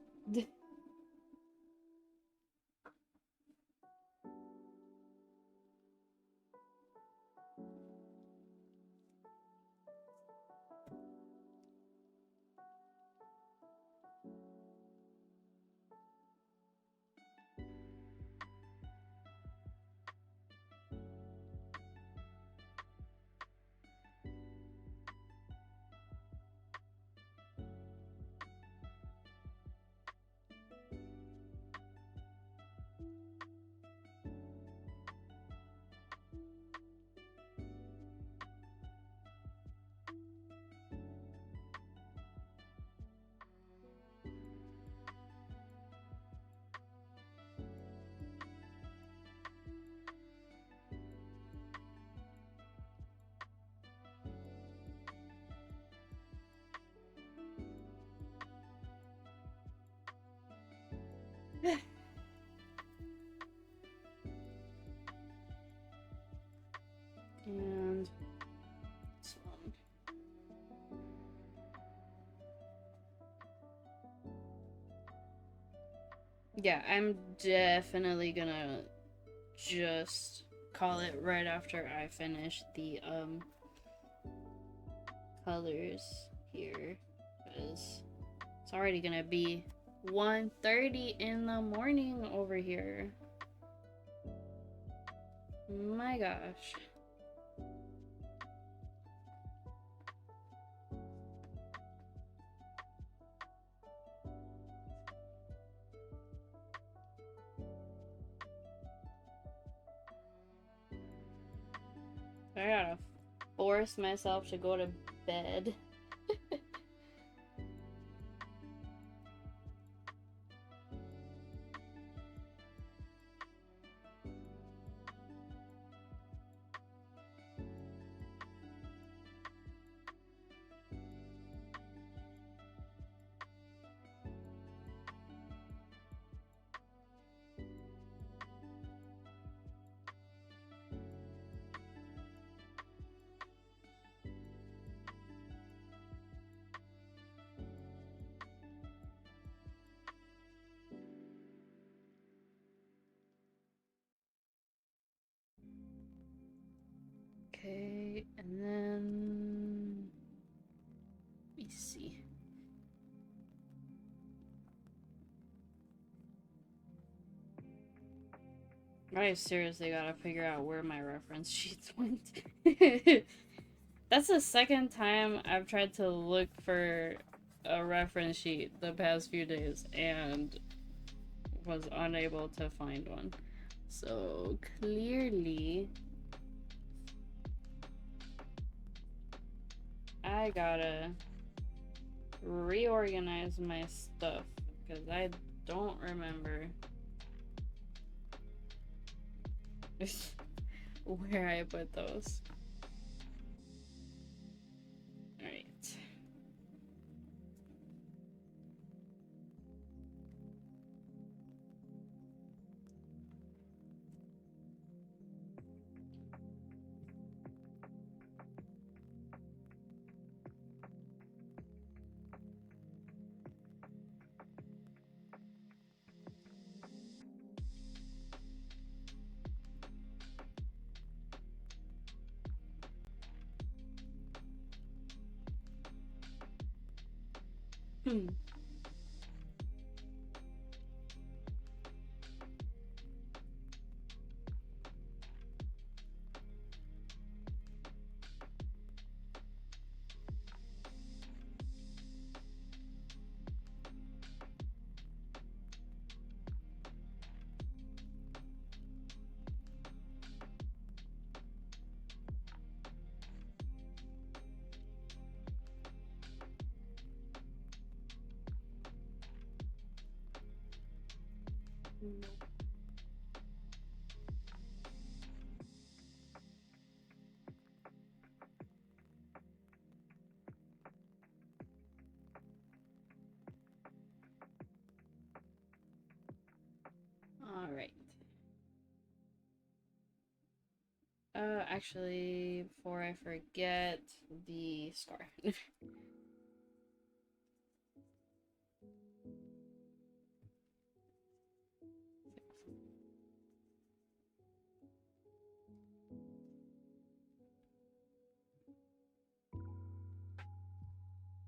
And this one. Yeah, I'm definitely gonna just call it right after I finish the colors here, because it's already gonna be 1:30 in the morning over here. My gosh. I gotta force myself to go to bed. Okay, and then let me see. I seriously gotta figure out where my reference sheets went. That's the second time I've tried to look for a reference sheet the past few days and was unable to find one. So clearly I gotta reorganize my stuff because I don't remember where I put those. Alright. Hmm. All right. Actually, before I forget, the scar.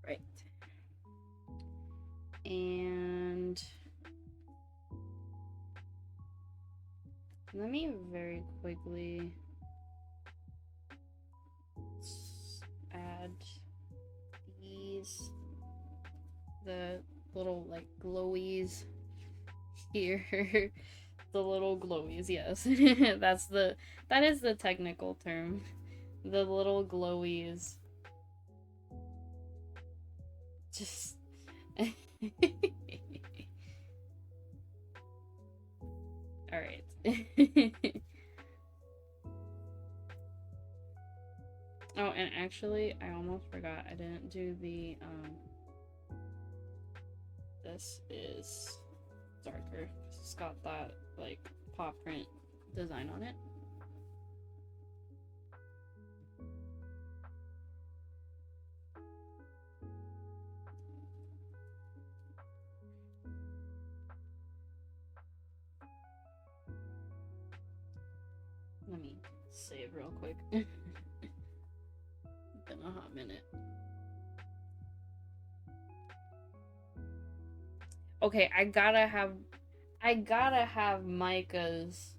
Right. And let me very quickly add these, the little like glowies here. The little glowies, yes. That is the technical term. The little glowies. Just all right. Oh, and actually, I almost forgot. I didn't do the this is darker. It's got that like paw print design on it. Let me save real quick. Been a hot minute. Okay, I gotta have Micah's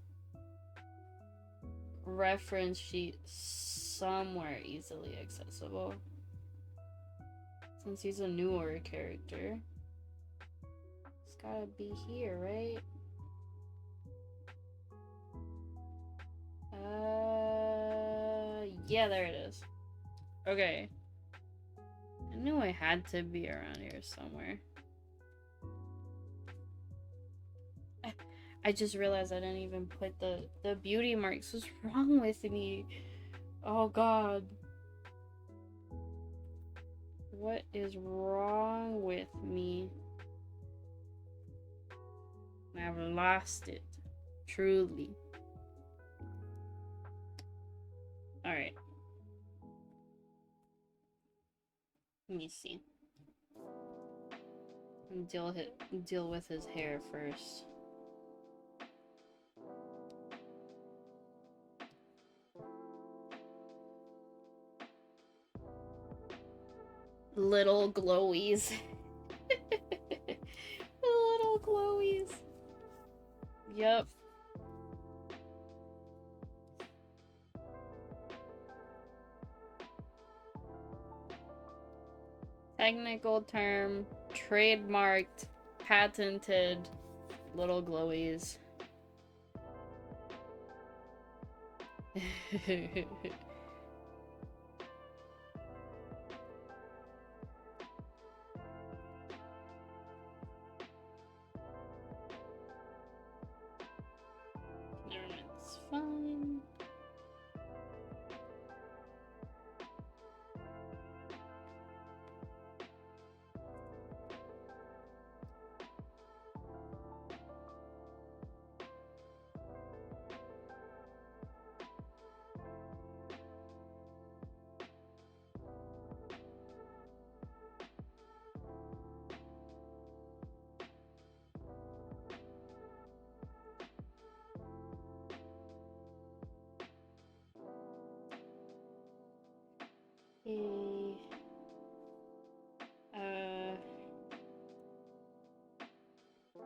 reference sheet somewhere easily accessible. Since he's a newer character. It's gotta be here, right? Yeah, there it is. Okay. I knew I had to be around here somewhere. I just realized I didn't even put the beauty marks. What's wrong with me? Oh god. What is wrong with me? I've lost it. Truly. Alright. Let me see. Deal with his hair first. Little glowies. Little glowies. Yep. Technical term, trademarked, patented, little glowies. It's fine.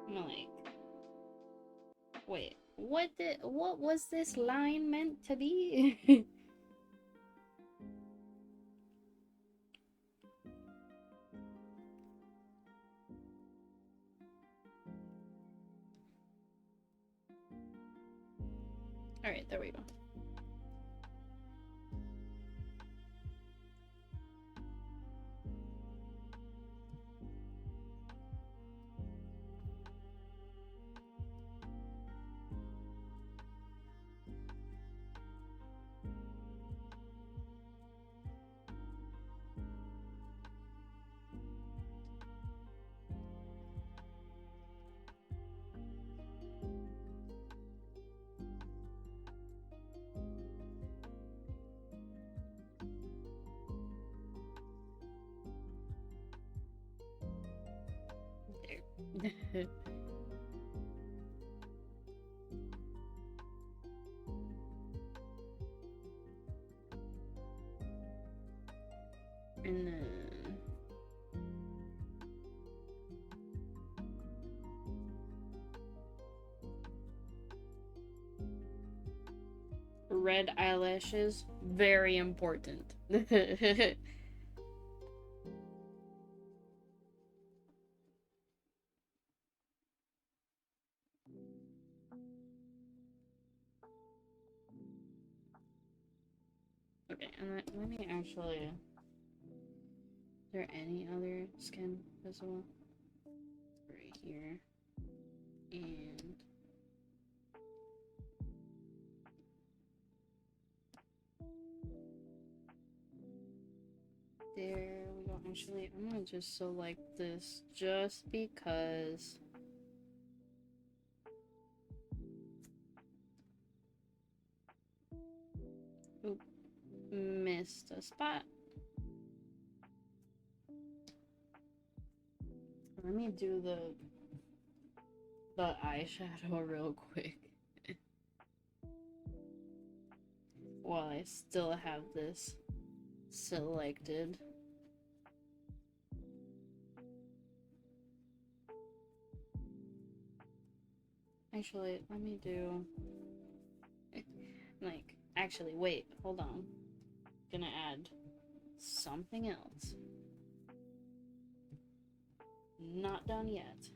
I'm like, wait, what was this line meant to be? Alright, there we go. And then red eyelashes, very important. Okay, and let me actually. Is there any other skin as well? Right here. And there we go. Actually, I'm gonna just select this just because. Oop, missed a spot. Let me do the eyeshadow real quick. While I still have this selected. Actually, let me do like actually wait, hold on. Gonna add something else. Not done yet.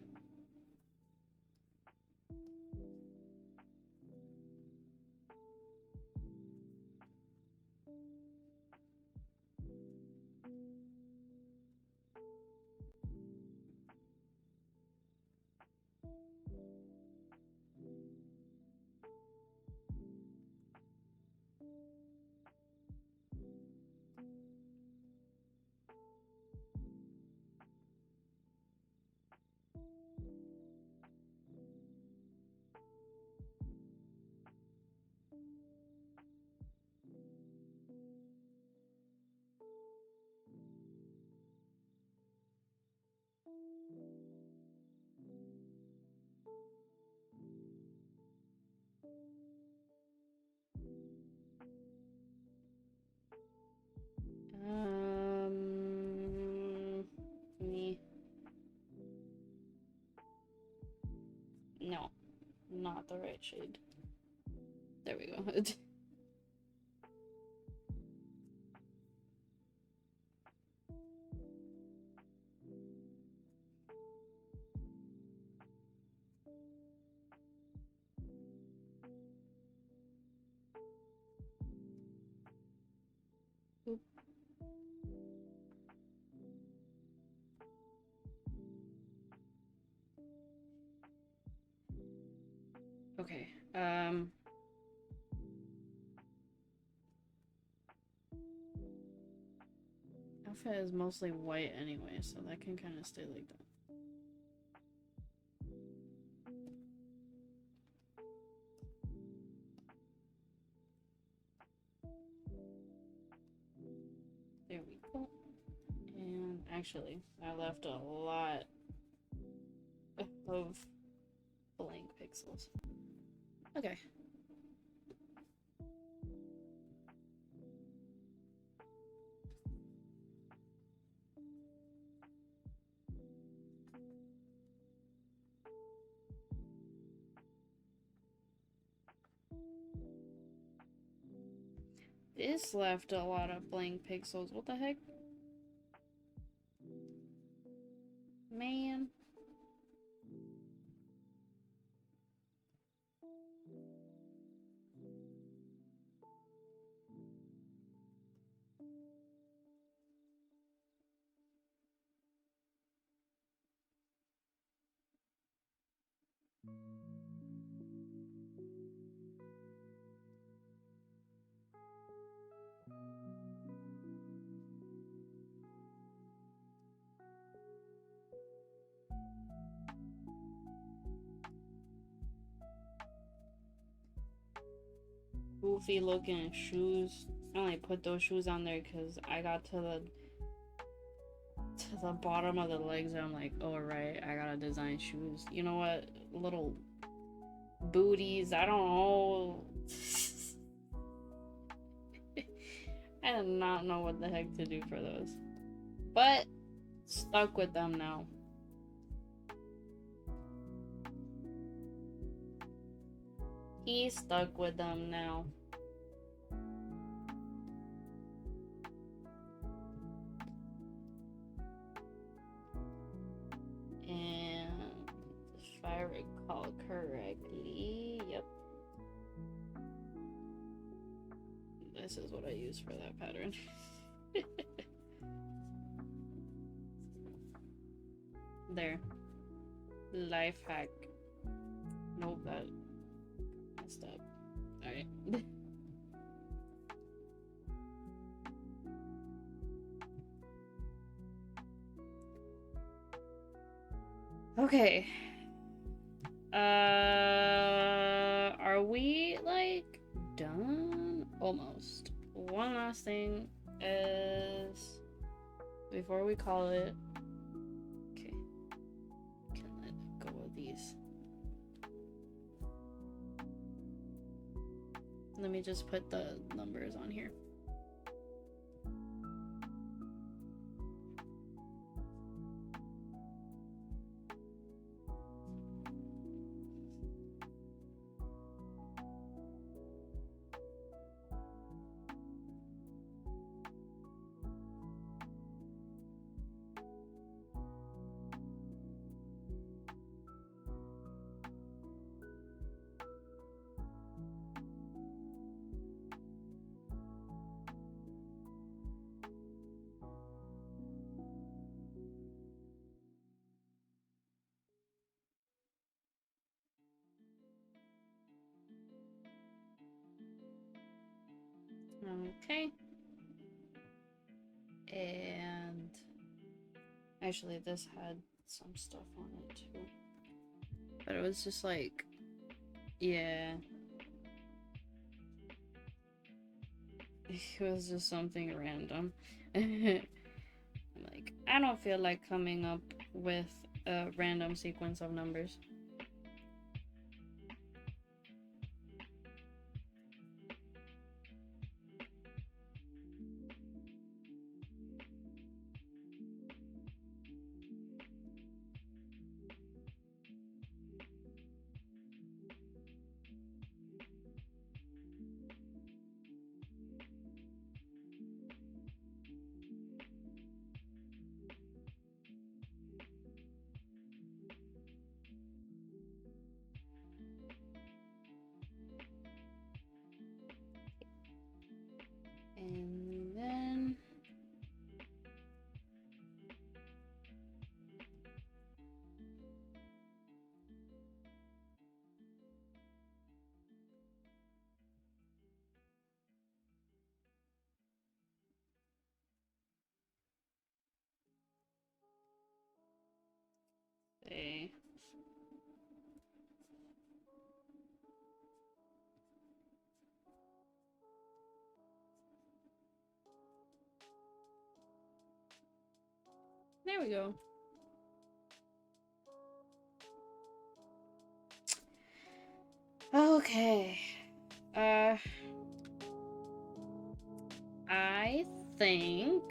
Me. No, not the right shade. There we go. Oop. Okay. Outfit is mostly white anyway, so that can kind of stay like that. There we go. And actually, I left a lot of blank pixels. Okay. This left a lot of blank pixels. What the heck? Man. Goofy looking shoes. I only put those shoes on there because I got to the bottom of the legs and I'm like, oh right, I gotta design shoes. You know what? Little booties, I don't know. I did not know what the heck to do for those. but stuck with them now. He's stuck with them now. And if I recall correctly, yep. This is what I use for that pattern. There. Life hack. Nope, that messed up. Alright. Okay. Are we like done? Almost. One last thing is before we call it. Okay. Can let go of these. Let me just put the numbers on here. Okay. And actually this had some stuff on it too. But it was just like, yeah. It was just something random. Like, I don't feel like coming up with a random sequence of numbers. And then say there we go. Okay. I think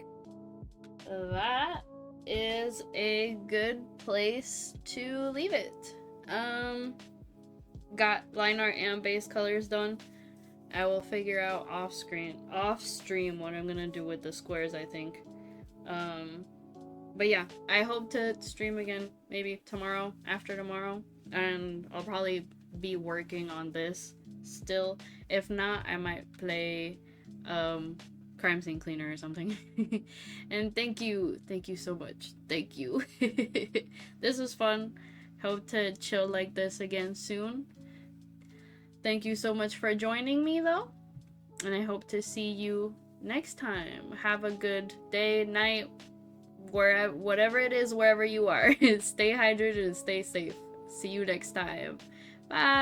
that is a good place to leave it. Got line art and base colors done. I will figure out off stream what I'm gonna do with the squares, I think. But yeah, I hope to stream again maybe tomorrow, after tomorrow, and I'll probably be working on this still. If not, I might play Crime Scene Cleaner or something. And thank you so much. Thank you. This was fun. Hope to chill like this again soon. Thank you so much for joining me though, and I hope to see you next time. Have a good day, night, whatever it is, wherever you are. Stay hydrated and stay safe. See you next time. Bye.